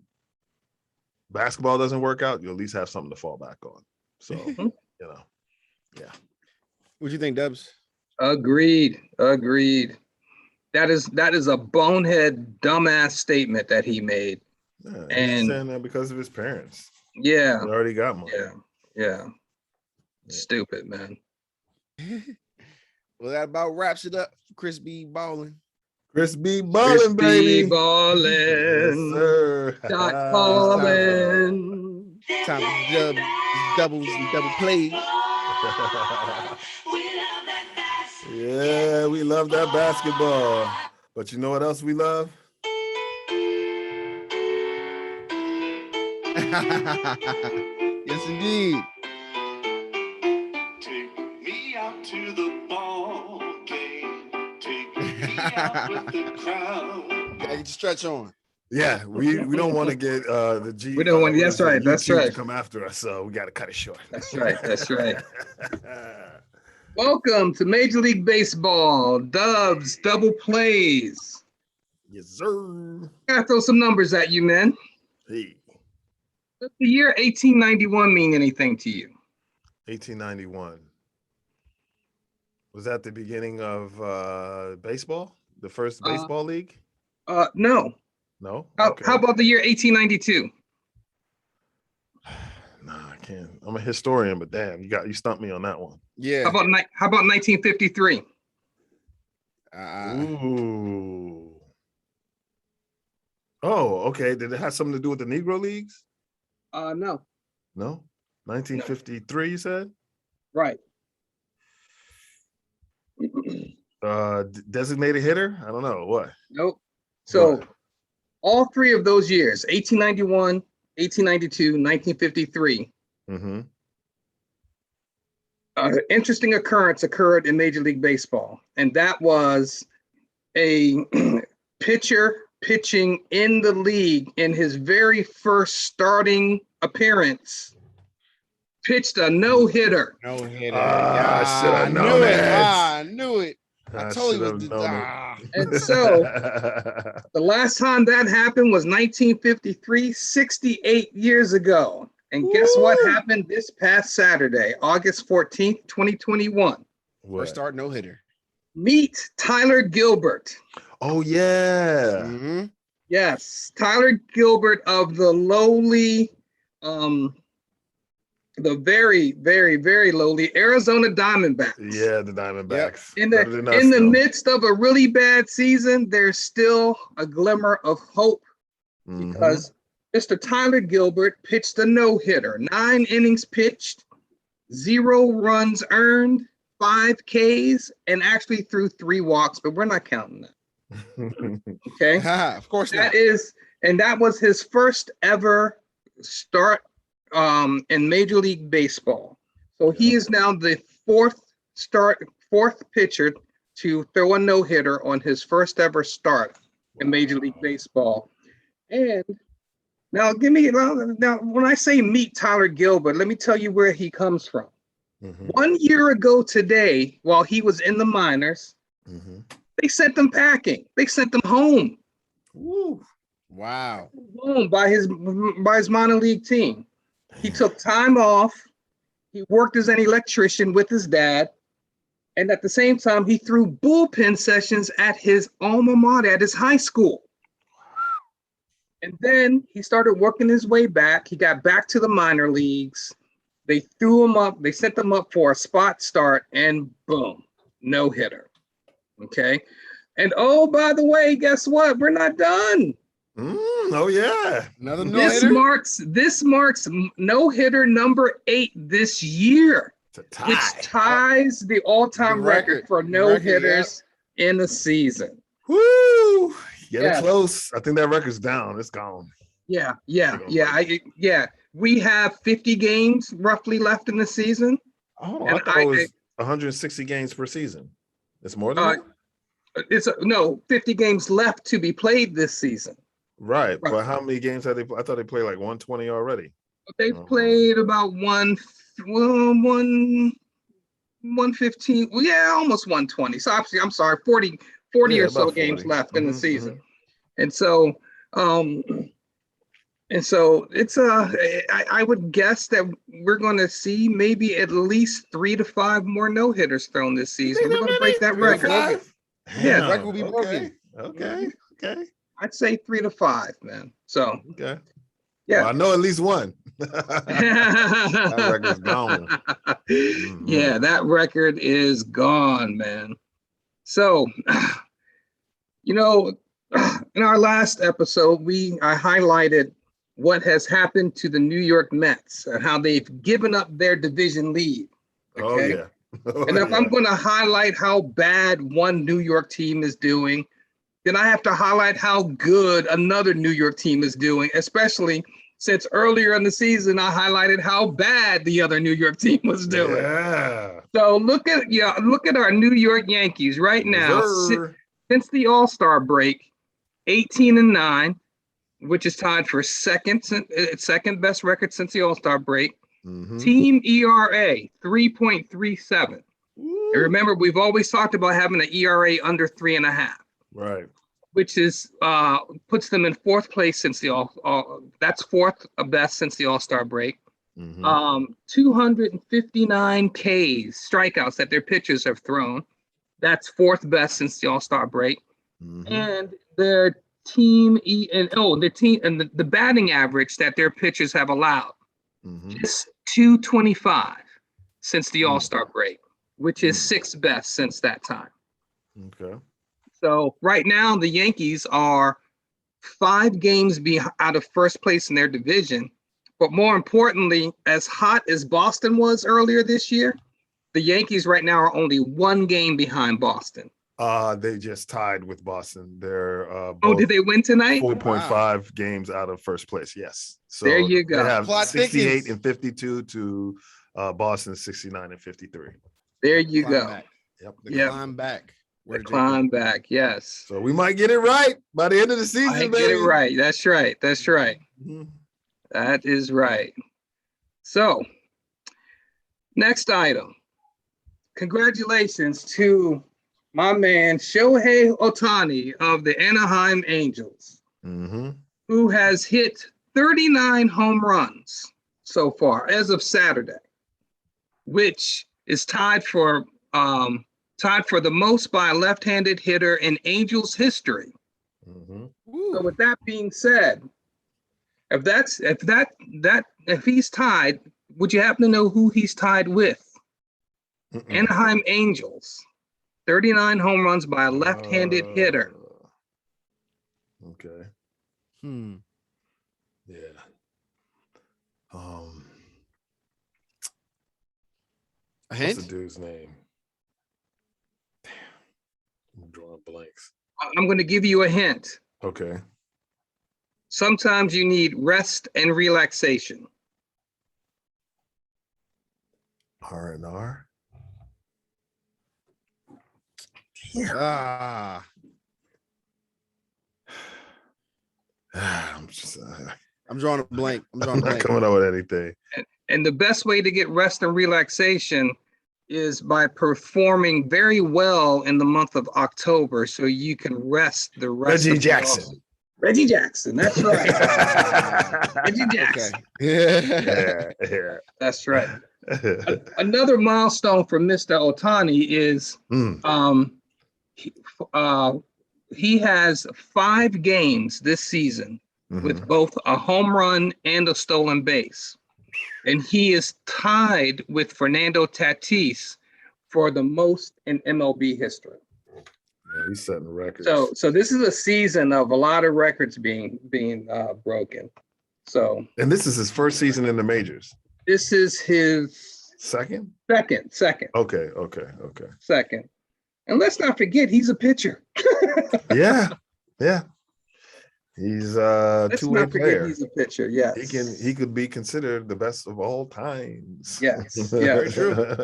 basketball doesn't work out, you at least have something to fall back on. So, yeah. What do you think, Dubs? Agreed. That is a bonehead, dumbass statement that he made. Yeah, and he's saying that because of his parents. Yeah. They already got money. Yeah. Stupid, man. Well, that about wraps it up for Chris B. Ballin'. Chris B. Ballin', baby. Ballin'. Yes, sir. Dot ballin'. Time for doubles and double plays. Yeah, we love that basketball. But you know what else we love? Yes, indeed. Take me out to the ball game. Take me out with the crowd. Gotta get your stretch on. Yeah, we don't want to get the G. We don't want. That's right. That's right. To come after us, so we got to cut it short. That's right. Welcome to Major League Baseball. Dubs, double plays. Yes, sir. Gotta throw some numbers at you, man. Hey. Does the year 1891 mean anything to you? 1891. Was that the beginning of baseball? The first baseball league? No. No? Okay. How about the year 1892? Nah, I can't. I'm a historian, but damn, you stumped me on that one. Yeah. How about 1953? Ooh. Oh, okay. Did it have something to do with the Negro Leagues? No. No? 1953, you said? Right. Designated hitter? I don't know. What? Nope. So all three of those years, 1891, 1892, 1953. Mm-hmm. Interesting occurrence occurred in Major League Baseball, and that was a pitcher pitching in the league in his very first starting appearance pitched a no-hitter. No-hitter. I should have known it. I knew it. I totally was. And so the last time that happened was 1953, 68 years ago. And guess what happened this past Saturday, August 14th, 2021? First start no-hitter. Meet Tyler Gilbert. Oh, yeah. Mm-hmm. Yes, Tyler Gilbert of the lowly, the very, very, very lowly Arizona Diamondbacks. Yeah, the Diamondbacks. Yep. In the midst of a really bad season, there's still a glimmer of hope because Mr. Tyler Gilbert pitched a no-hitter, 9 innings pitched, 0 runs earned, 5 Ks, and actually threw 3 walks, but we're not counting that. Okay, of course not. That was his first ever start in Major League Baseball. So he is now the fourth pitcher to throw a no-hitter on his first ever start in Major League Baseball. And now when I say meet Tyler Gilbert, let me tell you where he comes from. 1 year ago today, while he was in the minors, they sent him packing. They sent him home. Woo. Wow. Home by his minor league team. He took time off. He worked as an electrician with his dad. And at the same time, he threw bullpen sessions at his alma mater, at his high school. And then he started working his way back. He got back to the minor leagues. They threw him up. They sent him up for a spot start, and boom, no hitter. Okay. And oh, by the way, guess what? We're not done. Oh yeah, Another This no-hitter? marks no-hitter number 8 this year, which ties the all-time record for no-hitters in a season. Woo! Getting close. I think that record's down. It's gone. Yeah. We have 50 games roughly left in the season. Oh, I thought it was 160 games per season. It's more than that? It's 50 games left to be played this season. Right. But how many games have they? I thought they played like 120 already. They've played about 115. Well, yeah, almost 120. So obviously, I'm sorry, 40 or so games left in the season. And so it's I would guess that we're going to see maybe at least 3 to 5 more no-hitters thrown this season. We're going to break that record. Yeah, the record will be broken. Okay. I'd say 3 to 5, man. So okay. Yeah, well, I know at least one. That record's gone. Yeah, that record is gone, man. So, in our last episode, I highlighted what has happened to the New York Mets and how they've given up their division lead. Okay? Oh, yeah. And if I'm going to highlight how bad one New York team is doing, then I have to highlight how good another New York team is doing, especially since earlier in the season, I highlighted how bad the other New York team was doing. Yeah. So look at our New York Yankees right now. Since the All-Star break, 18-9, which is tied for second best record since the All-Star break. Team ERA 3.37. And remember, we've always talked about having an ERA under 3.5. Right. Which is puts them in 4th place since that's 4th best since the All-Star break. 259 Ks, strikeouts that their pitchers have thrown. That's 4th best since the All-Star break. And their team the batting average that their pitchers have allowed just 225 since the All-Star break, which is 6th best since that time. Okay. So right now the Yankees are 5 games out of first place in their division. But more importantly, as hot as Boston was earlier this year, the Yankees right now are only 1 game behind Boston. They just tied with Boston. They're did they win tonight? 4.5 games out of first place. Yes. So there you go. They have 68 and 52 to Boston's 69 and 53. There you go. Climb back. Climb back. Yes. So we might get it right by the end of the season. Get it right. That's right. That is right. So, next item. Congratulations to my man Shohei Ohtani of the Anaheim Angels, who has hit 39 home runs so far as of Saturday, which is tied for the most by a left-handed hitter in Angels history. So with that being said, if he's tied, would you happen to know who he's tied with? Anaheim Angels, 39 home runs by a left-handed hitter. Okay. Yeah. A hint? What's the dude's name? Damn. I'm drawing blanks. I'm going to give you a hint. Okay. Sometimes you need rest and relaxation. R&R? I'm drawing a blank. I'm not coming up with anything. And the best way to get rest and relaxation is by performing very well in the month of October, so you can rest the rest. Reggie Jackson. Reggie Jackson, that's right. Reggie Jackson. Okay. Yeah. That's right. Another milestone for Mr. Ohtani is he has 5 games this season with both a home run and a stolen base. And he is tied with Fernando Tatis for the most in MLB history. Yeah, he's setting records. So this is a season of a lot of records being broken. So, and this is his first season in the majors. This is his second. Okay. Second. And let's not forget, he's a pitcher. Yeah. He's a two-way player. He's a pitcher. Yes. He could be considered the best of all times. Yes. Very true.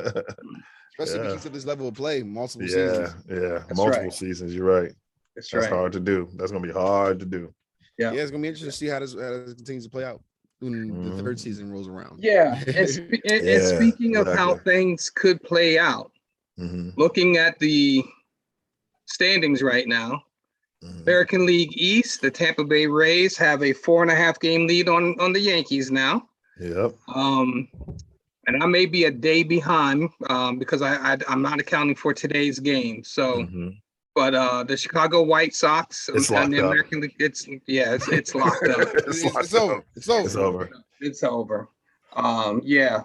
Especially if he keeps at this level of play, multiple seasons. That's multiple seasons. You're right. That's hard to do. That's gonna be hard to do. Yeah, it's gonna be interesting to see how this continues to play out when the third season rolls around. Yeah, and speaking of how things could play out, looking at the standings right now, American League East, the Tampa Bay Rays have a 4.5 game lead on the Yankees now. Yep. And I may be a day behind because I'm not accounting for today's game. So, but the Chicago White Sox and the American League, it's locked up. It's over. It's over.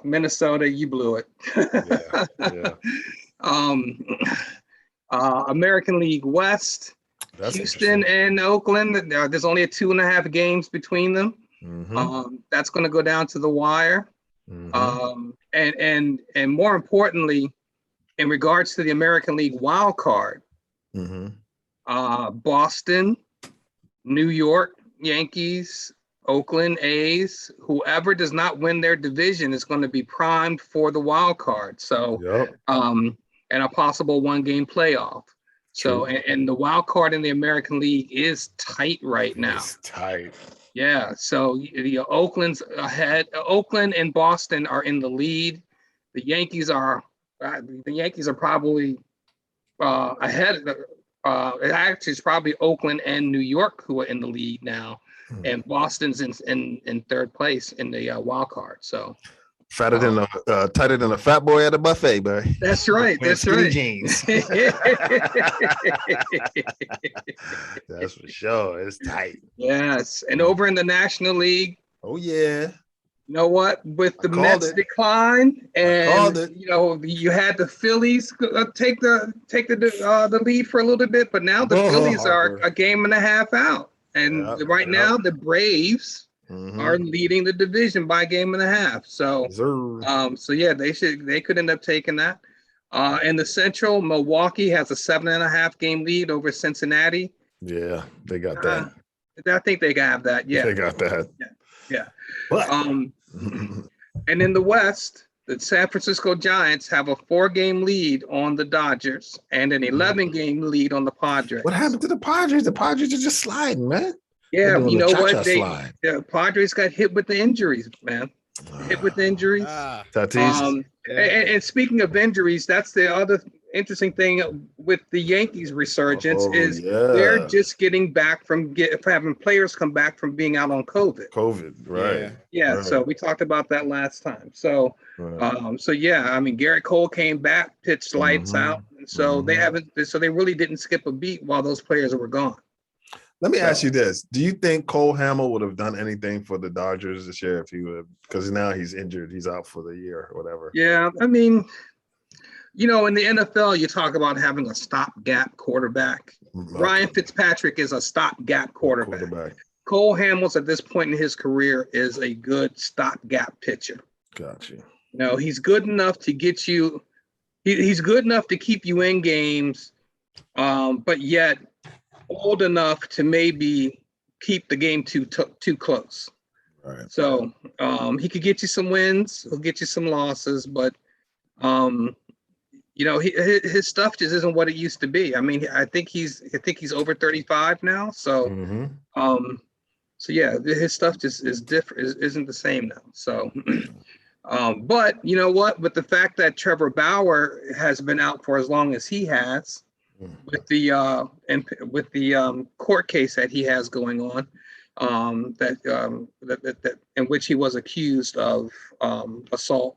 Minnesota, you blew it. American League West, that's Houston and Oakland. There's only 2.5 games between them. That's going to go down to the wire. And more importantly, in regards to the American League wild card, Boston, New York Yankees, Oakland A's, whoever does not win their division is going to be primed for the wild card. So, and a possible 1-game playoff. So, and the wild card in the American League is tight right now. It's tight. Yeah. So Oakland's ahead. Oakland and Boston are in the lead. The Yankees are probably ahead. Actually, it's probably Oakland and New York who are in the lead now, and Boston's in third place in the wild card. So tighter than a fat boy at a buffet, boy. That's right. That's right. Jeans. That's for sure. It's tight. Yes, and over in the National League. Oh yeah. You know what? With the Mets decline, and you had the Phillies take the lead for a little bit, but now the Phillies are a game and a half out, and now the Braves are leading the division by a game and a half. So, they could end up taking that. In the Central, Milwaukee has a 7.5 game lead over Cincinnati. Yeah, they got that. I think they have that. Yeah, they got that. Yeah. But, and in the West, the San Francisco Giants have a 4-game lead on the Dodgers and an 11-game lead on the Padres. What happened to the Padres? The Padres are just sliding, man. Yeah, you know what? The Padres got hit with the injuries, man. Tatis. And speaking of injuries, that's the other interesting thing with the Yankees resurgence they're just getting back from having players come back from being out on COVID. Right? Yeah. Right. So we talked about that last time. So, Garrett Cole came back, pitched lights out, and so they really didn't skip a beat while those players were gone. Let me ask you this. Do you think Cole Hamels would have done anything for the Dodgers this year if he would, because now he's injured, he's out for the year or whatever? Yeah, I mean, in the NFL, you talk about having a stopgap quarterback. Ryan Fitzpatrick is a stopgap quarterback. Cole Hamels at this point in his career is a good stopgap pitcher. Gotcha. He's good enough to get you, he's good enough to keep you in games, but yet old enough to maybe keep the game too close. Right. So he could get you some wins, he'll get you some losses, but his stuff just isn't what it used to be. I mean, I think he's over 35 now. So his stuff just is different, isn't the same now. So but you know what? With the fact that Trevor Bauer has been out for as long as he has, with the court case that he has going on, that in which he was accused of assault.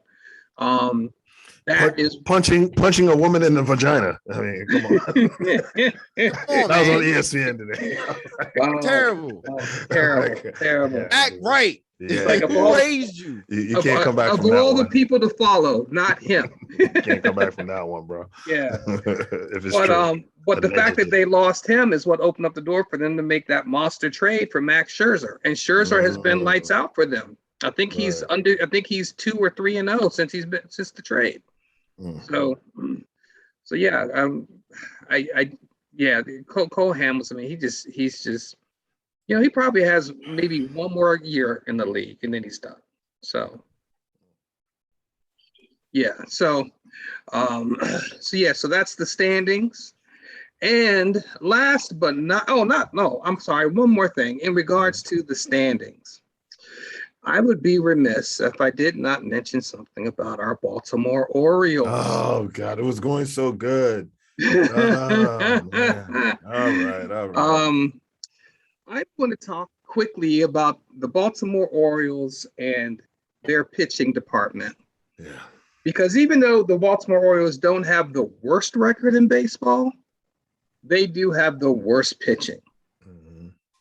That is punching a woman in the vagina. I mean, come on. That was on ESPN today. Terrible. Act right. Yeah. Like who raised you? You can't come back from that one. Of all the people to follow, not him. You can't come back from that one, bro. Yeah. If it's true. But the fact that they lost him is what opened up the door for them to make that monster trade for Max Scherzer. And Scherzer has been lights out for them. I think he's I think he's 2 or 3-0 since the trade. So yeah, Cole Hamilton. I mean, he's just, you know, he probably has maybe one more year in the league and then he's done. So yeah, so so that's the standings. And last but not, I'm sorry, one more thing in regards to the standings. I would be remiss if I did not mention something about our Baltimore Orioles. Oh God, it was going so good. Oh, man. All right. I want to talk quickly about the Baltimore Orioles and their pitching department. Yeah. Because even though the Baltimore Orioles don't have the worst record in baseball, they do have the worst pitching.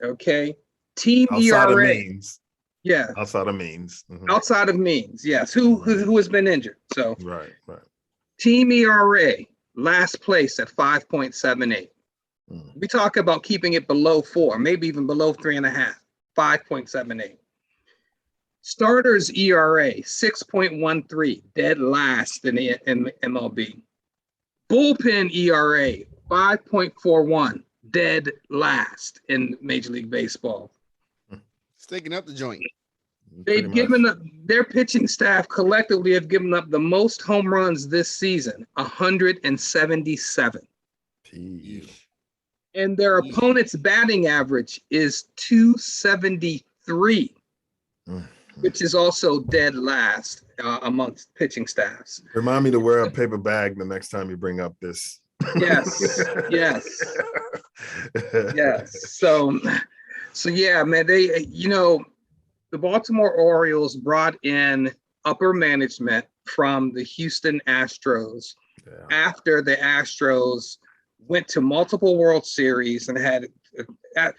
Okay. Team outside ERA. Of means. Yeah. Outside of means. Outside of means, yes. Who has been injured? So right. Team ERA, last place at 5.78. We talk about keeping it below 4, maybe even below 3.5, 5.78. Starters ERA, 6.13, dead last in the MLB. Bullpen ERA, 5.41, dead last in Major League Baseball. Sticking up the joint. They've given up, their pitching staff collectively have given up the most home runs this season, 177. And their opponent's batting average is 273, which is also dead last amongst pitching staffs. Remind me to wear a paper bag the next time you bring up this. Yes. So yeah, man, they, you know, the Baltimore Orioles brought in upper management from the Houston Astros after the Astros went to multiple World Series and had the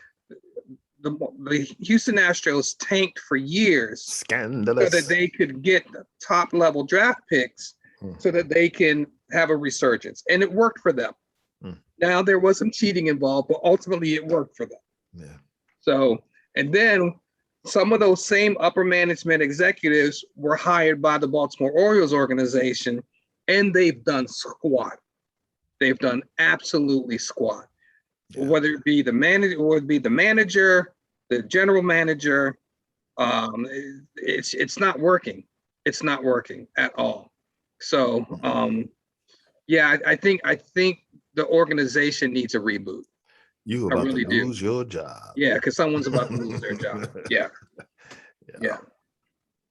Houston Astros tanked for years. Scandalous. So that they could get top level draft picks so that they can have a resurgence. And it worked for them. Now there was some cheating involved, but ultimately it worked for them. Yeah. So, and then some of those same upper management executives were hired by the Baltimore Orioles organization, and they've done squat. They've done absolutely squat. Yeah. Whether it be the manager, the general manager, it's not working. It's not working at all. So, I think the organization needs a reboot. You about to lose your job. Yeah, because someone's about to lose their job. Yeah. Get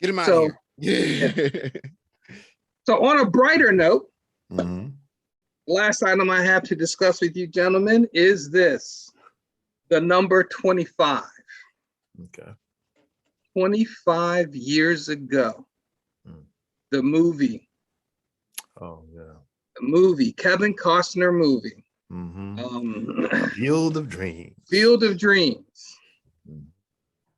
him out of here. So on a brighter note, last item I have to discuss with you gentlemen is this. The number 25. Okay. 25 years ago, the movie. Oh, yeah. The movie, Kevin Costner movie. Field of Dreams. Field of Dreams.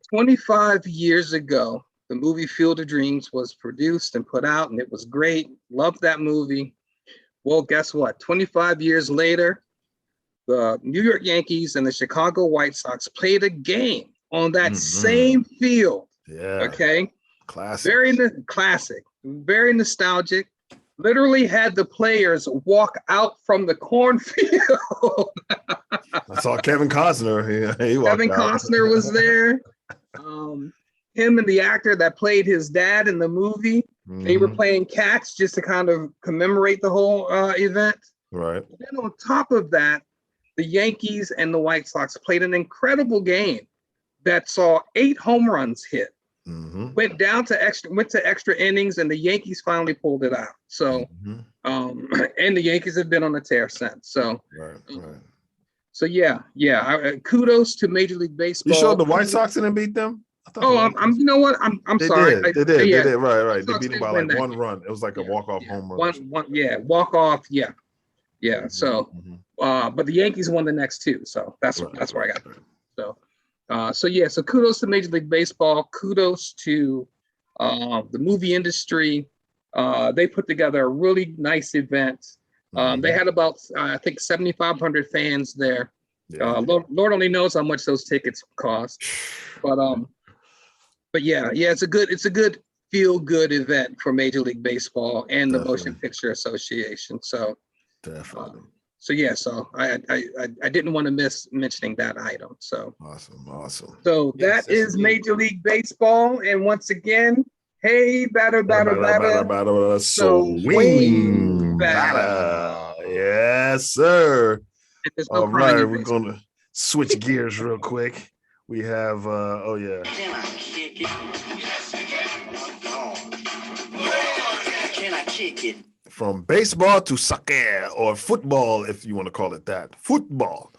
25 years ago, the movie Field of Dreams was produced and put out, and it was great. Loved that movie. Well, guess what? 25 years later, the New York Yankees and the Chicago White Sox played a game on that same field. Yeah. Okay. Classic. Very nostalgic. Literally had the players walk out from the cornfield. I saw Kevin Costner. Kevin Costner was there. Him and the actor that played his dad in the movie, they were playing catch just to kind of commemorate the whole event. Right. And then on top of that, the Yankees and the White Sox played an incredible game that saw 8 home runs hit. Went to extra innings, and the Yankees finally pulled it out. So, and the Yankees have been on a tear since. So, So kudos to Major League Baseball. You showed the White Sox didn't beat them? I'm you know what? I'm sorry. They did. Right. They beat them by like 1 run. It was like a walk-off home run. Walk-off. Yeah. So, but the Yankees won the next 2. So that's where I got it. So kudos to Major League Baseball. Kudos to the movie industry. They put together a really nice event They had about, I think, 7,500 fans there. Yeah. Lord only knows how much those tickets cost, but yeah, it's a good feel good event for Major League Baseball and the Motion Picture Association. So definitely. So I didn't want to miss mentioning that item. So awesome. So Yes, that is Major League Baseball, and once again, hey, batter. Swing batter. Yes, sir. All right, we're gonna switch gears real quick. We have Can I kick it? Yes, you can. Can I kick it? From baseball to soccer, or football, if you want to call it that. Football.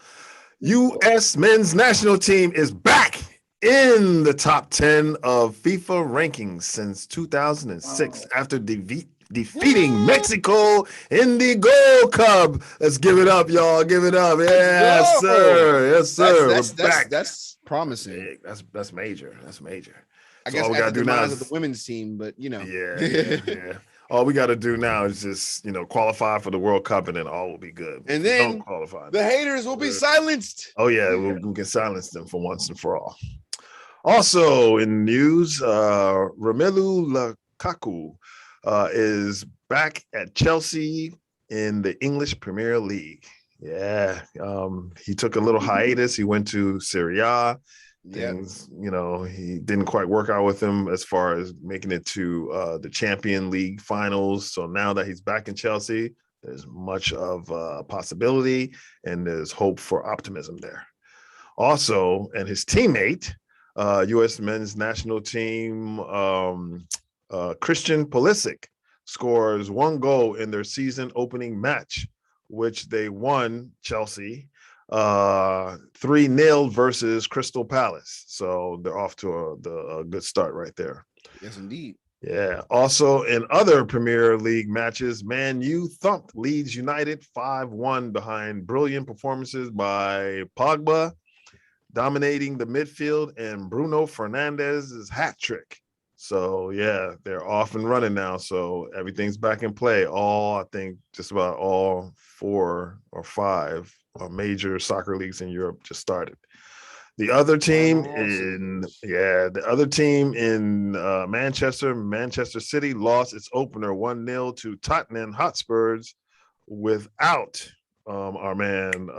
U.S. men's national team is back in the top 10 of FIFA rankings since 2006 after defeating Mexico in the Gold Cup. Let's give it up, y'all. Give it up. Yes, sir. Yes, sir. We're back. That's promising. That's major. That's major. I So guess all we gotta do now is the women's team, but you know. Yeah. All we got to do now is just, qualify for the World Cup, and then all will be good. And then don't qualify, the haters will be silenced. Oh yeah, we can silence them for once and for all. Also in news, Romelu Lukaku is back at Chelsea in the English Premier League. Yeah, he took a little hiatus. He went to Serie A. Things, he didn't quite work out with him as far as making it to the Champions League finals. So now that he's back in Chelsea, there's much of a possibility, and there's hope for optimism there. Also, and his teammate, U.S. men's national team, Christian Pulisic, scores 1 goal in their season opening match, which they won, Chelsea, 3-0 versus Crystal Palace. So they're off to a good start right there. Yes, indeed. Yeah. Also, in other Premier League matches, Man U thumped Leeds United 5-1 behind brilliant performances by Pogba, dominating the midfield, and Bruno Fernandez's hat trick. So yeah, they're off and running now. So everything's back in play. I think just about all 4 or 5 major soccer leagues in Europe just started. The other team in Manchester City lost its opener 1-0 to Tottenham Hotspurs without our man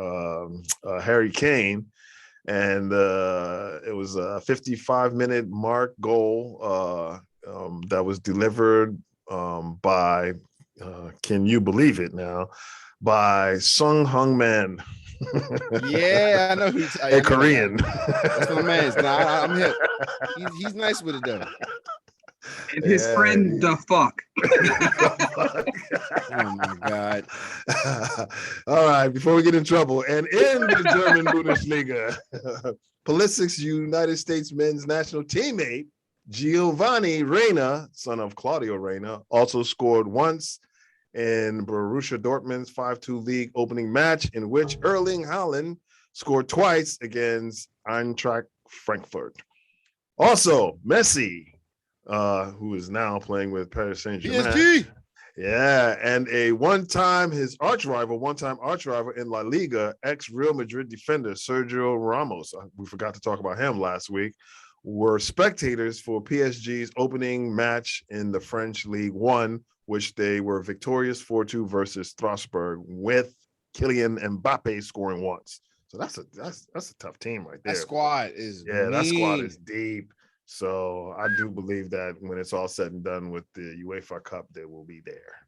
Harry Kane. And it was a 55-minute mark goal that was delivered by, can you believe it now, by Sung Hung Man. Yeah, I know who's a Korean. That's my man. Nah, I'm hip. He's nice with it though. And his friend, the fuck. Oh my God. All right, before we get in trouble, and in the German Bundesliga, Pulisic's United States men's national teammate, Giovanni Reyna, son of Claudio Reyna, also scored once in Borussia Dortmund's 5-2 league opening match, in which Erling Haaland scored twice against Eintracht Frankfurt. Also, Messi, who is now playing with Paris Saint-Germain. PSG. Yeah, and one-time arch rival in La Liga, ex-Real Madrid defender Sergio Ramos, we forgot to talk about him last week, were spectators for PSG's opening match in the French League One, which they were victorious 4-2 versus Strasbourg, with Kylian Mbappe scoring once. So that's a tough team right there. That squad is that squad is deep. So I do believe that when it's all said and done with the UEFA Cup, they will be there.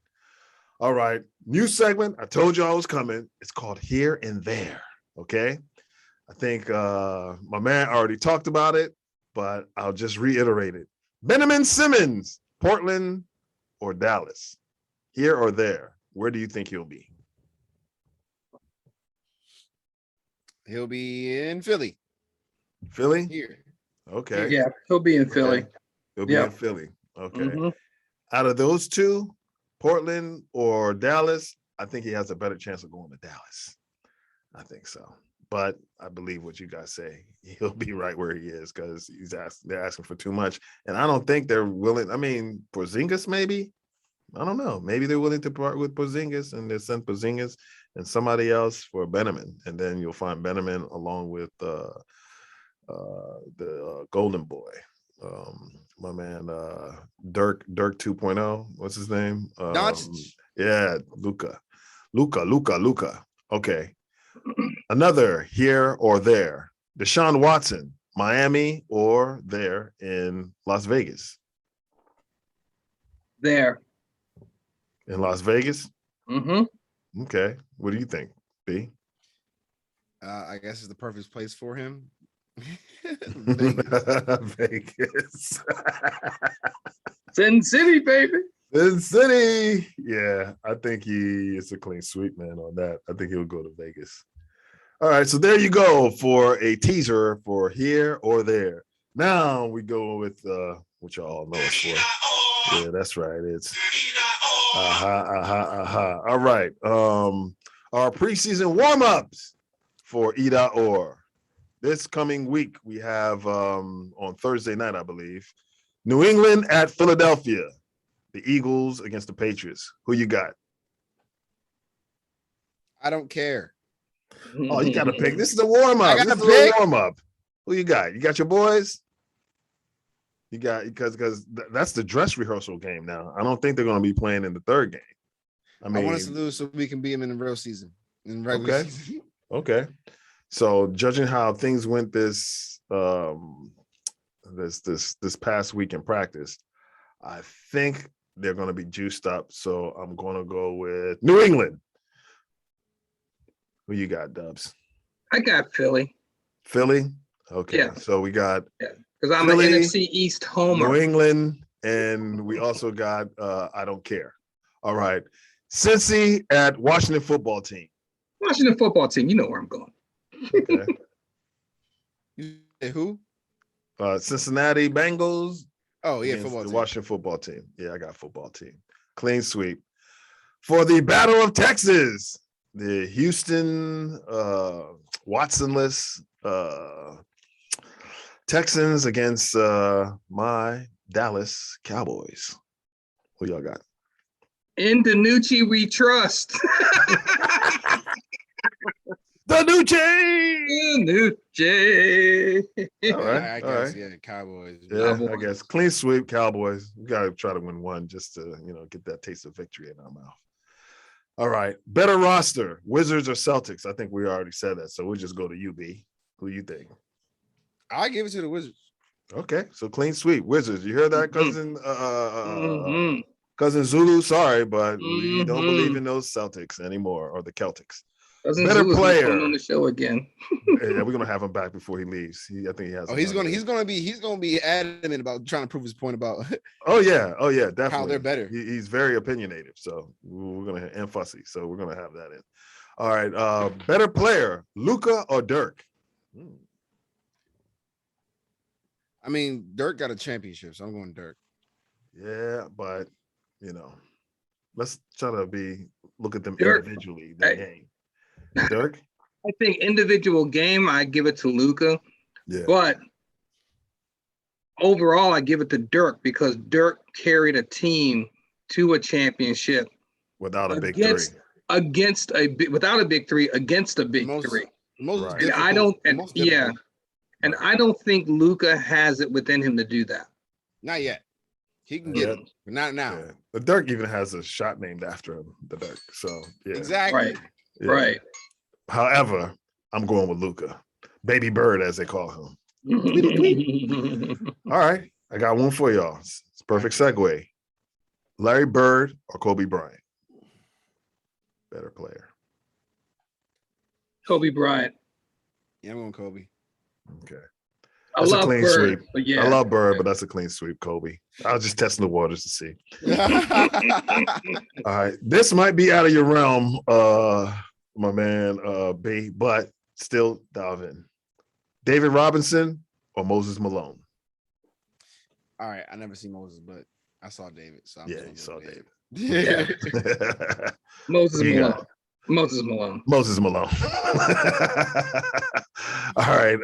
All right, new segment. I told you I was coming. It's called Here and There. Okay. I think my man already talked about it, but I'll just reiterate it. Benjamin Simmons, Portland or Dallas? Here or there? Where do you think he'll be? He'll be in Philly. Philly? Here. Okay. Yeah, he'll be in Philly. He'll be in Philly. Okay. Out of those two, Portland or Dallas, I think he has a better chance of going to Dallas. I think so. But I believe what you guys say. He'll be right where he is because they're asking for too much. And I don't think they're willing. I mean, Porzingis maybe, I don't know. Maybe they're willing to part with Porzingis and they send Porzingis and somebody else for Benjamin, and then you'll find Benjamin along with the Golden Boy, my man Dirk 2.0. What's his name? Yeah, Luca. Okay, another here or there. Deshaun Watson, Miami or there in Las Vegas. There. In Las Vegas? Mm-hmm. Okay. What do you think, B? I guess it's the perfect place for him. Vegas. Sin City, baby. Sin City. Yeah, I think it's a clean sweep, man, on that. I think he'll go to Vegas. All right, so there you go for a teaser for here or there. Now we go with what y'all know us for. Yeah, that's right. It's All right. Our preseason warm-ups for E.or. This coming week, we have on Thursday night, I believe, New England at Philadelphia. The Eagles against the Patriots. Who you got? I don't care. Oh, you got to pick. This is a warm-up. This is a warm-up. Who you got? You got your boys? You got, because that's the dress rehearsal game now. I don't think they're going to be playing in the third game. I want us to lose so we can beat them in the real season. In regular season. Okay. So judging how things went this past week in practice, I think they're going to be juiced up. So I'm going to go with New England. Who you got, Dubs? I got Philly. Philly? Okay. Yeah. So we got because I'm Philly, an NFC East homer. New England, and we also got I don't care. All right. Cincy at Washington football team. Washington football team. You know where I'm going. Okay. You say who? Cincinnati Bengals. Oh, yeah, football the team. Washington football team. Yeah, I got football team. Clean sweep. For the Battle of Texas, the Houston Watsonless Texans against my Dallas Cowboys. Who y'all got? In DiNucci we trust. DiNucci. All right. I guess, yeah, Cowboys. Yeah, Cowboys. I guess clean sweep Cowboys. We got to try to win one just to, get that taste of victory in our mouth. All right. Better roster, Wizards or Celtics? I think we already said that. So we'll just go to UB. Who you think? I give it to the Wizards. Okay. So clean sweep. Wizards. You hear that, cousin? Cousin Zulu, sorry, but we don't believe in those Celtics anymore, or the Celtics. Cousin better Zulu's player on the show again. Yeah, we're gonna have him back before he leaves. I think he has. Oh, he's gonna be adamant about trying to prove his point about. Oh yeah, definitely. How they're better. He's very opinionated, so we're gonna and fussy. So we're gonna have that in. All right, better player, Luka or Dirk? I mean, Dirk got a championship, so I'm going Dirk. Yeah, but let's try to look at them Dirk. Individually. The game. Dirk? I think individual game, I give it to Luka. Yeah. But overall, I give it to Dirk because Dirk carried a team to a championship without a big three. Without a big three against a big three. Right. And I don't think Luka has it within him to do that. Not yet. He can get it, but not now. Yeah. The Dirk even has a shot named after him, the Dirk. So yeah. Exactly. Right. Yeah. Right. However, I'm going with Luka. Baby Bird, as they call him. All right. I got one for y'all. It's a perfect segue. Larry Bird or Kobe Bryant? Better player. Kobe Bryant. Yeah, I'm going Kobe. Okay. That's a clean sweep. But yeah. I love Bird, but that's a clean sweep, Kobe. I was just testing the waters to see. All right. This might be out of your realm, my man B, but still dive in. David Robinson or Moses Malone? All right. I never see Moses, but I saw David. So yeah, you saw David. Yeah. Moses Malone. Moses Malone. All right.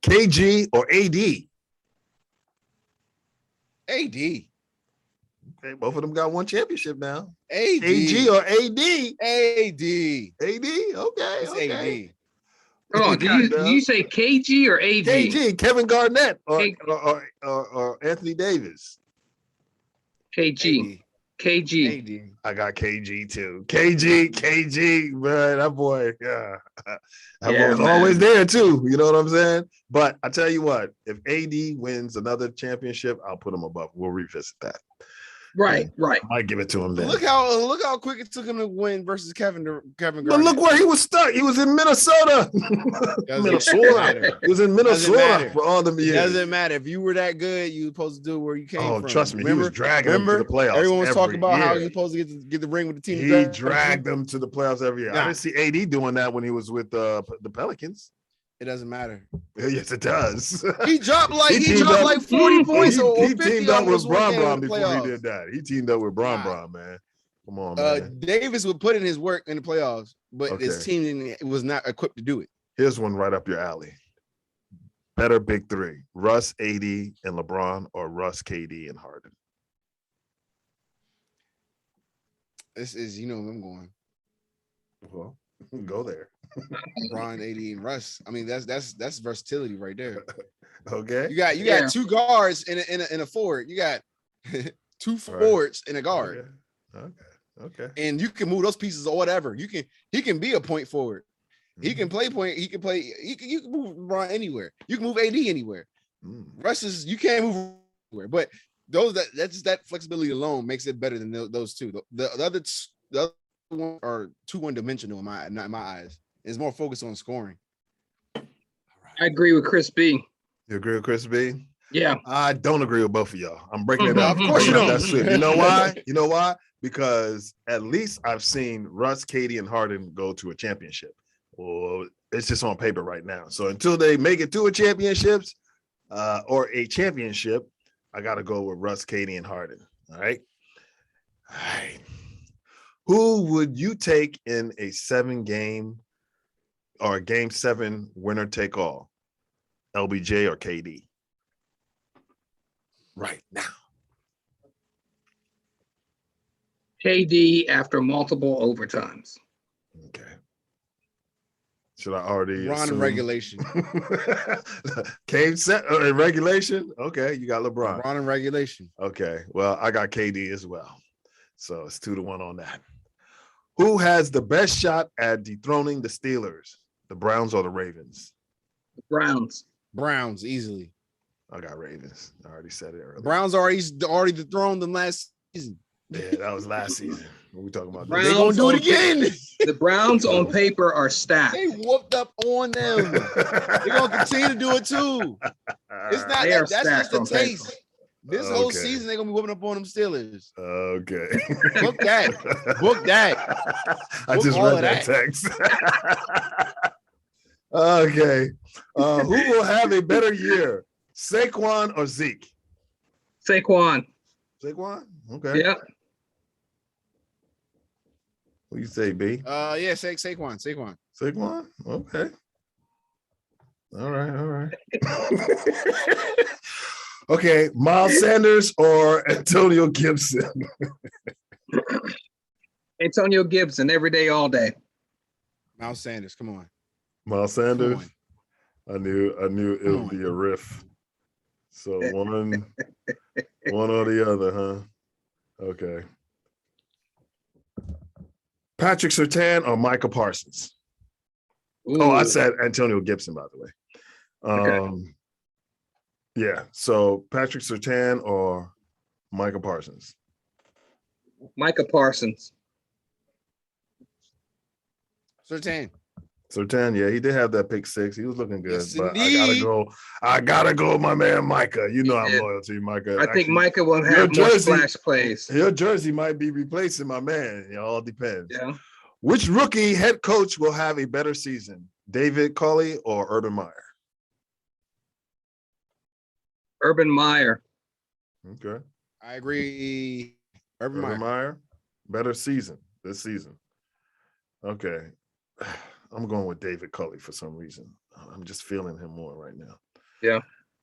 KG or AD? AD. Hey, both of them got one championship now. AD. AG or AD? AD. AD? Okay. It's okay. AD. Oh, did you say KG or AG? KG, Kevin Garnett or Anthony Davis. KG. AD. KG. AD. I got KG too. KG, man, that boy, yeah. That boy was always there too. You know what I'm saying? But I tell you what, if AD wins another championship, I'll put him above. We'll revisit that. Right. I might give it to him then. Look how quick it took him to win versus Kevin Garnett. But look where he was stuck. He was in Minnesota. Minnesota. He was in Minnesota for all them years. It doesn't matter. If you were that good, you were supposed to do where you came from. Oh, trust me, he was dragging them to the playoffs. Everyone was talking about how he he's supposed to get the ring with the team. He dragged them to the playoffs every year. I didn't see AD doing that when he was with the Pelicans. It doesn't matter. Yes, it does. He dropped like 40 points or 50. He teamed up with Bron before he did that. He teamed up with Bron, man. Come on, man. Davis would put in his work in the playoffs, but his team was not equipped to do it. Here's one right up your alley. Better big three: Russ, AD, and LeBron, or Russ, KD, and Harden. This is, where I'm going. Well, go there. LeBron, AD, and Russ. I mean, that's versatility right there. Okay. You got two guards in a forward. You got two forwards and a guard. Okay. And you can move those pieces or whatever. He can be a point forward. He can play point. You can move LeBron anywhere. You can move AD anywhere. Russ you can't move anywhere. But that's just that flexibility alone makes it better than those two. The other one are too one-dimensional in my eyes. It's more focused on scoring. I agree with Chris B. You agree with Chris B? Yeah. I don't agree with both of y'all. I'm breaking it up. Of course you don't. That's it. You know why? You know why? Because at least I've seen Russ, KD, and Harden go to a championship. Well, it's just on paper right now. So until they make it to a championship, or a championship, I got to go with Russ, KD, and Harden. All right. Who would you take in a 7-game or a game 7 winner take all? LBJ or KD? Right now. KD after multiple overtimes. Okay. Should I already LeBron in regulation? Game set in regulation? Okay, you got LeBron. LeBron in regulation. Okay, well, I got KD as well. So it's 2-1 on that. Who has the best shot at dethroning the Steelers? The Browns or the Ravens? The Browns. Browns, easily. I got Ravens. I already said it earlier. Browns already dethroned them last season. Yeah, that was last season. What we talking about? They're gonna do it again. The Browns on paper are stacked. They whooped up on them. They're gonna continue to do it too. It's not that's just the taste. Paper. This whole season they're gonna be whooping up on them Steelers. Okay. Book that. Book that. I just read that text. Okay. Who will have a better year? Saquon or Zeke? Saquon. Saquon? Okay. Yep. What do you say, B? Yeah, Saquon. Saquon? Okay. All right. Okay, Miles Sanders or Antonio Gibson? Antonio Gibson, every day, all day. Miles Sanders, come on. Miles Sanders? I knew it would be a riff. So one or the other, huh? Okay. Patrick Surtain or Micah Parsons? Ooh. Oh, I said Antonio Gibson, by the way. Okay. Yeah. So Patrick Surtain or Micah Parsons? Micah Parsons. Surtain, yeah, he did have that pick 6. He was looking good, yes, but indeed. I gotta go with my man Micah. You know I'm loyal to you, Micah. I think Micah will have more splash plays. Your jersey might be replacing my man. It all depends. Yeah. Which rookie head coach will have a better season? David Culley or Urban Meyer? Urban Meyer. Okay. I agree. Urban Meyer. Better season this season. Okay. I'm going with David Culley for some reason. I'm just feeling him more right now. Yeah.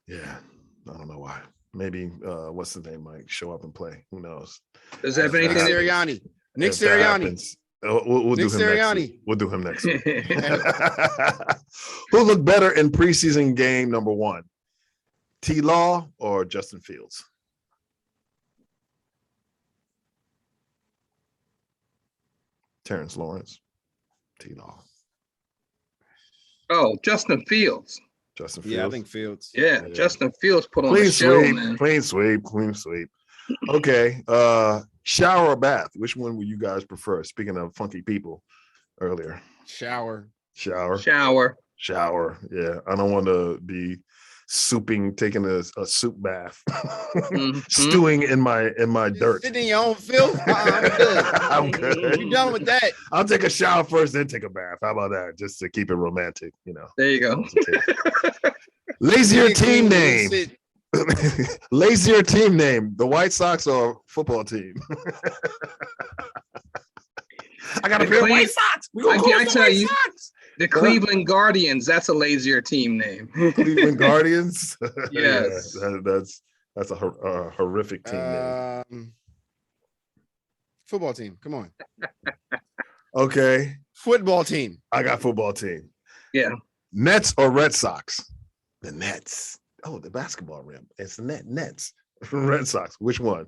Yeah. I don't know why. Maybe what's the name might show up and play. Who knows? Does that have Nick anything? Sirianni. Nick Sirianni. We'll Nick do him Sirianni. next week. We'll do him next week. Who looked better in preseason game number 1? T. Law or Justin Fields? Terrence Lawrence. T. Law. Oh, Justin Fields. Justin Fields. Yeah, I think Fields. Yeah, Justin Fields put on Clean the show, sweep. man. Clean sweep. Clean sweep. Okay. Shower or bath? Which one would you guys prefer? Speaking of funky people earlier. Shower. Shower. Yeah. I don't want to be taking a soup bath, stewing in my dirt. Sitting in your own filth. I'm good. I'm good. You done with that? I'll take a shower first, then take a bath. How about that? Just to keep it romantic, you know. There you go. Lazier team name. Lazier team name. The White Sox or football team? I got a pair of White Sox. I tell you, the Cleveland Guardians. That's a lazier team name. Cleveland Guardians. Yes, that's a horrific team name. Football team. Come on. Okay. Football team. I got football team. Yeah. Nets or Red Sox? The Nets. Oh, the basketball rim. It's the Nets. Red Sox. Which one?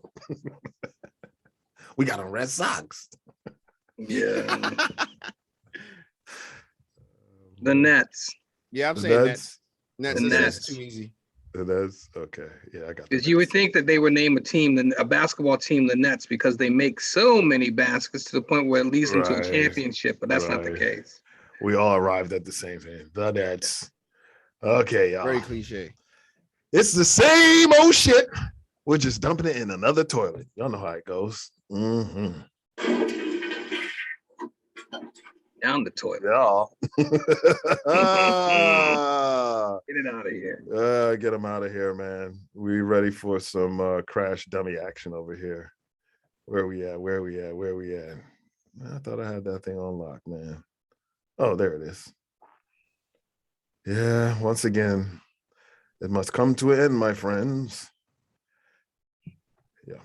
We got a Red Sox. Yeah. The Nets. Yeah, I'm saying Nets. The Nets. Too easy. That's okay. Yeah, I got. Because you would think that they would name a basketball team, the Nets, because they make so many baskets to the point where it leads them to a championship. But that's not the case. We all arrived at the same thing. The Nets. Okay, y'all. Very cliche. It's the same old shit. We're just dumping it in another toilet. Y'all know how it goes. Mm-hmm. Down the toilet. Y'all. Get it out of here. Get them out of here, man. We ready for some crash dummy action over here. Where we at? I thought I had that thing on lock, man. Oh, there it is. Yeah, once again, it must come to an end, my friends. Yeah.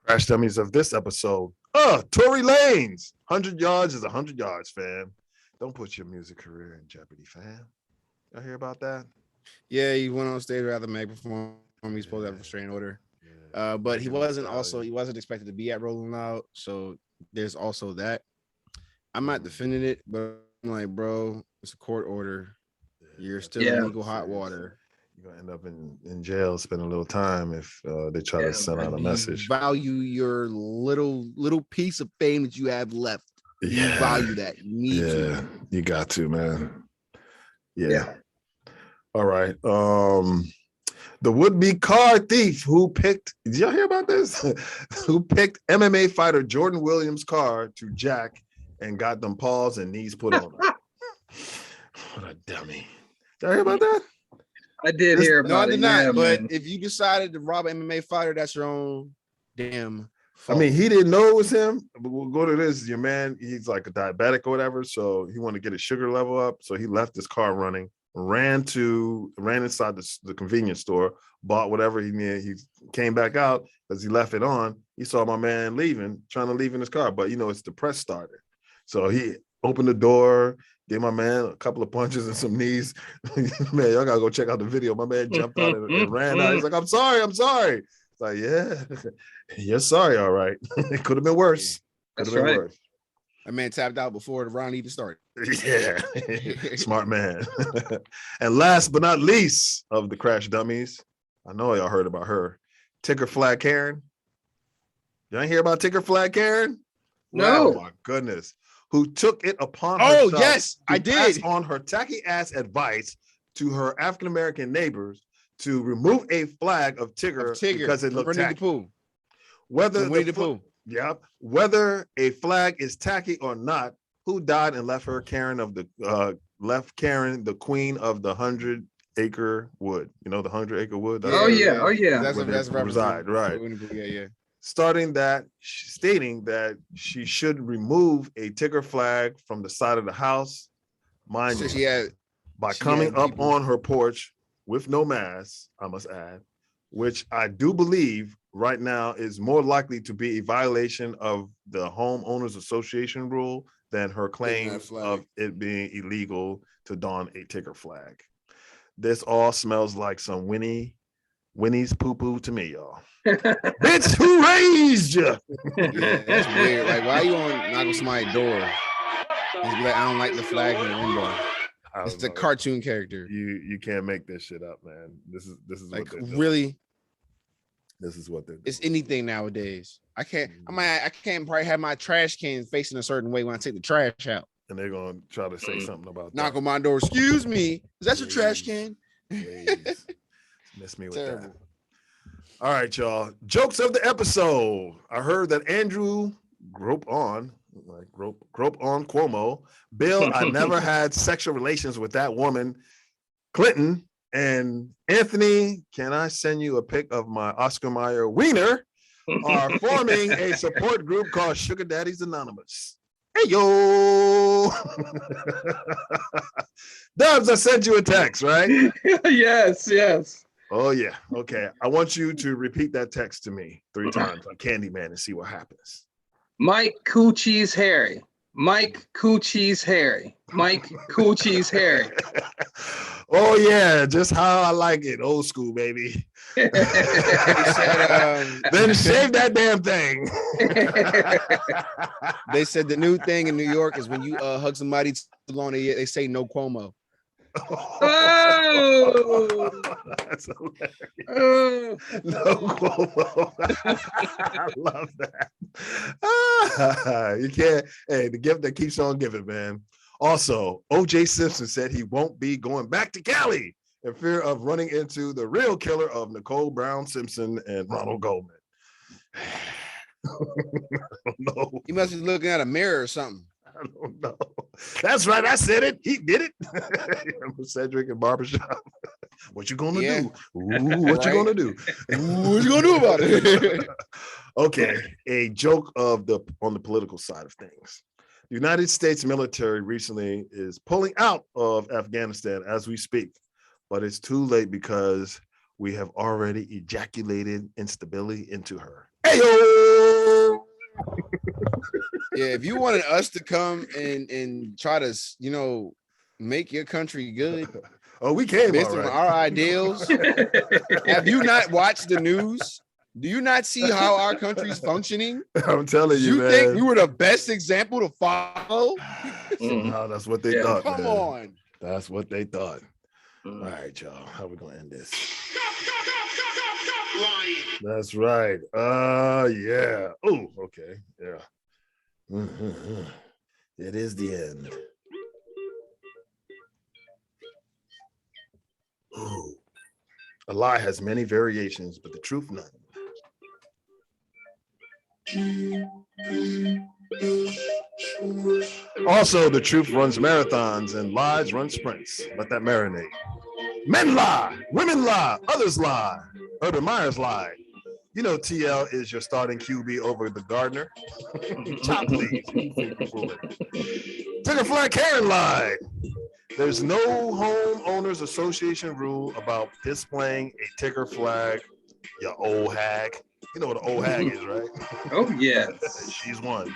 Crash dummies of this episode. Tory Lanez. 100 yards is 100 yards, fam. Don't put your music career in jeopardy, fam. Y'all hear about that? Yeah, he went on stage rather Meg perform. He's supposed to have a restraining order. But he wasn't expected to be at Rolling Loud. So there's also that. I'm not defending it, but I'm like, bro, it's a court order. You're still in legal hot water. You're gonna end up in jail, spend a little time if they try to send out a message. Value your little piece of fame that you have left. You value that. You need to. You got to, man. Yeah. All right. The would-be car thief who picked, did y'all hear about this? Who picked MMA fighter Jordan Williams' car to jack and got them paws and knees put on her. What a dummy. Did y'all hear about that? I did hear about it. No, I did not. But man. if you decided to rob an MMA fighter, that's your own damn fault. I mean, he didn't know it was him, but we'll go to this. Your man, he's like a diabetic or whatever, so he wanted to get his sugar level up. So he left his car running, ran inside the convenience store, bought whatever he needed. He came back out as he left it on. He saw my man trying to leave in his car, but it's the press starter. So he opened the door, gave my man a couple of punches and some knees. Man, y'all gotta go check out the video. My man jumped out and ran out. He's like, I'm sorry. It's like, yeah, you're sorry. All right. It could have been worse. That's right. Worse. That man tapped out before the round even started. Yeah. Smart man. And last but not least of the crash dummies, I know y'all heard about her, Ticker Flag Karen. Y'all ain't hear about Ticker Flag Karen? No. Oh my goodness. Who took it upon herself yes, I did. Pass on her tacky ass advice to her African-American neighbors to remove a flag of Tigger because it looked tacky. Whether a flag is tacky or not, who died and left Karen the queen of the 100-acre wood? You know the 100-acre wood? Oh yeah. That's reside, right? Yeah. Stating that she should remove a Tigger flag from the side of the house. Mind you, by coming up on her porch with no mask, I must add, which I do believe right now is more likely to be a violation of the homeowners association rule than her claim of it being illegal to don a ticker flag. This all smells like some Winnie's poo-poo to me, y'all. Bitch, who raised you? Yeah, that's weird. Like, why you on knock on somebody's door? Just be like, I don't like the flag in the window. It's the cartoon character. You can't make this shit up, man. This is like, what they're really. Doing. This is what they're doing. It's anything nowadays. I can't probably have my trash can facing a certain way when I take the trash out. And they're gonna try to say something about knock on my door. Excuse me, is that your trash can? Please. Miss me with that. All right, y'all. Jokes of the episode. I heard that Andrew grope on Cuomo. Bill, I never had sexual relations with that woman. Clinton and Anthony, can I send you a pic of my Oscar Mayer wiener? Are forming a support group called Sugar Daddies Anonymous. Hey, yo. Dubs, I sent you a text, right? Yes. Oh, yeah. Okay. I want you to repeat that text to me 3 times on Candyman and see what happens. Mike Coochie's Harry. Mike Coochie's Harry. Mike Coochie's Harry. Oh, yeah. Just how I like it. Old school, baby. Then shave that damn thing. They said the new thing in New York is when you hug somebody too long, they say no Cuomo. Oh, that's hilarious. No Cuomo. I love that. You can't. Hey, the gift that keeps on giving, man. Also, O.J. Simpson said he won't be going back to Cali in fear of running into the real killer of Nicole Brown Simpson and Ronald Goldman. No. He must be looking at a mirror or something. I don't know. That's right. I said it. He did it. Remember Cedric and Barbershop? What you gonna do? Ooh, what you gonna do? What you gonna do about it? Okay, a joke on the political side of things. The United States military recently is pulling out of Afghanistan as we speak, but it's too late because we have already ejaculated instability into her. Hey-o! Yeah, if you wanted us to come and try to, make your country good. Oh, we came based on our ideals. Have you not watched the news? Do you not see how our country's functioning? I'm telling you, man. You think we were the best example to follow? Somehow that's what they thought. Come on. That's what they thought. All right, y'all. How we gonna end this? That's right. Yeah. Oh, okay. Yeah. Mm-hmm. It is the end. Ooh. A lie has many variations, but the truth none. Also, the truth runs marathons and lies run sprints. Let that marinate. Men lie, women lie, others lie. Urban Meyer's lied. You know TL is your starting QB over the Gardner. Chop please. Ticker flag Karen lied. There's no homeowners association rule about displaying a ticker flag, you old hag. You know what an old hag is, right? Oh, yes. She's one.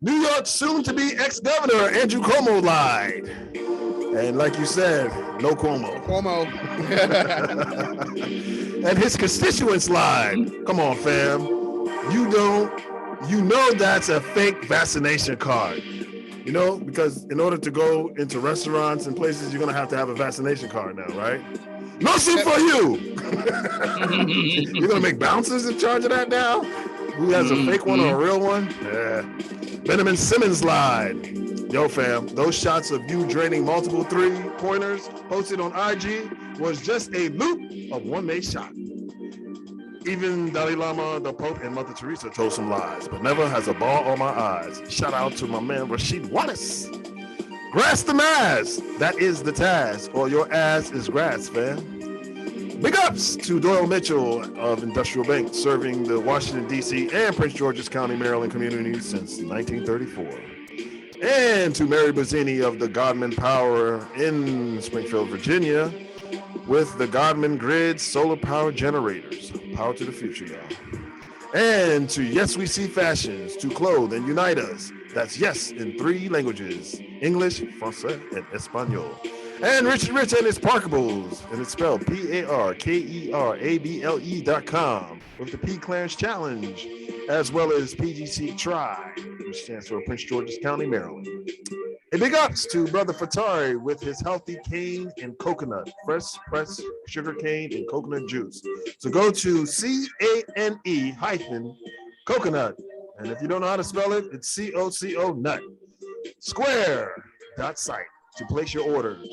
New York's soon-to-be ex-governor Andrew Cuomo lied. And like you said, no Cuomo. And his constituents lied. Come on, fam. You know that's a fake vaccination card. Because in order to go into restaurants and places, you're going to have a vaccination card now, right? No soup for you. You're going to make bouncers in charge of that now? Who has a fake one or a real one? Yeah. Benjamin Simmons lied. Yo, fam, those shots of you draining multiple three-pointers posted on IG was just a loop of one made shot. Even Dalai Lama, the Pope, and Mother Teresa told some lies, but never has a ball on my eyes. Shout out to my man, Rashid Wallace. Grass the mass. That is the task, or your ass is grass, fam. Big ups to Doyle Mitchell of Industrial Bank, serving the Washington, D.C. and Prince George's County, Maryland communities since 1934. And to Mary Bazzini of the Godman Power in Springfield, Virginia, with the Godman Grid solar power generators. Power to the future, y'all. And to Yes We See Fashions, to clothe and unite us. That's yes in 3 languages, English, Francais, and Espanol. And Richard Rich and his Parkables, and it's spelled PARKERABLE.com with the P Clarence Challenge, as well as PGC Try, which stands for Prince George's County, Maryland. A big ups to Brother Fatari with his healthy cane and coconut, fresh pressed sugar cane and coconut juice. So go to CANE hyphen coconut. And if you don't know how to spell it, it's COCO nut. Square.site to place your orders.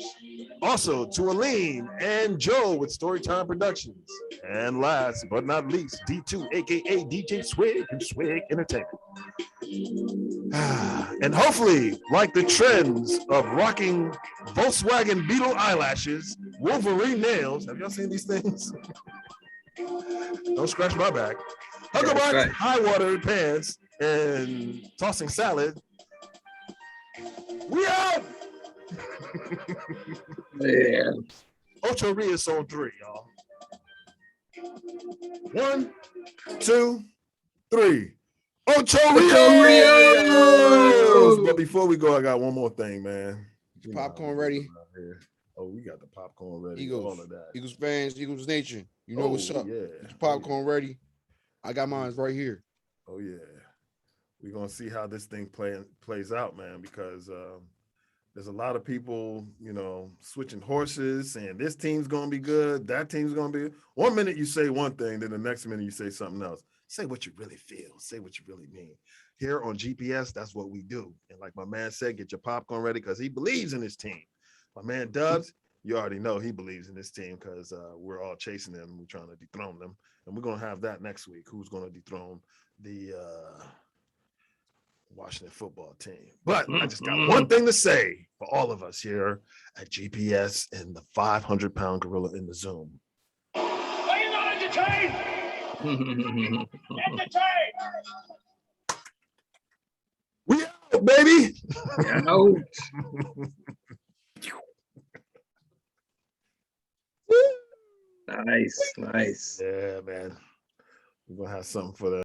Also to Aline and Joe with Storytime Productions. And last but not least, D2, aka DJ Swig and Swig Entertainment. And hopefully, like the trends of rocking Volkswagen Beetle eyelashes, Wolverine nails. Have y'all seen these things? Don't scratch my back. Huckleback, right. High water pants, and tossing salad. We out. Yeah. Ocho Rios on 3, y'all. 1, 2, 3. Ocho Rios! But before we go, I got one more thing, man. Popcorn ready? Oh, we got the popcorn ready. Eagles, all of that. Eagles fans, Eagles Nation. You know what's up. Yeah. Popcorn ready. I got mine right here. Oh, yeah. We're going to see how this thing plays out, man, because there's a lot of people, switching horses, saying this team's going to be good, that team's going to be. One minute you say one thing, then the next minute you say something else. Say what you really feel. Say what you really mean. Here on GPS, that's what we do. And like my man said, get your popcorn ready because he believes in his team. My man Dubs, you already know he believes in this team because we're all chasing them. We're trying to dethrone them. And we're going to have that next week. Who's going to dethrone the Washington football team? But I just got one thing to say for all of us here at GPS and the 500-pound gorilla in the Zoom. Are you not entertained? We out, baby. Out. Nice. Yeah, man. We're gonna have something for that.